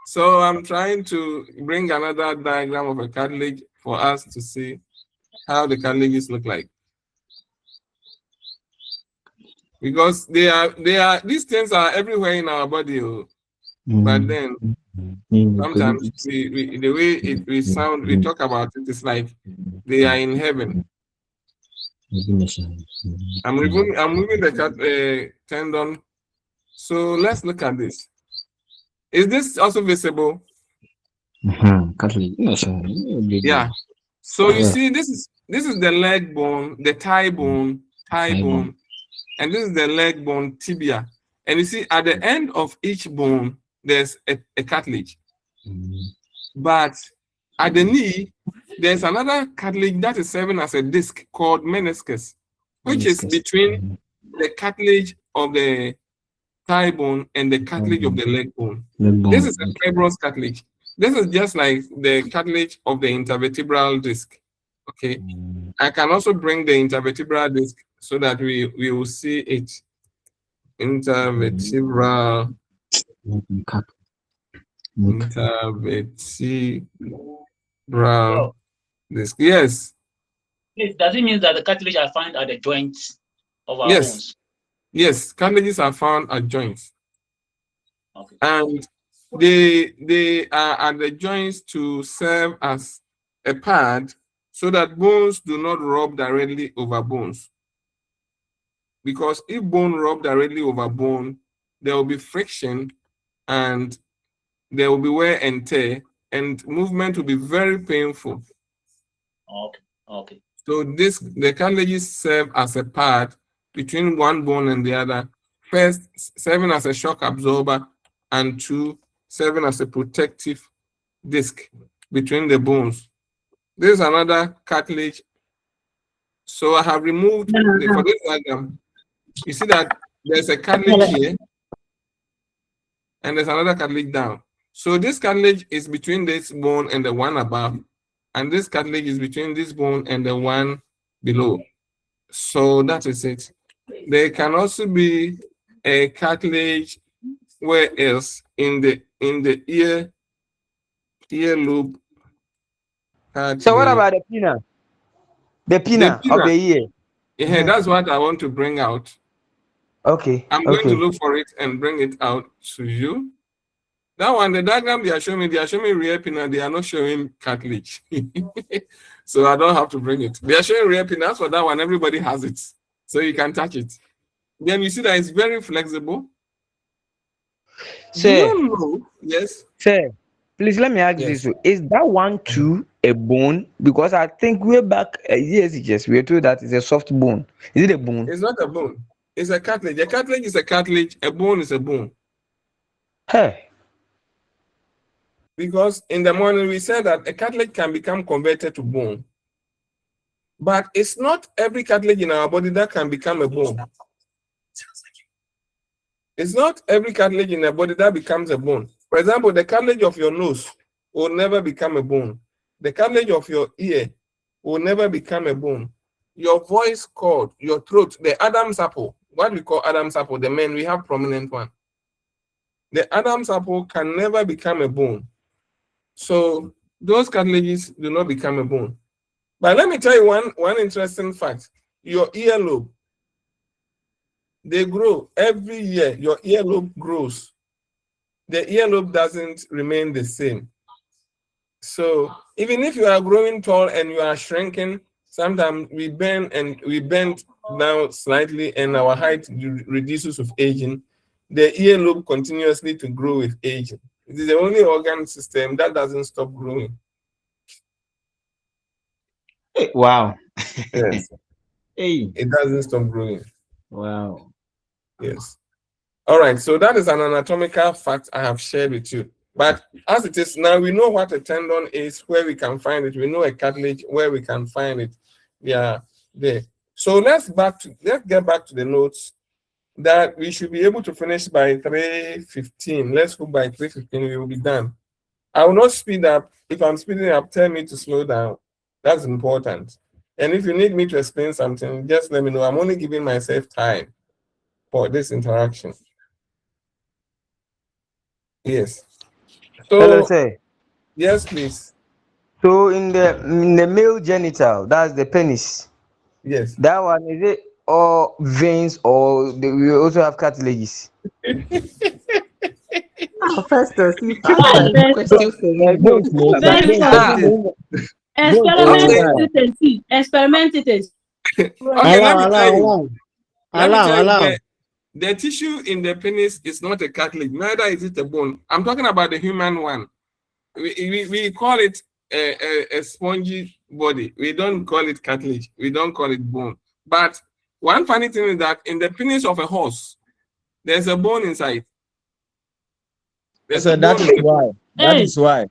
So I'm trying to bring another diagram of a cartilage for us to see how the cartilages look like. Because these things are everywhere in our body, but then sometimes the way we sound, we talk about it, it's like they are in heaven. I'm moving the tendon. So let's look at this. Is this also visible? Yeah. So you see, this is the leg bone, the thigh bone, and this is the leg bone, tibia. And you see, at the end of each bone, there's a cartilage. But at the knee, there's another cartilage that is serving as a disc called meniscus, which is between the cartilage of the thigh bone and the cartilage of the leg bone. This is a fibrous cartilage. This is just like the cartilage of the intervertebral disc. Okay. I can also bring the intervertebral disc so that we will see it. Intervertebral disc. Yes. Does it mean that the cartilage are found at the joints of our bones? Yes, cartilages are found at joints. Okay. And they are at the joints to serve as a pad so that bones do not rub directly over bones. Because if bone rub directly over bone, there will be friction and there will be wear and tear, and movement will be very painful. Okay. So the cartilages serve as a pad between one bone and the other. First, serving as a shock absorber, and two, serving as a protective disc between the bones. This is another cartilage. So I have removed for this diagram. You see that there's a cartilage here, and there's another cartilage down. So this cartilage is between this bone and the one above, and this cartilage is between this bone and the one below. So that is it. There can also be a cartilage where else in the earlobe. So what about the pinna? The pinna of the ear. Yeah, that's what I want to bring out. Okay. I'm going to look for it and bring it out to you. That one, the diagram they are showing me rear pinna. They are not showing cartilage. So I don't have to bring it. They are showing rear pinna. That's for that one. Everybody has it. So you can touch it. Then you see that it's very flexible. Sir, yes. Sir, please let me ask this. Is that one too a bone? Because I think way back yes, we were told that it's a soft bone. Is it a bone? It's not a bone. It's a cartilage. A cartilage is a cartilage. A bone is a bone. Hey. Because in the morning we said that a cartilage can become converted to bone. But it's not every cartilage in our body that can become a bone. It's not every cartilage in the body that becomes a bone. For example, the cartilage of your nose will never become a bone. The cartilage of your ear will never become a bone. Your voice cord, your throat, the Adam's apple, what we call Adam's apple, the men, we have prominent one. The Adam's apple can never become a bone. So those cartilages do not become a bone. But let me tell you one interesting fact. Your earlobe, they grow every year. Your earlobe grows. The earlobe doesn't remain the same. So even if you are growing tall and you are shrinking, sometimes we bend down slightly and our height reduces with aging. The earlobe continuously to grow with aging. It is the only organ system that doesn't stop growing. Wow. Yes. Hey. It doesn't stop growing. Wow. Yes. All right. So that is an anatomical fact I have shared with you. But as it is now, we know what a tendon is, where we can find it. We know a cartilage, where we can find it. Yeah, there. So let's get back to the notes that we should be able to finish by 3:15. Let's go by 3:15. We will be done. I will not speed up. If I'm speeding up, tell me to slow down. That's important. And if you need me to explain something, just let me know. I'm only giving myself time for this interaction. Yes. So, hello, sir. Yes, please. So in the male genital, that's the penis. Yes. That one, is it all veins or we also have cartilages? Festus, you asked a question for me. Experiment it. Okay, let me tell you. Allow. The tissue in the penis is not a cartilage, neither is it a bone. I'm talking about the human one. We call it a spongy body. We don't call it cartilage. We don't call it bone. But one funny thing is that in the penis of a horse, there's a bone inside. So that is why. That is why.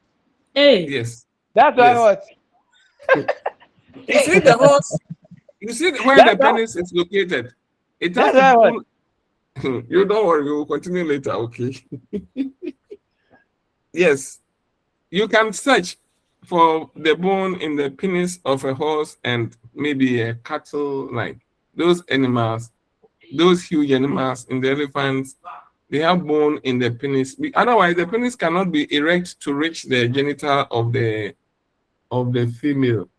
Hey. Yes. That's why what? You see the horse. You see where the penis is located. It has That's why what? You don't worry. We will continue later. Okay. Yes. You can search for the bone in the penis of a horse and maybe a cattle, like those animals, those huge animals in the elephants, they have bone in the penis. Otherwise, the penis cannot be erect to reach the genital of the female.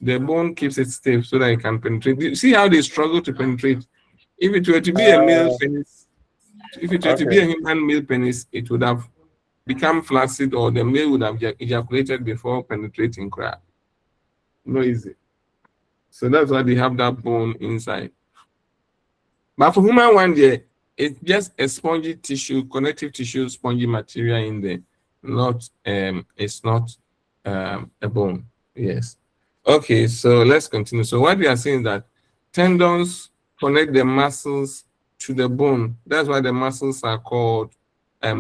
The bone keeps it stiff so that it can penetrate. You see how they struggle to penetrate? If it were to be a male penis, if it were to be a human male penis, it would have become flaccid, or the male would have ejaculated before penetrating crab. No easy. So that's why they have that bone inside. But for human one, it's just a spongy tissue, connective tissue, spongy material in there. It's not a bone. Yes. Okay, so let's continue. So what we are saying is that tendons connect the muscles to the bone. That's why the muscles are called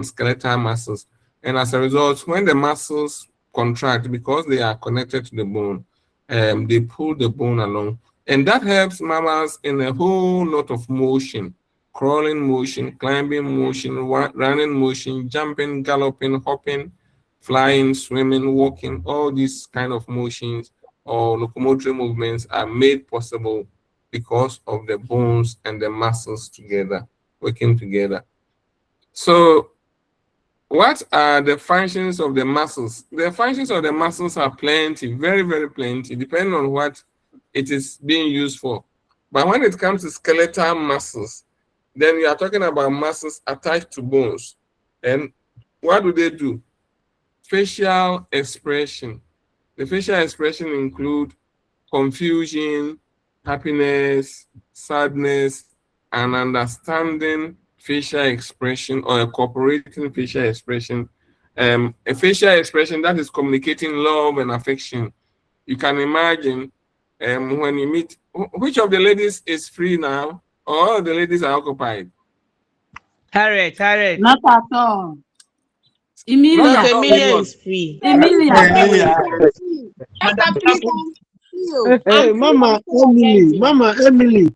skeletal muscles. And as a result, when the muscles contract, because they are connected to the bone, they pull the bone along. And that helps mammals in a whole lot of motion: crawling motion, climbing motion, running motion, jumping, galloping, hopping, flying, swimming, walking. All these kind of motions or locomotory movements are made possible because of the bones and the muscles together, working together. So what are the functions of the muscles? The functions of the muscles are plenty, very, very plenty, depending on what it is being used for. But when it comes to skeletal muscles, then we are talking about muscles attached to bones. And what do? Facial expression. The facial expression include confusion, happiness, sadness, and understanding facial expression, or a cooperating facial expression. A facial expression that is communicating love and affection. You can imagine when you meet, which of the ladies is free now? All the ladies are occupied. Harriet. Not at all. Emilia. No, Emilia is free. Emilia. Hey, Mama Emily.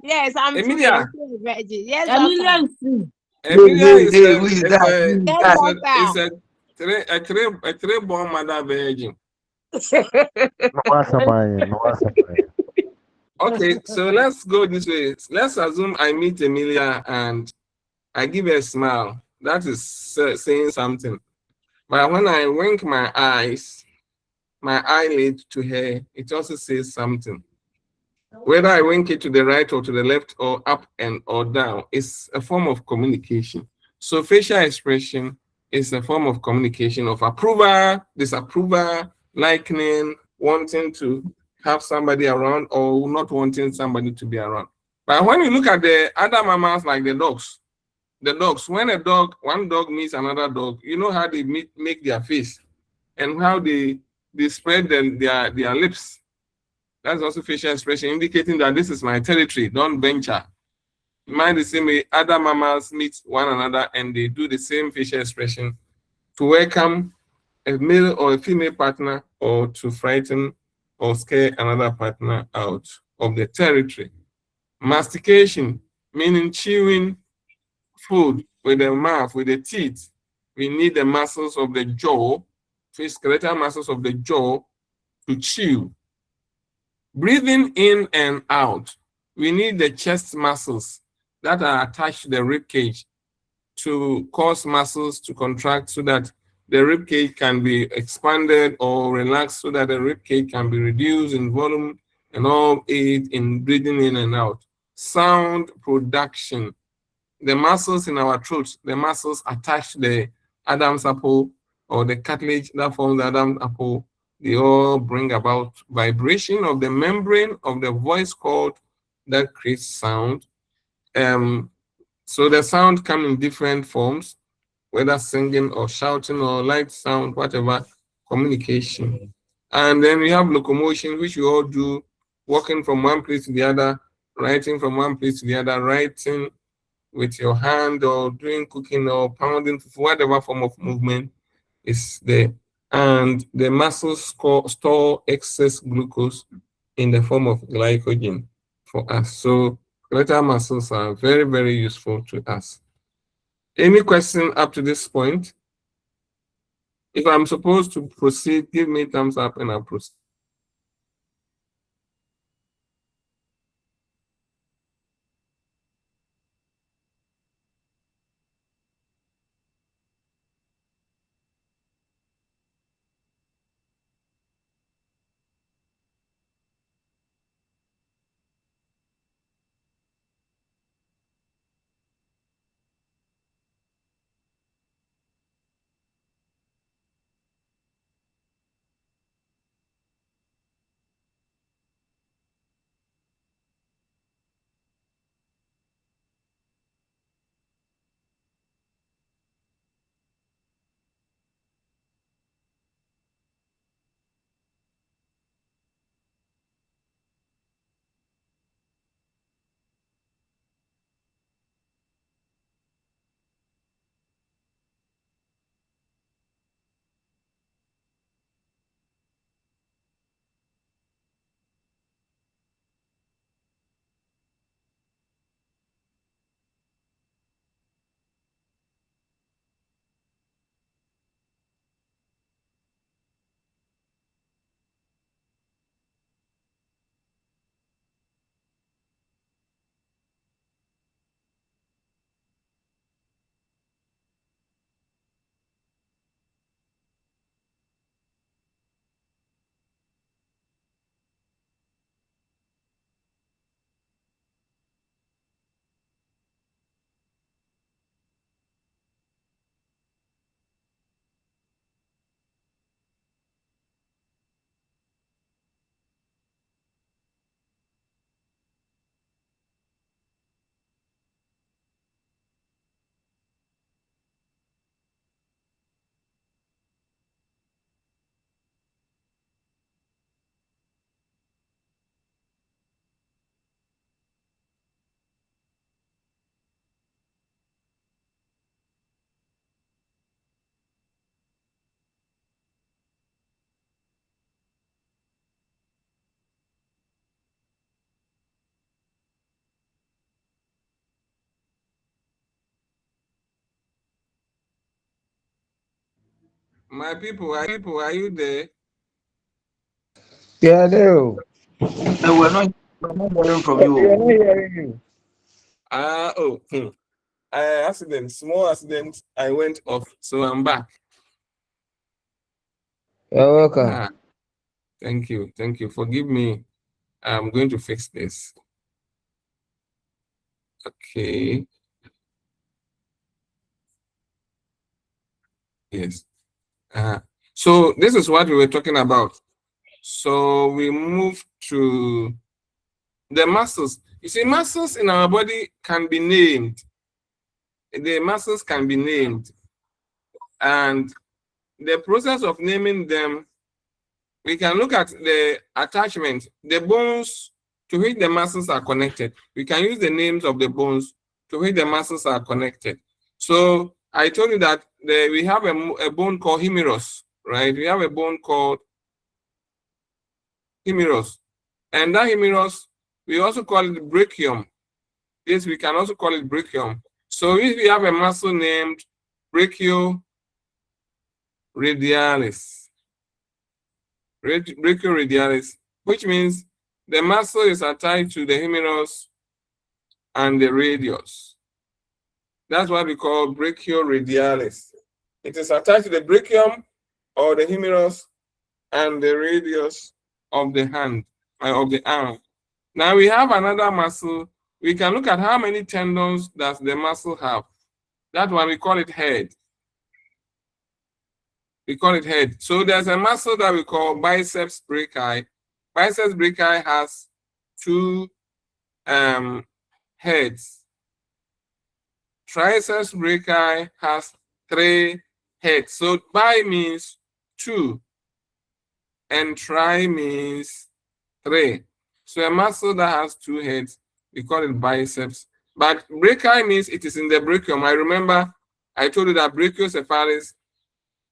Yes, I'm Emilia. free. Virgin. Yes, Emilia is free. Emilia is a three-born mother virgin. Okay, so let's go this way. Let's assume I meet Emilia and I give her a smile. That is saying something. But when I wink my eyelid to her, it also says something. Whether I wink it to the right or to the left or up and or down, it's a form of communication. So facial expression is a form of communication of approval, disapproval, liking, wanting to have somebody around or not wanting somebody to be around. But when you look at the other mammals like the dogs, when one dog meets another dog, you know how they make their face and how they spread their lips. That's also facial expression indicating that this is my territory, don't venture. Mind the same way other mammals meet one another and they do the same facial expression to welcome a male or a female partner or to frighten or scare another partner out of the territory. Mastication, meaning chewing food with the mouth, with the teeth. We need the muscles of the jaw, skeletal muscles of the jaw to chew. Breathing in and out, we need the chest muscles that are attached to the rib cage to cause muscles to contract so that the rib cage can be expanded or relaxed so that the rib cage can be reduced in volume and all aid in breathing in and out. Sound production, the muscles in our throat, the muscles attached to the Adam's apple or the cartilage that forms the Adam's apple, they all bring about vibration of the membrane of the voice cord that creates sound. So the sound comes in different forms, whether singing or shouting or light sound, whatever, communication. And then we have locomotion, which we all do, walking from one place to the other, writing from one place to the other, writing with your hand or doing cooking or pounding, whatever form of movement is there. And the muscles store excess glucose in the form of glycogen for us. So skeletal muscles are very, very useful to us. Any question up to this point? If I'm supposed to proceed, give me thumbs up and I'll proceed. My people, are you there? Yeah, no. We're not hearing from you. We're not hearing you. accident, small accident. I went off, so I'm back. You're welcome. Thank you. Forgive me. I'm going to fix this. Okay. Yes. So this is what we were talking about. So we move to the muscles. You see, muscles in our body can be named. The muscles can be named. And the process of naming them, we can look at the attachment, the bones to which the muscles are connected. We can use the names of the bones to which the muscles are connected. So I told you that we have a bone called humerus, right? We have a bone called humerus. And that humerus, we also call it brachium. Yes, we can also call it brachium. So if we have a muscle named brachioradialis, which means the muscle is attached to the humerus and the radius. That's what we call brachioradialis. It is attached to the brachium or the humerus and the radius of the hand, of the arm. Now we have another muscle. We can look at how many tendons does the muscle have. That one we call it head. We call it head. So there's a muscle that we call biceps brachii. Biceps brachii has 2 heads. Triceps brachii has 3 heads. So bi means 2 and tri means 3. So a muscle that has 2 heads, we call it biceps. But brachii means it is in the brachium. I remember I told you that brachiocephalus,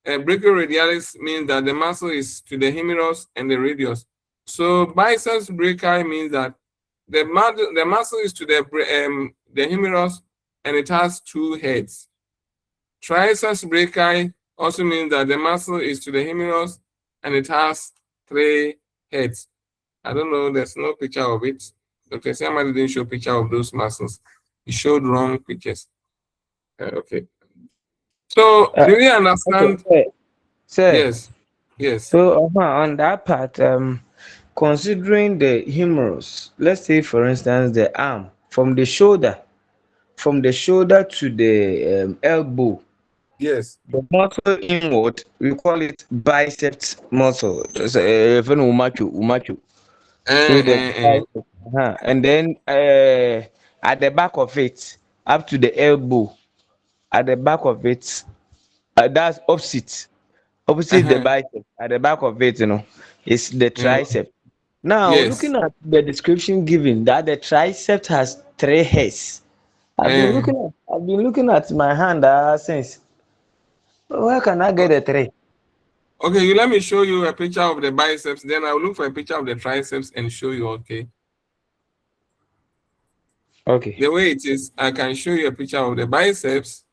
brachioradialis means that the muscle is to the humerus and the radius. So biceps brachii means that the muscle is to the humerus and it has 2 heads. Triceps brachii also means that the muscle is to the humerus and it has 3 heads. I don't know, there's no picture of it. Dr. Somebody didn't show picture of those muscles. He showed wrong pictures. Okay. So, do you understand? Okay, sir. Yes. So on that part, considering the humerus, let's say for instance the arm from the shoulder to the elbow. Yes. The muscle inward, we call it biceps muscle. So the bicep, and then at the back of it, up to the elbow, at the back of it, that's opposite the bicep. At the back of it, is the tricep. Now, looking at the description given, that the tricep has 3 heads. I've been looking at my hand since. Where can I get a 3? Okay, you let me show you a picture of the biceps. Then I'll look for a picture of the triceps and show you. Okay. Okay. The way it is, I can show you a picture of the biceps,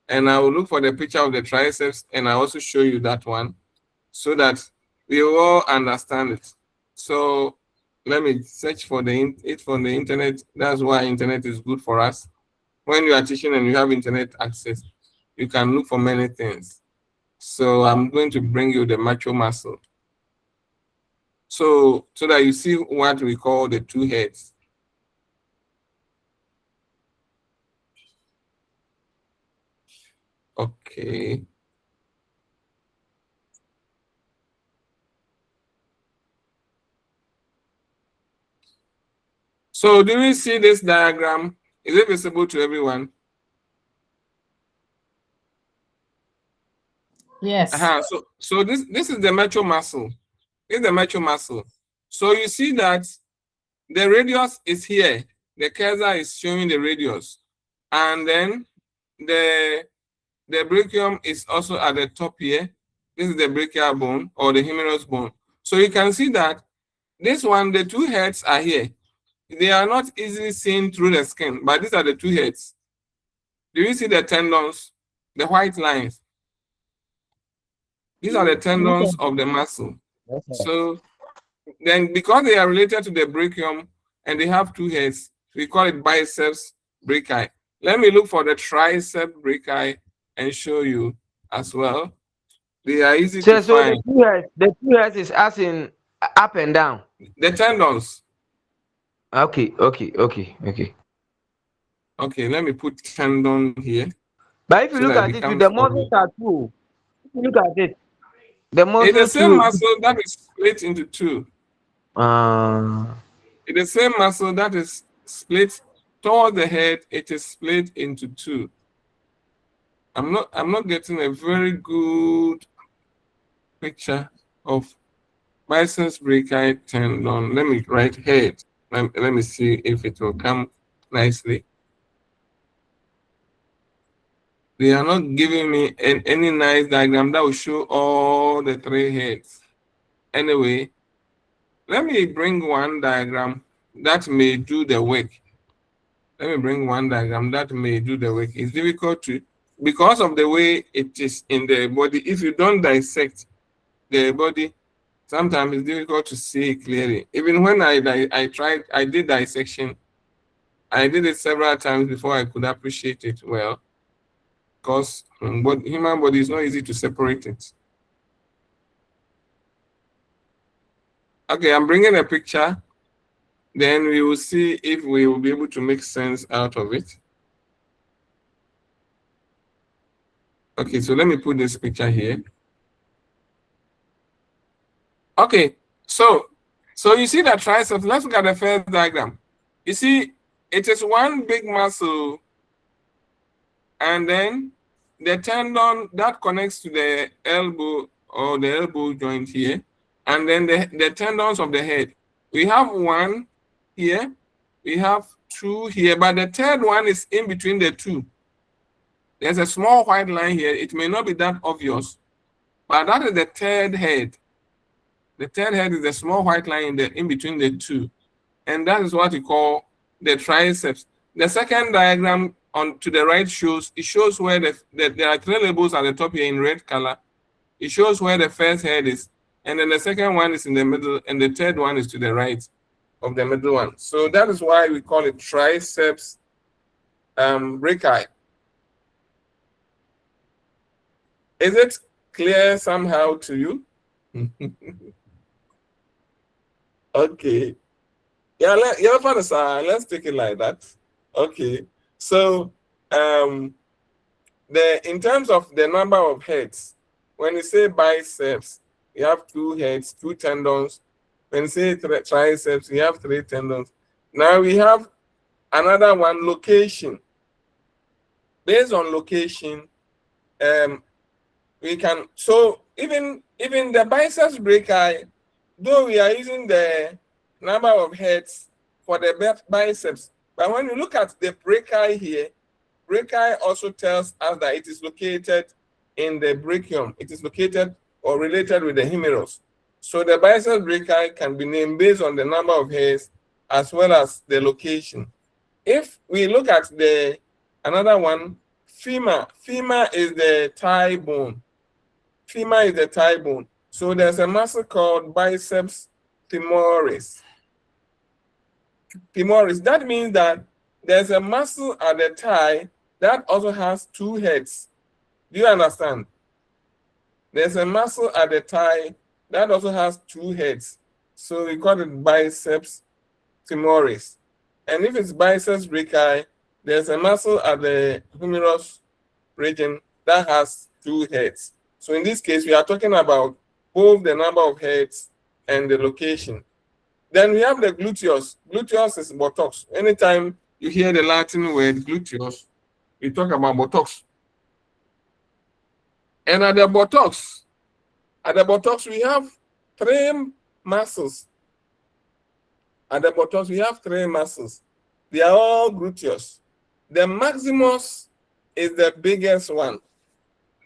and I will look for the picture of the triceps, and I also show you that one, so that we all understand it. So let me search for it from the internet. That's why internet is good for us. When you are teaching and you have internet access, you can look for many things. So I'm going to bring you the macho muscle. So that you see what we call the 2 heads. Okay. So do you see this diagram? Is it visible to everyone? Yes. So this is the macho muscle. This is the macho muscle. So you see that the radius is here. The cursor is showing the radius. And then the brachium is also at the top here. This is the brachial bone or the humerus bone. So you can see that this one, the 2 heads are here. They are not easily seen through the skin, but these are the 2 heads. Do you see the tendons, the white lines? These are the tendons of the muscle. So then because they are related to the brachium and they have 2 heads, we call it biceps brachii. Let me look for the tricep brachii and show you as well. They are easy to find. The two heads is as in up and down. The tendons. Okay. Okay, let me put tendon here. But if you look at it, the muscles are two. If you look at it, the muscle it's the same muscle that is split into two. It's the same muscle that is split toward the head. It is split into two. I'm not getting a very good picture of biceps brachii tendon. Let me write head. Let me see if it will come nicely. They are not giving me any nice diagram that will show all the three heads. Anyway, let me bring one diagram that may do the work. It's difficult to, because of the way it is in the body. If you don't dissect the body, sometimes it's difficult to see clearly. Even when I did dissection, I did it several times before I could appreciate it well. Because human body is not easy to separate it. Okay, I'm bringing a picture. Then we will see if we will be able to make sense out of it. Okay, so let me put this picture here. Okay, so you see that triceps. Let's look at the first diagram. You see, it is one big muscle, and then the tendon that connects to the elbow or the elbow joint here, and then the tendons of the head. We have one here, we have two here, but the third one is in between the two. There's a small white line here. It may not be that obvious, but that is the third head. The third head is the small white line in between the two, and that is what we call the triceps. The second diagram on to the right shows where there are three labels at the top here in red color. It shows where the first head is, and then the second one is in the middle, and the third one is to the right of the middle one. So that is why we call it triceps brachii. Is it clear somehow to you? Okay. Yeah, let's take it like that. Okay. So in terms of the number of heads, when you say biceps, you have two heads, two tendons. When you say triceps, you have three tendons. Now we have another one, location. Based on location, we can, so even the biceps brachii, though we are using the number of heads for the biceps, but when you look at the brachii here, brachii also tells us that it is located in the brachium. It is located or related with the humerus. So the biceps brachii can be named based on the number of hairs as well as the location. If we look at another one, femur is the thigh bone. Femur is the thigh bone. So there's a muscle called biceps femoris. Femoris, that means that there's a muscle at the thigh that also has two heads. Do you understand? There's a muscle at the thigh that also has two heads. So we call it biceps femoris. And if it's biceps brachii, there's a muscle at the humerus region that has two heads. So in this case, we are talking about both the number of heads and the location. Then we have the gluteus. Gluteus is buttocks. Anytime you hear the Latin word gluteus, we talk about buttocks. And at the buttocks, we have three muscles. At the buttocks, we have three muscles. They are all gluteus. The maximus is the biggest one.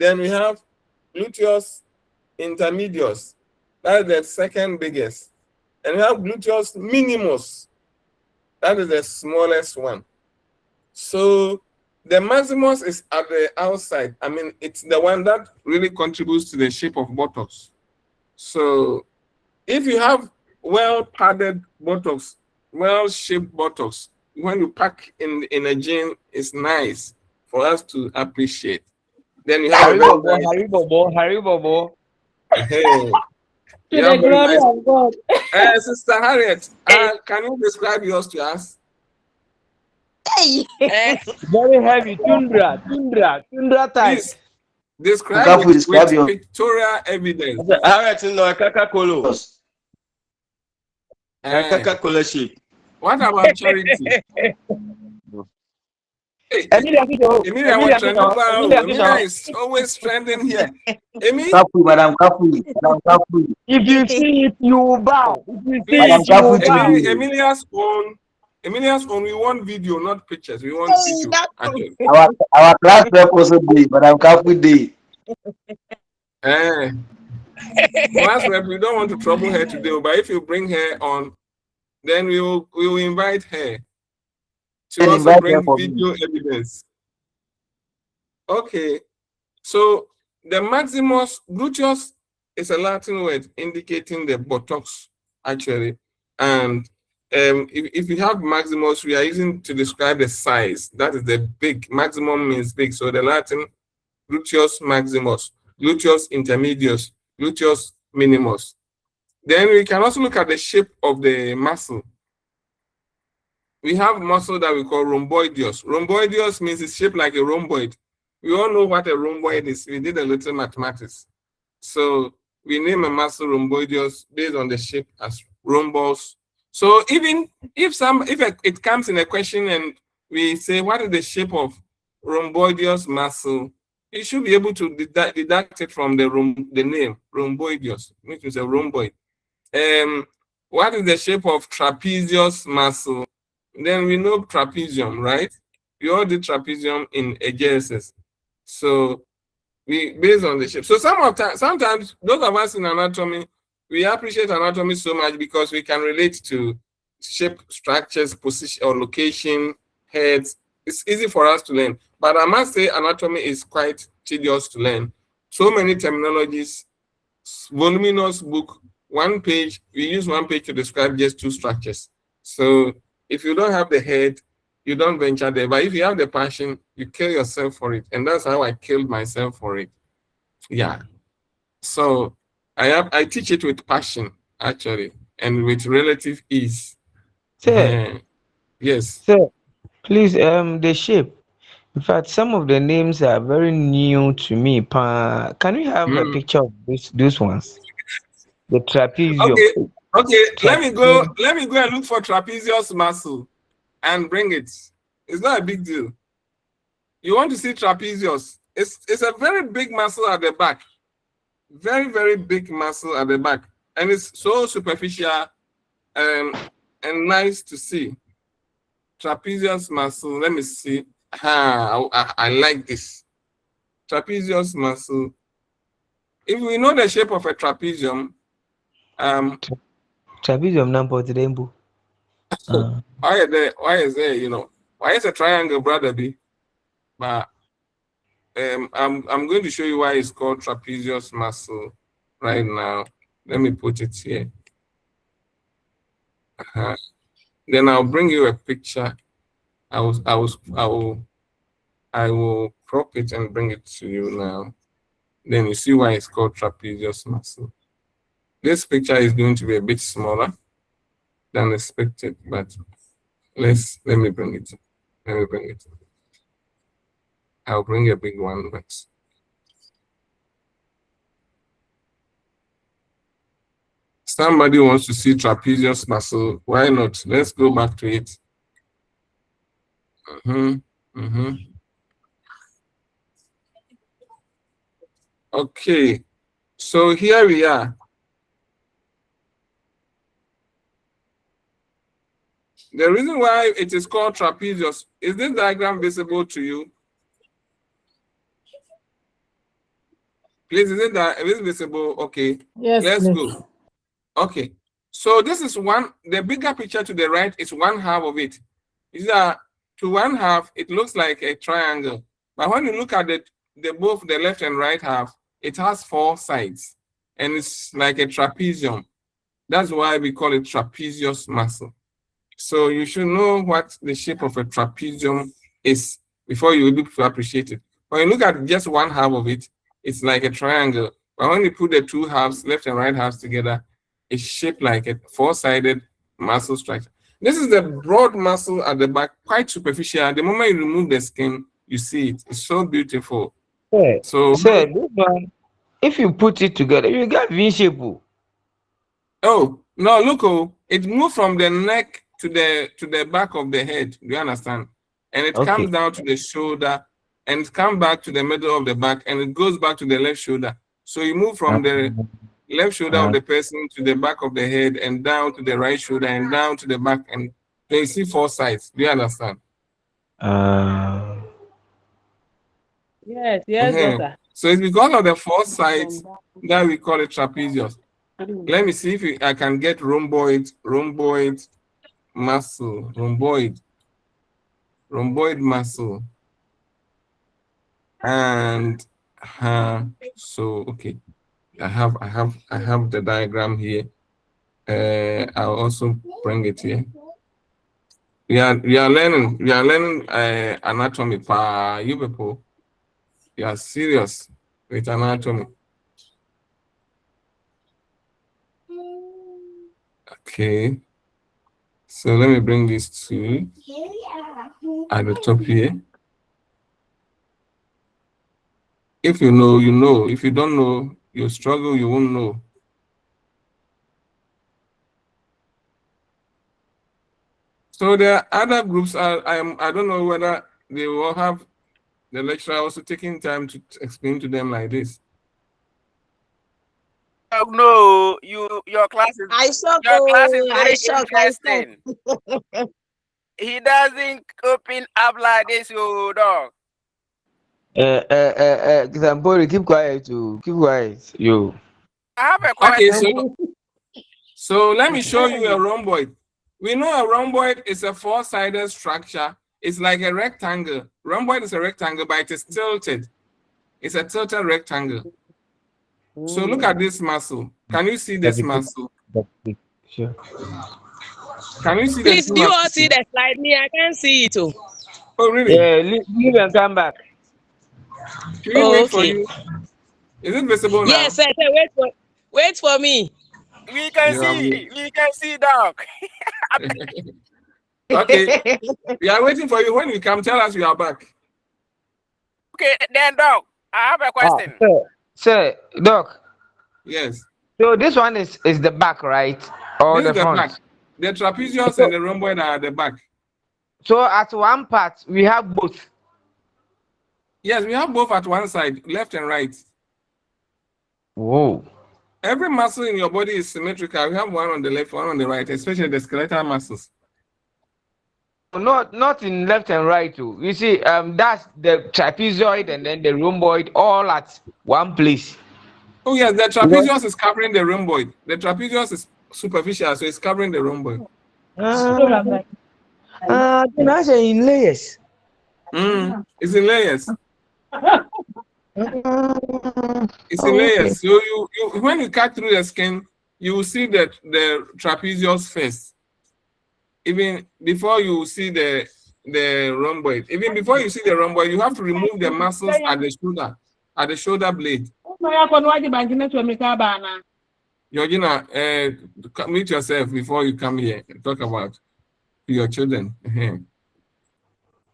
Then we have gluteus intermedius. That is the second biggest. And we have gluteus minimus. That is the smallest one. So the maximus is at the outside. I mean, it's the one that really contributes to the shape of buttocks. So if you have well-padded buttocks, well-shaped buttocks, when you pack in a gym, it's nice for us to appreciate. Then you have a very nice. Haribo. Hey, to the glory of God. Sister Harriet, can you describe yours to us? Very heavy. Tundra type. Please describe with your pictorial evidence. Harriet no Coca-Cola. Coca-Cola shape. What about Charity? Emilia is always trending here. Madam Kafu. If you see it, you will bow. Emilia's own. We want video, not pictures. We want video. Our class rep also day, Madam Kafu day. Class rep, we don't want to trouble her today, but if you bring her on, then we will invite her to also bring video evidence. Okay, so the maximus gluteus is a Latin word indicating the buttocks, actually. And if you have maximus, we are using to describe the size. That is the big. Maximum means big. So the Latin gluteus maximus, gluteus intermedius, gluteus minimus. Then we can also look at the shape of the muscle. We have muscle that we call rhomboideus. Rhomboideus means it's shaped like a rhomboid. We all know what a rhomboid is. We did a little mathematics. So we name a muscle rhomboideus based on the shape as rhombus. So even if it comes in a question and we say, what is the shape of rhomboideus muscle? You should be able to deduct it from the name, rhomboideus, which is a rhomboid. What is the shape of trapezius muscle? Then we know trapezium, right? We all did trapezium in AJSS. So we based on the shape. So sometimes those of us in anatomy, we appreciate anatomy so much because we can relate to shape, structures, position or location, heads. It's easy for us to learn. But I must say anatomy is quite tedious to learn. So many terminologies, voluminous book, one page, we use one page to describe just two structures. So if you don't have the head, you don't venture there. But if you have the passion, you kill yourself for it. And that's how I killed myself for it. Yeah. So I teach it with passion, actually, and with relative ease. Sir, yes. Sir, please, the shape. In fact, some of the names are very new to me. Can we have a picture of those ones? The trapezium. Okay. Let me go and look for trapezius muscle and bring it. It's not a big deal. You want to see trapezius? It's a very big muscle at the back. Very, very big muscle at the back. And it's so superficial and nice to see. Trapezius muscle. Let me see. I like this. Trapezius muscle. If we know the shape of a trapezium, trapezium number to rainbow. Why is there, why is a triangle, brother B? But I'm going to show you why it's called trapezius muscle right now. Let me put it here. Then I'll bring you a picture. I will crop it and bring it to you now. Then you see why it's called trapezius muscle. This picture is going to be a bit smaller than expected, but let me bring it. I'll bring a big one, but somebody wants to see trapezius muscle. Why not? Let's go back to it. Okay, so here we are. The reason why it is called trapezius, is this diagram visible to you? Please, is it visible? Okay. Yes. Let's go. Okay. So this is the bigger picture to the right is one half of it. Is that to one half, it looks like a triangle. But when you look at both the left and right half, it has four sides. And it's like a trapezium. That's why we call it trapezius muscle. So you should know what the shape of a trapezium is before you will be able to appreciate it. When you look at just one half of it, it's like a triangle. But when you put the two halves, left and right halves together, it's shaped like a four-sided muscle structure. This is the broad muscle at the back, quite superficial. The moment you remove the skin, you see it. It's so beautiful. Yeah. So, this one, if you put it together, you get V shape. Oh no, look, it moved from the neck to the back of the head. Do you understand? And it comes down to the shoulder, and it comes back to the middle of the back, and it goes back to the left shoulder. So you move from the left shoulder of the person to the back of the head, and down to the right shoulder, and down to the back, and then you see four sides. Do you understand? Yes, doctor. So it's because of the four sides that we call it trapezius. Let me see if I can get rhomboid muscle, rhomboid muscle, and so okay, I have the diagram here. I'll also bring it here. We are learning anatomy. You people, you are serious with anatomy. Okay, so let me bring this to at the top here. If you know, you know. If you don't know, you struggle, you won't know. So there are other groups. I don't know whether they will have the lecturer also taking time to explain to them like this. Oh, no, your class is very interesting. He doesn't open up like this, you dog. Example, keep quiet, keep quiet, you. I have a question. Okay, so let me show you a rhomboid. We know a rhomboid is a four-sided structure. It's like a rectangle. Rhomboid is a rectangle, but it is tilted. It's a tilted rectangle. So look at this muscle. Can you see this muscle? Sure. Can you see Please, the do you all see the slide? Me, I can't see it too. Oh, really? Yeah, leave and come back. Can we wait for you? Is it visible now? Yes, sir. Wait for me. We can see, dog. Okay. We are waiting for you. When you come, tell us you are back. Okay, then, dog, I have a question. Sir, Doc. Yes. So this one is the back, right? Or This the is front? Back. The trapezius and the rhomboid are at the back. So at one part, we have both. Yes, we have both at one side, left and right. Whoa. Every muscle in your body is symmetrical. We have one on the left, one on the right, especially the skeletal muscles. Not in left and right too. You see, that's the trapezoid and then the rhomboid all at one place. Oh yes, the trapezius is covering the rhomboid. The trapezius is superficial, so it's covering the rhomboid. That's in layers. It's in layers. It's in layers. So you when you cut through the skin, you will see that the trapezius first. Even before you see the rhomboid, even before you see the rhomboid, you have to remove the muscles at the shoulder blade. Georgina, meet yourself before you come here and talk about your children.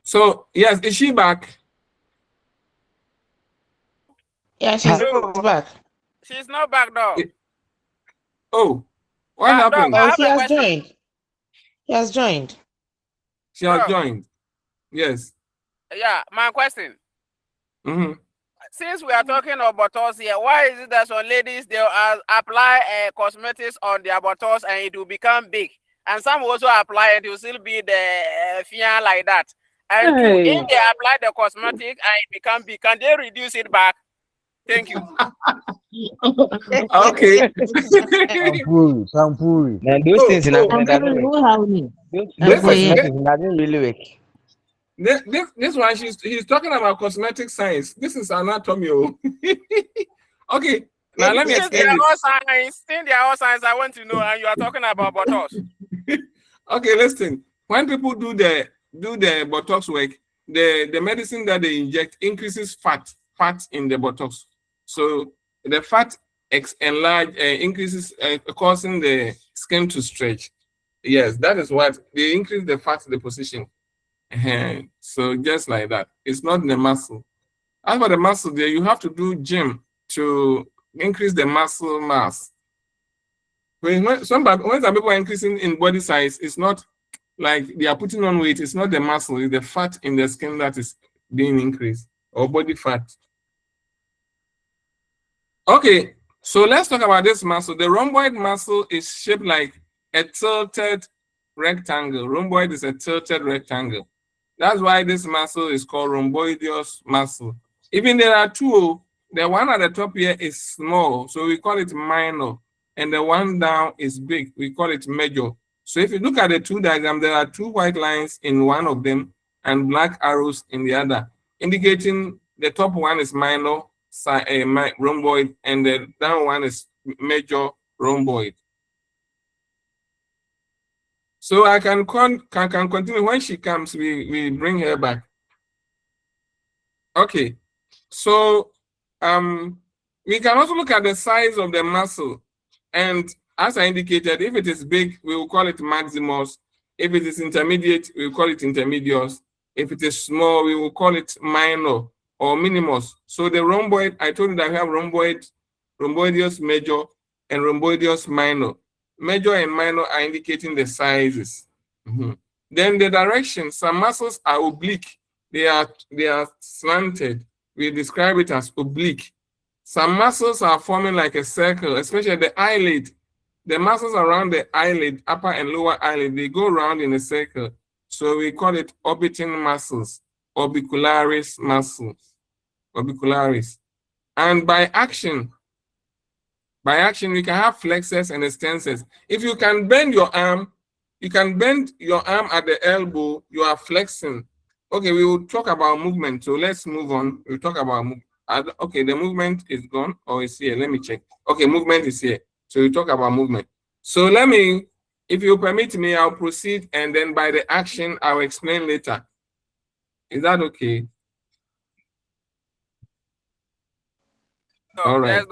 So yes, is she back? Yeah, she's back. She's not back, dog. Oh, what happened? Oh, he has joined. He has joined. She has joined. Yes. Yeah, my question. Since we are talking about buttocks here, why is it that some ladies they apply cosmetics on their buttocks and it will become big, and some also apply and it will still be the fian like that? And if they apply the cosmetic and it become big, can they reduce it back? Thank you. Okay. Shampoo. Now those things in doesn't really work. This one, he's talking about cosmetic science. This is anatomy. Okay, now let me explain. Since they are all science, I want to know, and you are talking about buttocks. Okay, listen. When people do the Botox work, the medicine that they inject increases fat in the buttocks. So the fat increases, causing the skin to stretch. Yes, that is what they increase the fat deposition. So just like that, it's not the muscle. As for the muscle, there you have to do gym to increase the muscle mass. When some people are increasing in body size, it's not like they are putting on weight. It's not the muscle, it's the fat in the skin that is being increased, or body fat. Okay, so let's talk about this muscle. The rhomboid muscle is shaped like a tilted rectangle. Rhomboid is a tilted rectangle. That's why this muscle is called rhomboideus muscle. Even there are two. The one at the top here is small, so we call it minor. And the one down is big, we call it major. So if you look at the two diagrams, there are two white lines in one of them and black arrows in the other, indicating the top one is minor rhomboid and the down one is major rhomboid. So I can continue. When she comes, we bring her back. Okay, so we can also look at the size of the muscle. And as I indicated, if it is big, we will call it maximus. If it is intermediate, we will call it intermedius. If it is small, we will call it minor or minimus. So the rhomboid, I told you that we have rhomboideus major and rhomboideus minor. Major and minor are indicating the sizes. Then the direction, some muscles are oblique. They are slanted. We describe it as oblique. Some muscles are forming like a circle, especially the eyelid. The muscles around the eyelid, upper and lower eyelid, they go around in a circle. So we call it orbiting muscles, orbicularis muscles, orbicularis. And by action, we can have flexors and extensors. If you can bend your arm, at the elbow, you are flexing. Okay, we will talk about movement. So let's move on. We'll talk about movement. Okay, the movement is gone or is here. Let me check. Okay, movement is here. So we talk about movement. So if you permit me, I'll proceed, and then by the action, I'll explain later. Is that okay? No, all right.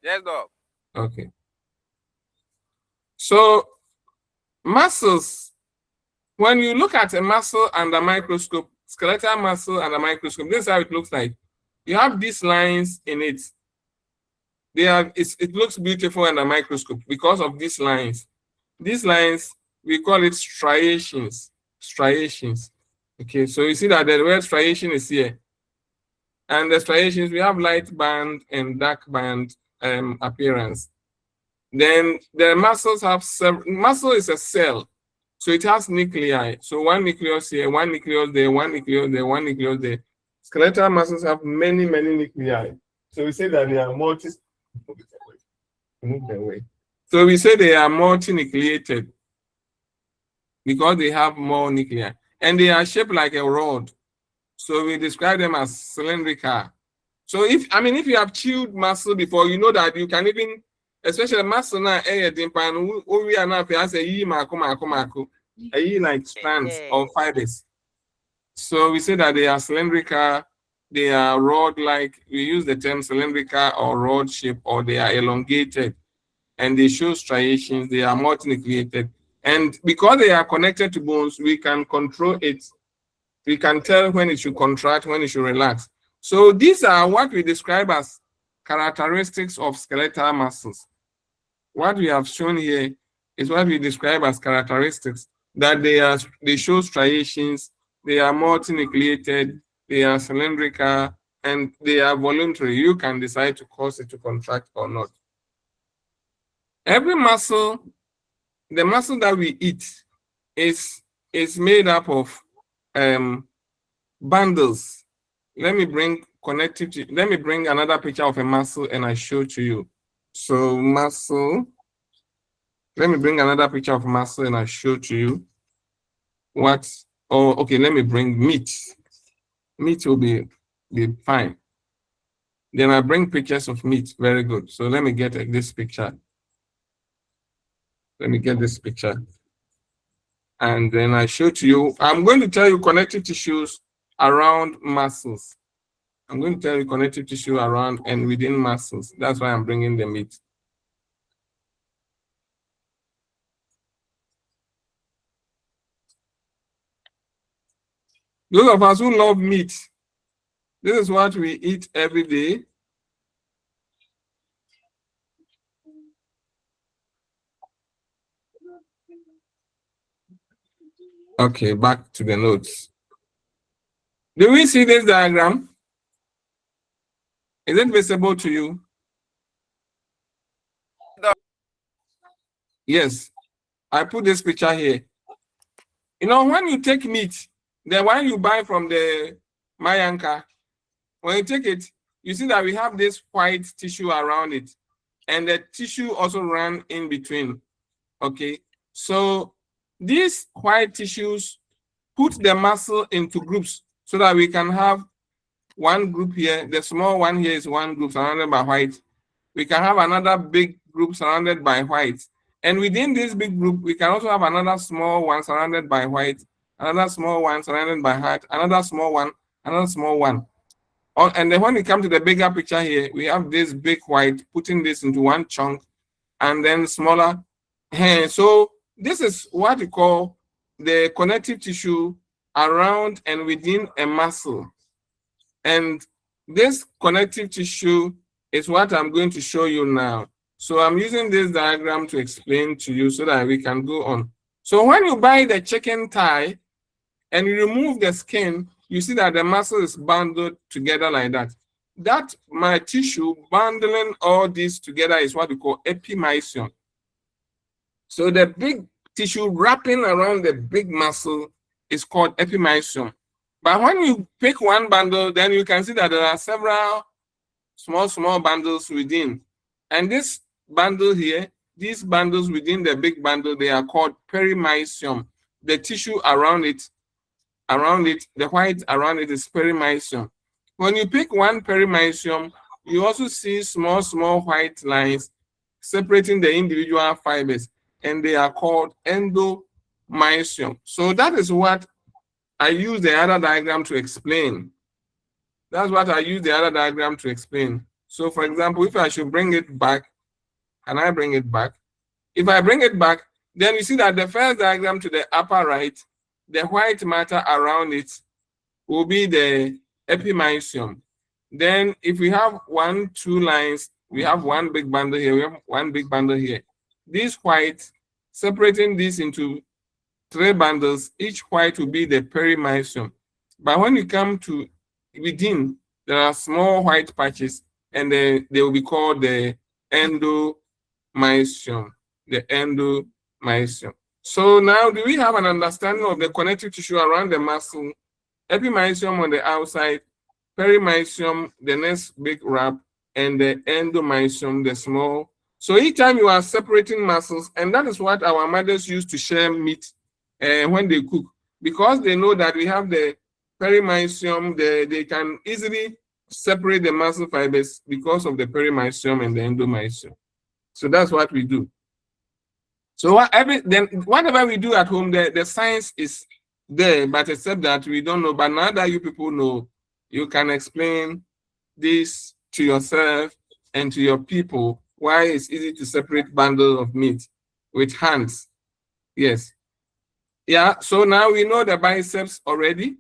Yes, dog. Okay. So muscles, when you look at a muscle under microscope, skeletal muscle under microscope, this is how it looks like. You have these lines in it. It looks beautiful under microscope because of these lines. These lines, we call it striations. Striations. Okay, so you see that the word striation is here. And the striations, we have light band and dark band appearance. Then the muscles have muscle is a cell. So it has nuclei. So one nucleus here, one nucleus there, one nucleus there, one nucleus there. Skeletal muscles have many, many nuclei. So we say that they are So we say they are multinucleated because they have more nuclei. And they are shaped like a rod. So we describe them as cylindrical. So if you have chewed muscle before, you know that you can even, especially muscle now, like strands or fibers. So we say that they are cylindrical, they are rod-like. We use the term cylindrical or rod shape, or they are elongated, and they show striations. They are multinucleated, and because they are connected to bones, we can control it. We can tell when it should contract, when it should relax. So these are what we describe as characteristics of skeletal muscles. What we have shown here is what we describe as characteristics, that they show striations, they are multinucleated, they are cylindrical, and they are voluntary. You can decide to cause it to contract or not. Every muscle, the muscle that we eat is made up of bundles. Let me bring another picture of a muscle and I show to you. So muscle, let me bring another picture of muscle and I show to you okay, let me bring meat. Meat will be fine. Then I bring pictures of meat. Very good. So let me get this picture. Let me get this picture. And then I show to you, I'm going to tell you connective tissues around muscles. I'm going to tell you connective tissue around and within muscles. That's why I'm bringing the meat. Those of us who love meat, this is what we eat every day. Okay, back to the notes. Do we see this diagram? Is it visible to you? No. Yes, I put this picture here. You know, when you take meat, the one you buy from the Mayanka, when you take it, you see that we have this white tissue around it, and the tissue also run in between. Okay, so these white tissues put the muscle into groups so that we can have one group here. The small one here is one group surrounded by white. We can have another big group surrounded by white. And within this big group, we can also have another small one surrounded by white, another small one surrounded by white, another small one, another small one. And then when we come to the bigger picture here, we have this big white putting this into one chunk and then smaller. So this is what we call the connective tissue around and within a muscle. And this connective tissue is what I'm going to show you now. So I'm using this diagram to explain to you so that we can go on. So when you buy the chicken thigh and you remove the skin, you see that the muscle is bundled together like that. That my tissue bundling all this together is what we call epimysium. So the big tissue wrapping around the big muscle is called epimysium. But when you pick one bundle, then you can see that there are several small bundles within. And this bundle here, these bundles within the big bundle, they are called perimysium. The tissue around it, the white around it is perimysium. When you pick one perimysium, you also see small white lines separating the individual fibers, and they are called endomysium. So that is what I use the other diagram to explain. That's what I use the other diagram to explain. So for example, if I should bring it back, can I bring it back? If I bring it back, then you see that the first diagram to the upper right, the white matter around it will be the epimysium. Then if we have 1, 2 lines, we have one big bundle here, we have one big bundle here. This white, separating this into 3 bundles, each white will be the perimysium. But when you come to within, there are small white patches, and they will be called the endomysium. The endomysium. So now, do we have an understanding of the connective tissue around the muscle? Epimysium on the outside, perimysium, the next big wrap, and the endomysium, the small. So each time you are separating muscles, and that is what our mothers used to share meat when they cook, because they know that we have the perimysium, they can easily separate the muscle fibers because of the perimysium and the endomysium. So that's what we do. So whatever we do at home, the science is there, but except that we don't know. But now that you people know, you can explain this to yourself and to your people, why it's easy to separate bundles of meat with hands. Yes. Yeah, so now we know the biceps already.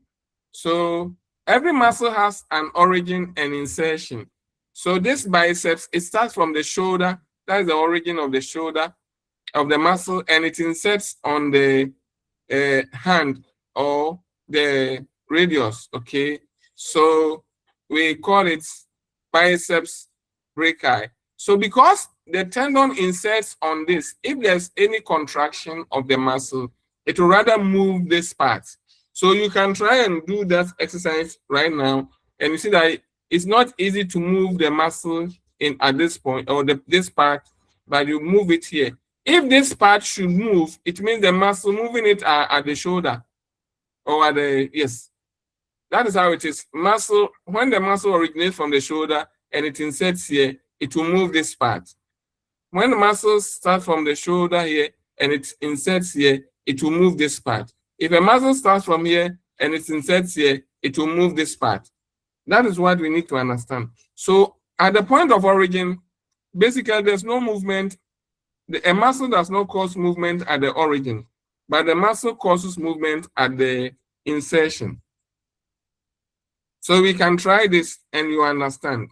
So every muscle has an origin and insertion. So this biceps, it starts from the shoulder. That is the origin of the shoulder of the muscle, and it inserts on the hand or the radius, okay? So we call it biceps brachii. So because the tendon inserts on this, if there's any contraction of the muscle, it will rather move this part. So you can try and do that exercise right now, and you see that it's not easy to move the muscle in at this point or this part, but you move it here. If this part should move, it means the muscle moving it at the shoulder or at the, yes. That is how it is. Muscle, when the muscle originates from the shoulder and it inserts here, it will move this part. When the muscles start from the shoulder here and it inserts here, it will move this part. If a muscle starts from here and it inserts here, it will move this part. That is what we need to understand. So at the point of origin, basically there's no movement. A muscle does not cause movement at the origin, but the muscle causes movement at the insertion. So we can try this and you understand.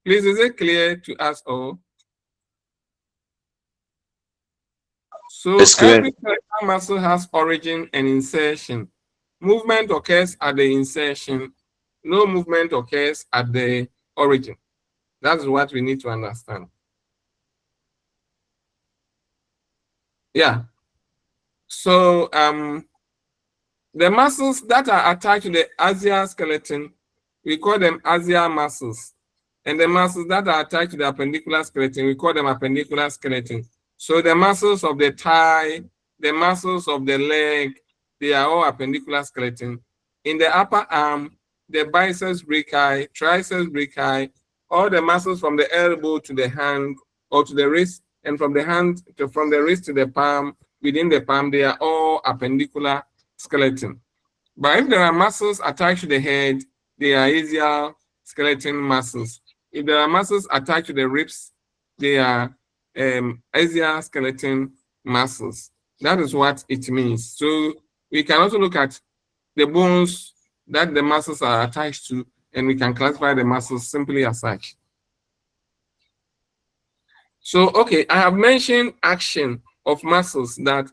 Please, is it clear to us all? So every skeletal muscle has origin and insertion. Movement occurs at the insertion. No movement occurs at the origin. That's what we need to understand. Yeah. So the muscles that are attached to the axial skeleton, we call them axial muscles. And the muscles that are attached to the appendicular skeleton, we call them appendicular skeleton. So the muscles of the thigh, the muscles of the leg, they are all appendicular skeleton. In the upper arm, the biceps brachii, triceps brachii, all the muscles from the elbow to the hand or to the wrist, and from the hand to from the wrist to the palm, within the palm, they are all appendicular skeleton. But if there are muscles attached to the head, they are axial skeleton muscles. If there are muscles attached to the ribs, they are axial skeleton muscles. That is what it means. So we can also look at the bones that the muscles are attached to, and we can classify the muscles simply as such. So, okay, I have mentioned action of muscles, that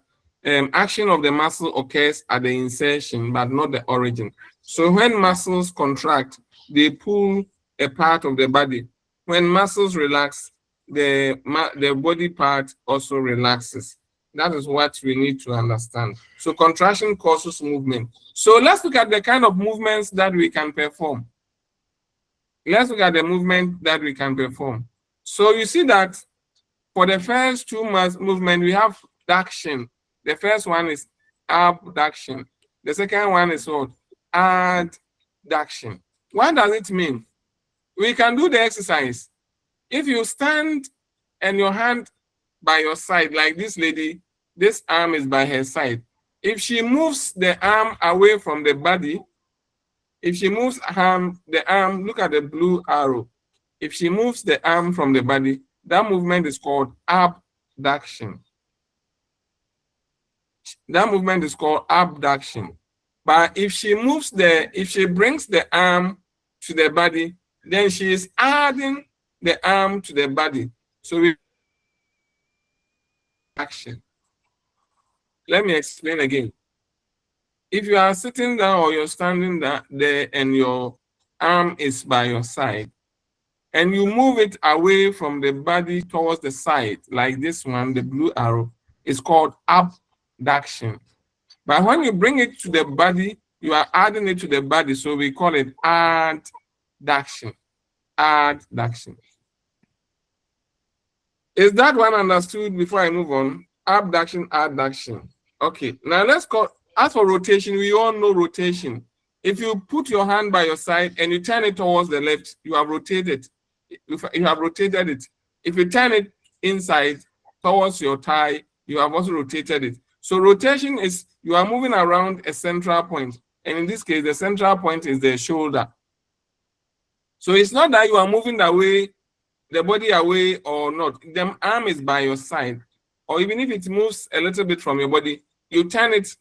action of the muscle occurs at the insertion, but not the origin. So when muscles contract, they pull a part of the body. When muscles relax, the body part also relaxes. That is what we need to understand. So contraction causes movement. So let's look at the kind of movements that we can perform. Let's look at the movement that we can perform. So you see that for the first two movements, we have duction. The first one is abduction. The second one is what? Adduction. What does it mean? We can do the exercise. If you stand and your hand by your side, like this lady, this arm is by her side. If she moves the arm away from the body, if she moves the arm, look at the blue arrow. If she moves the arm from the body, that movement is called abduction. That movement is called abduction. But if she brings the arm to the body, then she is adding the arm to the body. So we action. Let me explain again. If you are sitting down or you're standing there and your arm is by your side, and you move it away from the body towards the side, like this one, the blue arrow, is called abduction. But when you bring it to the body, you are adding it to the body, so we call it adduction. Adduction. Is that one understood before I move on? Abduction, adduction. Okay, now let's call, as for rotation, we all know rotation. If you put your hand by your side and you turn it towards the left, you have rotated. You have rotated it. If you turn it inside towards your thigh, you have also rotated it. So rotation is you are moving around a central point. And in this case, the central point is the shoulder. So it's not that you are moving the body away or not. The arm is by your side. Or even if it moves a little bit from your body, you turn it.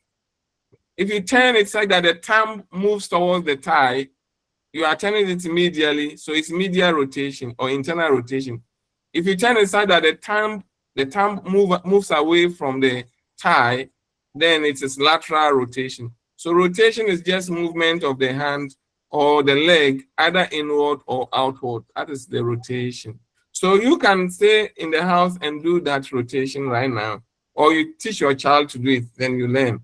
If you turn it so that the thumb moves towards the thigh, you are turning it medially, so it's medial rotation or internal rotation. If you turn it so that the thumb moves away from the thigh, then it is lateral rotation. So rotation is just movement of the hand or the leg, either inward or outward. That is the rotation. So you can stay in the house and do that rotation right now, or you teach your child to do it, then you learn.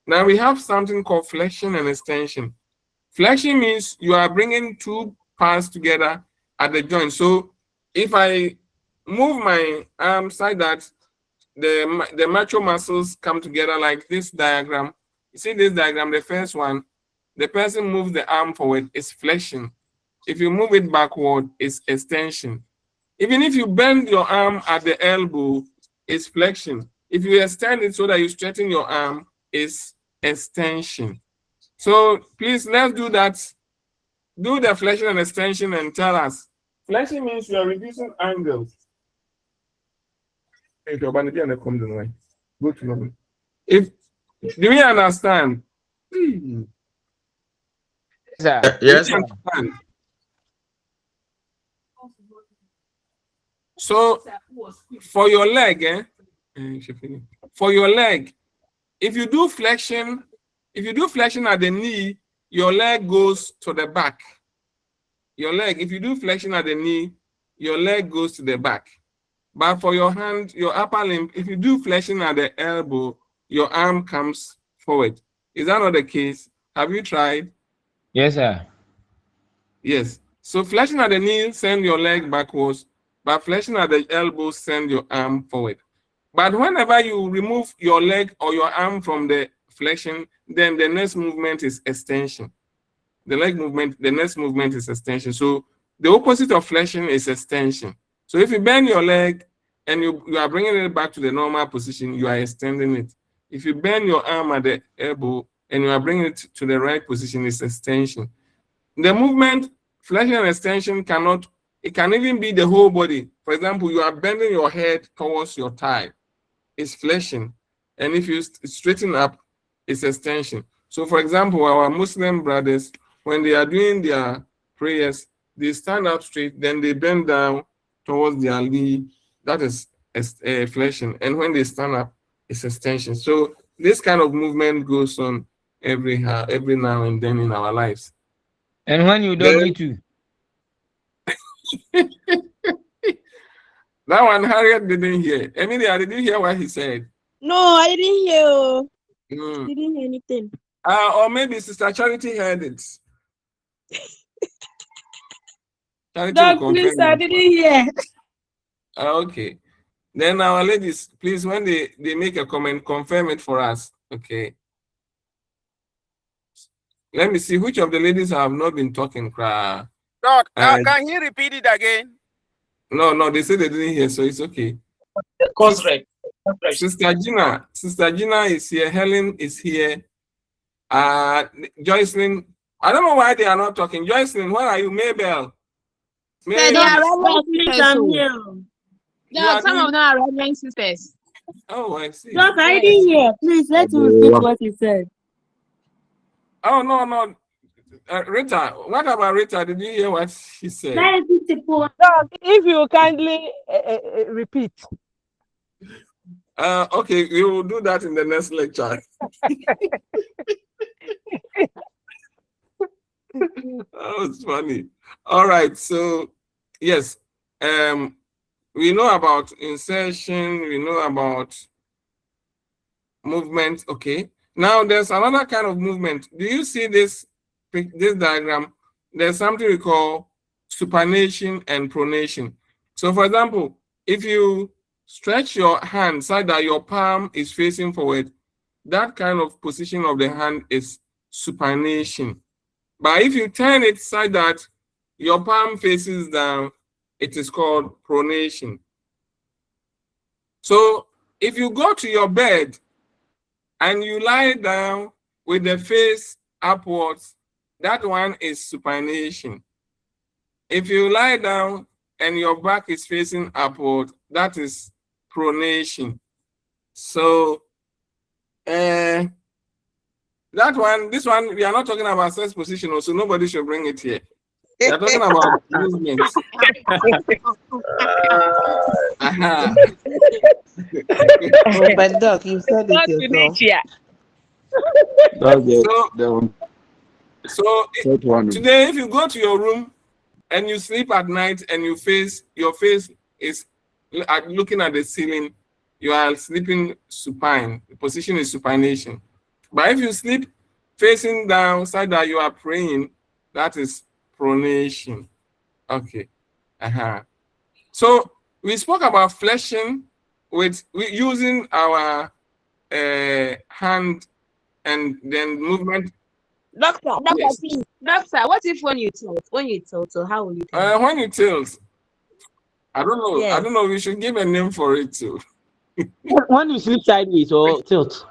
Now we have something called flexion and extension. Flexion means you are bringing two parts together at the joint. So if I move my arm so that the macho muscles come together like this diagram, you see this diagram, the first one, the person moves the arm forward, is flexion. If you move it backward, it's extension. Even if you bend your arm at the elbow, it's flexion. If you extend it so that you straighten your arm, is extension. So please, let's do that. Do the flexion and extension and tell us. Flexion means you are reducing angles. If your body and come the way, go to normal. If do we understand? Yes. So for your leg, for your leg, if you do flexion at the knee, your leg goes to the back. Your leg, if you do flexion at the knee, your leg goes to the back. But for your hand, your upper limb, if you do flexion at the elbow, your arm comes forward. Is that not the case? Have you tried? Yes, sir. Yes. So flexion at the knee, send your leg backwards, but flexion at the elbow, send your arm forward. But whenever you remove your leg or your arm from the flexion, then the next movement is extension. The leg movement, the next movement is extension. So the opposite of flexion is extension. So if you bend your leg and you are bringing it back to the normal position, you are extending it. If you bend your arm at the elbow and you are bringing it to the right position, it's extension. The movement, flexion and extension cannot, it can even be the whole body. For example, you are bending your head towards your thigh. It's flexion. And if you straighten up, it's extension. So for example, our Muslim brothers, when they are doing their prayers, they stand up straight, then they bend down towards their knee. That is flexion. And when they stand up, it's extension. So this kind of movement goes on every now and then in our lives. And when you doggy too. That one Harriet didn't hear. Emilia, did you hear what he said? No, I didn't hear. Didn't hear anything. Or maybe Sister Charity heard it. No, please, I didn't hear. Okay. Then our ladies, please, when they make a comment, confirm it for us. Okay. Let me see which of the ladies have not been talking. Doc, can you repeat it again? No, they said they didn't hear, so it's okay. Correct. Sister Gina is here. Helen is here. Joycelyn, I don't know why they are not talking. Joycelyn, where are you? Mabel. They are Reverend. Yeah, some of them are Reverend sisters. Oh, I see. Doc, I didn't hear. Please, let me repeat what he said. Oh, no. Rita, what about Rita? Did you hear what she said? Doc, if you kindly repeat. Okay, we will do that in the next lecture. Oh, it's funny. All right, so yes, we know about insertion, we know about movement. Okay, now there's another kind of movement. Do you see this diagram? There's something we call supination and pronation. So for example, if you stretch your hand so that your palm is facing forward, that kind of position of the hand is supination. But if you turn it so that your palm faces down, it is called pronation. So if you go to your bed and you lie down with the face upwards, that one is supination. If you lie down and your back is facing upward, that is pronation. So this one, we are not talking about sex position, so nobody should bring it here. We are talking about movement. But Doc, you said it yourself. So today, if you go to your room and you sleep at night and your face is looking at the ceiling, you are sleeping supine. The position is supination. But if you sleep facing down so that you are praying, that is pronation. Okay. So we spoke about flexing with using our hand and then movement. Doctor, Yes. please. Doctor, what if when you tilt, so how will you tilt? When you tilt, I don't know. Yes. I don't know. We should give a name for it too. When you sleep sideways or tilt?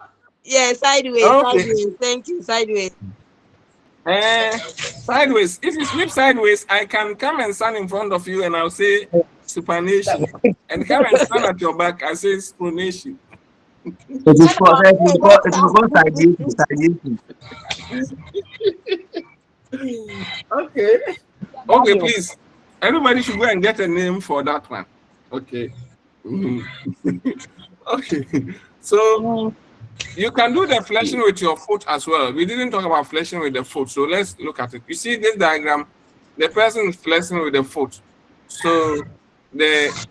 Yeah, sideways, Okay. sideways. Thank you, sideways. Sideways. If you sleep sideways, I can come and stand in front of you and I'll say supination. And come and stand at your back, I say pronation. It is called sideways. Okay. Okay, please. Everybody should go and get a name for that one. Okay. Okay. So you can do the flexing with your foot as well. We didn't talk about flexing with the foot, so let's look at it. You see this diagram, the person is flexing with the foot. So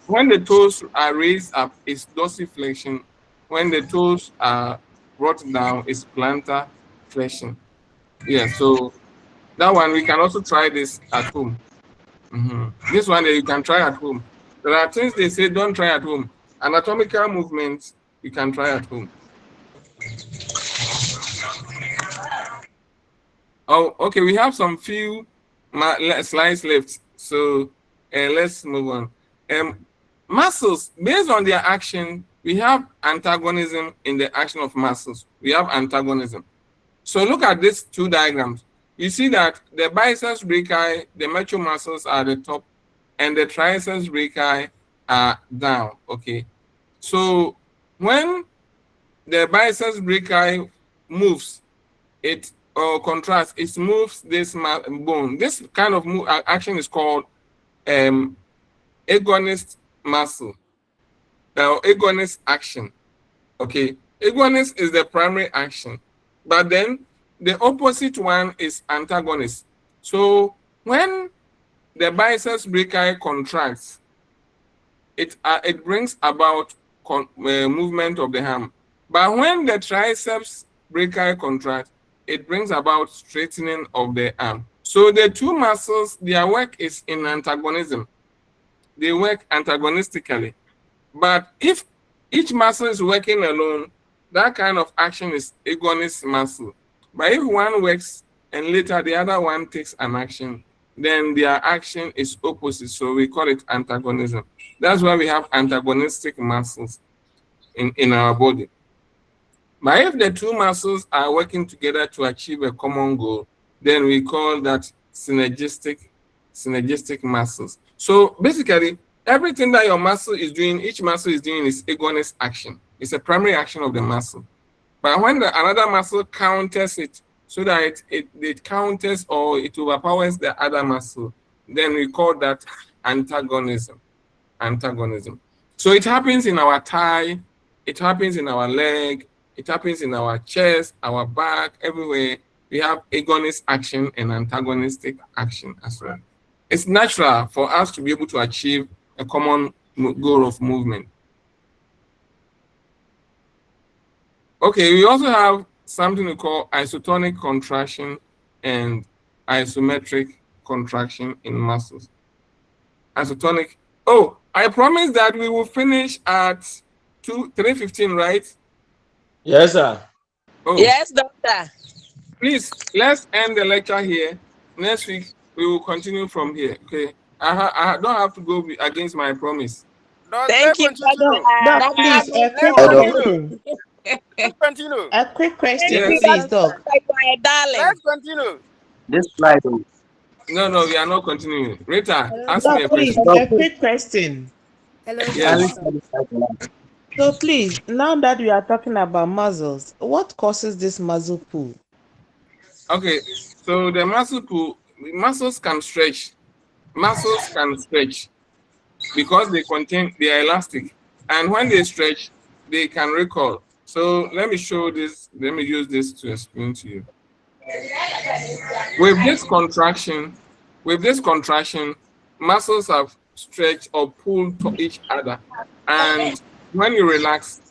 when the toes are raised up, it's dorsiflexion. When the toes are brought down, it's plantar flexion. Yeah, so that one we can also try this at home. This one that you can try at home. There are things they say don't try at home. Anatomical movements you can try at home. Oh, okay. We have some few slides left, so let's move on. Muscles, based on their action, we have antagonism in the action of muscles. We have antagonism. So look at these two diagrams. You see that the biceps brachii, the major muscles are at the top, and the triceps brachii are down. Okay. So when the biceps brachii moves, it or contracts, it moves this bone. This kind of action is called agonist muscle, or agonist action. Okay, agonist is the primary action, but then the opposite one is antagonist. So when the biceps brachii contracts, it brings about movement of the arm. But when the triceps brachii contract, it brings about straightening of the arm. So the two muscles, their work is in antagonism. They work antagonistically. But if each muscle is working alone, that kind of action is agonist muscle. But if one works and later the other one takes an action, then their action is opposite. So we call it antagonism. That's why we have antagonistic muscles in our body. But if the two muscles are working together to achieve a common goal, then we call that synergistic muscles. So basically, everything that your muscle is doing, each muscle is doing is agonist action. It's a primary action of the muscle. But when another muscle counters it, so that it counters or it overpowers the other muscle, then we call that antagonism. So it happens in our thigh, it happens in our leg, it happens in our chest, our back, everywhere. We have agonist action and antagonistic action as well. It's natural for us to be able to achieve a common goal of movement. Okay, we also have something we call isotonic contraction and isometric contraction in muscles. Isotonic. Oh, I promised that we will finish at 3:15, right? Yes, sir. Oh. Yes, doctor. Please, let's end the lecture here. Next week, we will continue from here. Okay. I don't have to go against my promise. Thank you, Doc, please, a quick question. Continue. A quick question, Yes. please, Doc. Let's continue. This slide. No, we are not continuing. Rita, ask Doc, me a please, question. a quick question. Hello. Yes. So please, now that we are talking about muscles, what causes this muscle pull? Okay, so the muscles can stretch. Muscles can stretch because they are elastic. And when they stretch, they can recall. So let me show this. Let me use this to explain to you. With this contraction, muscles have stretched or pulled to each other. And when you relax,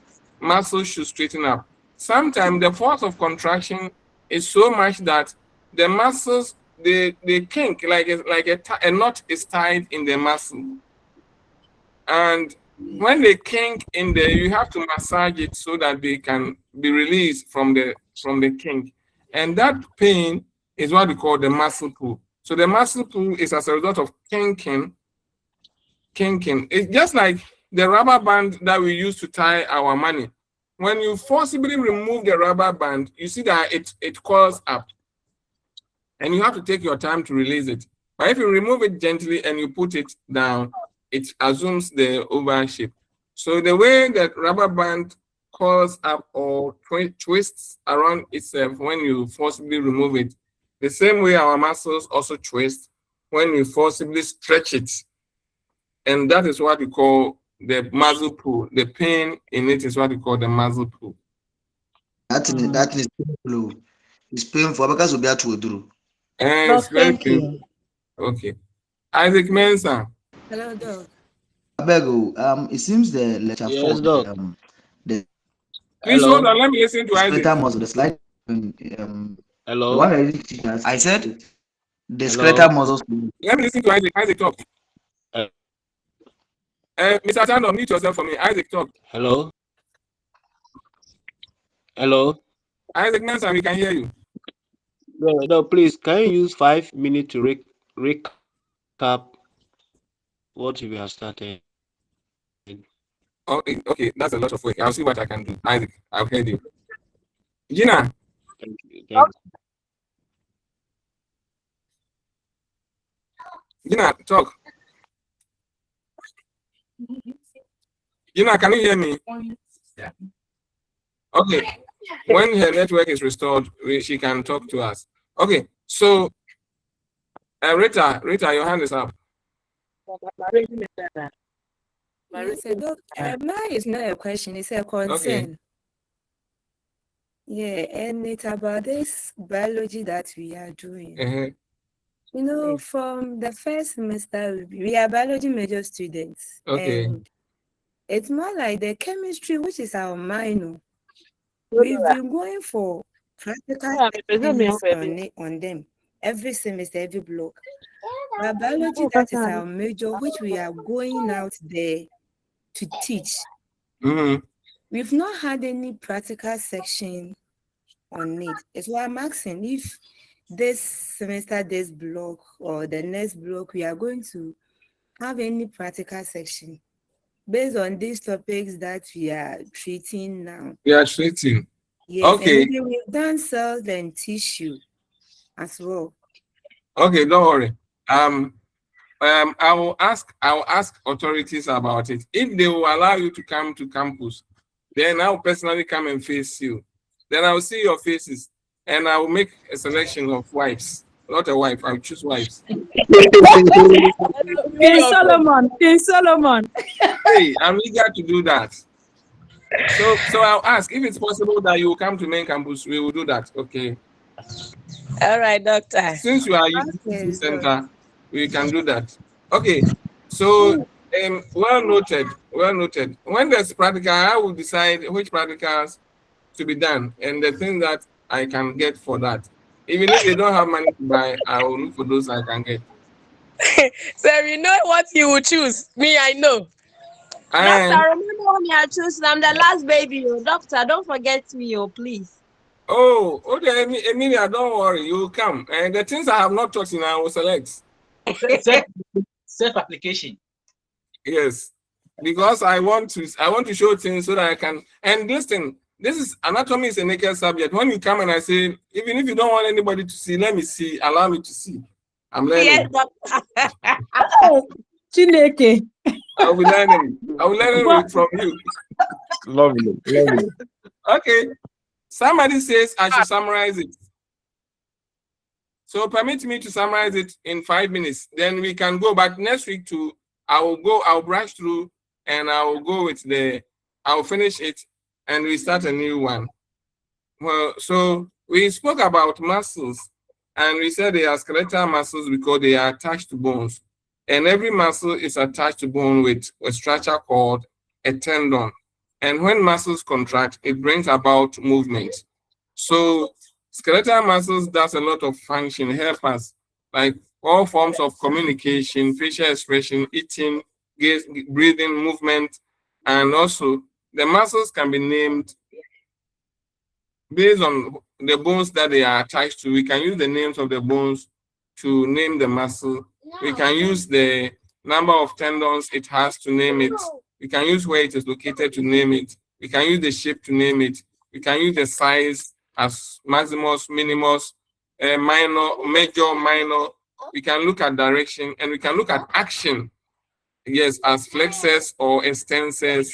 muscles should straighten up. Sometimes the force of contraction is so much that the muscles, they kink, like a knot is tied in the muscle. And when they kink in there, you have to massage it so that they can be released from the kink. And that pain is what we call the muscle pull. So the muscle pull is as a result of kinking. It's just like the rubber band that we use to tie our money. When you forcibly remove the rubber band, you see that it curls up. And you have to take your time to release it. But if you remove it gently and you put it down, it assumes the oval shape. So the way that rubber band curls up or twists around itself when you forcibly remove it, the same way our muscles also twist when you forcibly stretch it. And that is what we call the muscle pull. The pain in it is what we call the muscle pull. That is painful. It's painful because we have to do. It's very painful. Okay. Isaac Mensah. Hello, Doc. Abego, it seems the lecture Yes, 4, Doc. Please hold on, let me listen to Isaac. Skeletal muscle, the slide. Hello. The one I really teach us. I said the Hello. skeletal muscles. Let me listen to Isaac. Isaac, talk. Mr. Tando, mute yourself for me. Isaac, talk. Hello. Hello. Isaac Mensah, we can hear you. No, please, can you use 5 minutes to recap what we have started? Okay, that's a lot of work. I'll see what I can do. Isaac, I've heard you. Gina. Thank you. Gina, talk. Gina, can you hear me? Yeah. Okay. When her network is restored, she can talk to us. Okay, so Rita, your hand is up. Mine is not a question, it's a concern. Okay. Yeah, and it's about this biology that we are doing. You know, from the first semester, we are biology major students. Okay. And it's more like the chemistry, which is our minor. We've been going for practical things on them every semester, every block. But biology, that is our major, which we are going out there to teach. We've not had any practical section on it. It's why I'm asking if this semester, this block, or the next block, we are going to have any practical section based on these topics that we are treating now. We are treating. Yes, okay. And we've done cells and tissue as well. Okay, don't worry. I will ask authorities about it. If they will allow you to come to campus, then I will personally come and face you. Then I will see your faces and I will make a selection of wives. Not a wife, I'll choose wives. King Solomon. Hey, I'm eager to do that. So I'll ask if it's possible that you will come to main campus, we will do that. Okay. All right, doctor. Since you are in the center, we can do that. Okay. So well noted. When there's practical, I will decide which practicals to be done and the thing that I can get for that. Even if they don't have money to buy, I will look for those I can get. So you know what you will choose. Me, I know. Doctor, remember when I choose? I'm the last baby. Doctor, don't forget me, please. Oh, okay, Emilia, don't worry, you will come. And the things I have not taught you, I will select. Self-application. Yes, because I want to show things so that I can. And this is anatomy is a naked subject. When you come and I say, even if you don't want anybody to see, let me see, allow me to see. I'm learning. Chineke. I will learn from you. Lovely. Okay. Somebody says I should summarize it. So permit me to summarize it in 5 minutes. Then we can go back next week I'll brush through and I'll go with I'll finish it and we start a new one. Well, so we spoke about muscles and we said they are skeletal muscles because they are attached to bones. And every muscle is attached to bone with a structure called a tendon. And when muscles contract, it brings about movement. So skeletal muscles does a lot of function, help us, like all forms of communication, facial expression, eating, breathing, movement, and also the muscles can be named based on the bones that they are attached to. We can use the names of the bones to name the muscle. We can use the number of tendons it has to name it. We can use where it is located to name it. We can use the shape to name it. We can use the size as maximus, minimus, minor, major, minor. We can look at direction, and we can look at action. Yes, as flexes or extensors.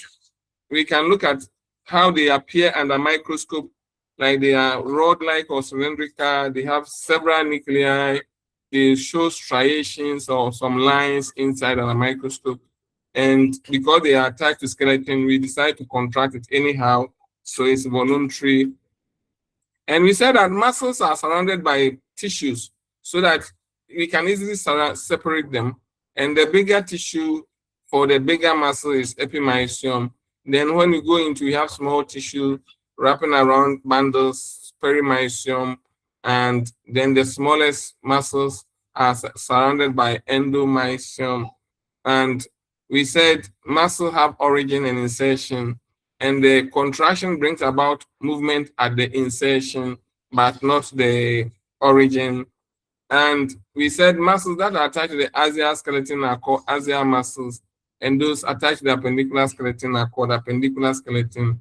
We can look at how they appear under microscope, like they are rod-like or cylindrical. They have several nuclei. They show striations or some lines inside of a microscope. And because they are attached to skeleton, we decide to contract it anyhow. So it's voluntary. And we said that muscles are surrounded by tissues so that we can easily separate them. And the bigger tissue for the bigger muscle is epimysium. Then when we go into, we have small tissue wrapping around bundles, perimysium, and then the smallest muscles are surrounded by endomysium. And we said muscle have origin and insertion, and the contraction brings about movement at the insertion, but not the origin. And we said muscles that are attached to the axial skeleton are called axial muscles, and those attached to the appendicular skeleton are called appendicular skeleton.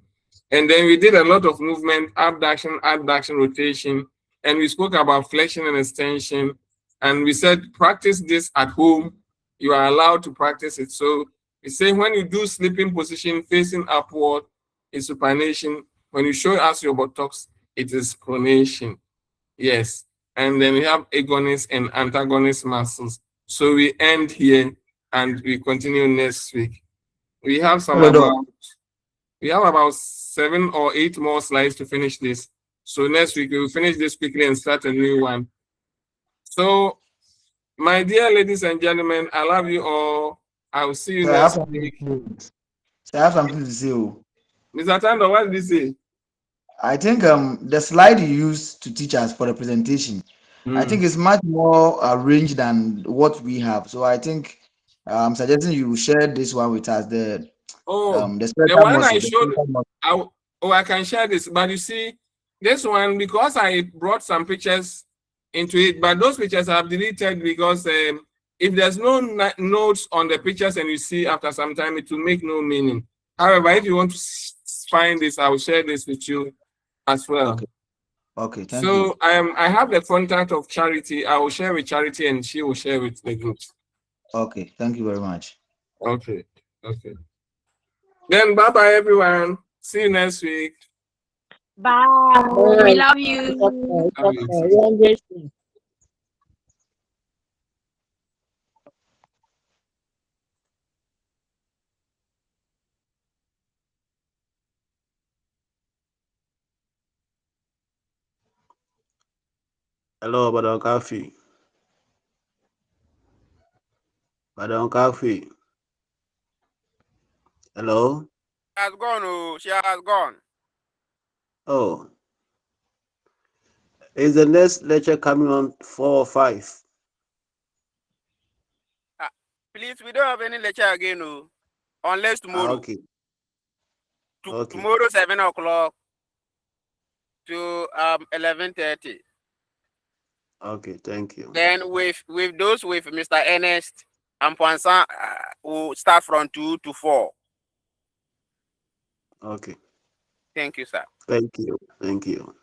And then we did a lot of movement, abduction, adduction, rotation, and we spoke about flexion and extension. And we said practice this at home. You are allowed to practice it. So we say when you do sleeping position facing upward, it's supination. When you show us your buttocks, it is pronation. Yes. And then we have agonist and antagonist muscles. So we end here and we continue next week. We have about 7 or 8 more slides to finish this. So next week we will finish this quickly and start a new one. So my dear ladies and gentlemen, I love you all. I will see you next week. I have something to say. Mr. Tando, what did you say? I think the slide you used to teach us for the presentation, I think it's much more arranged than what we have. So I think I'm suggesting you share this one with us. The one muscle, I showed, I can share this, but you see, this one, because I brought some pictures into it, but those pictures I have deleted because if there's no notes on the pictures and you see after some time, it will make no meaning. However, if you want to find this, I will share this with you as well. Okay, thank you. So I have the contact of Charity. I will share with Charity and she will share with the group. Okay, thank you very much. Okay. Then bye-bye, everyone. See you next week. Bye. We love you. Hello, Madam Kafi. Madam Kafi. Hello. She has gone. Oh, she has gone. Oh. Is the next lecture coming on 4 or 5? Please, we don't have any lecture again, no. Unless tomorrow. Okay. Tomorrow 7 o'clock to 11:30. Okay, thank you. Then with those with Mr. Ernest and Poinsan will start from 2 to 4. Okay. Thank you, sir. Thank you.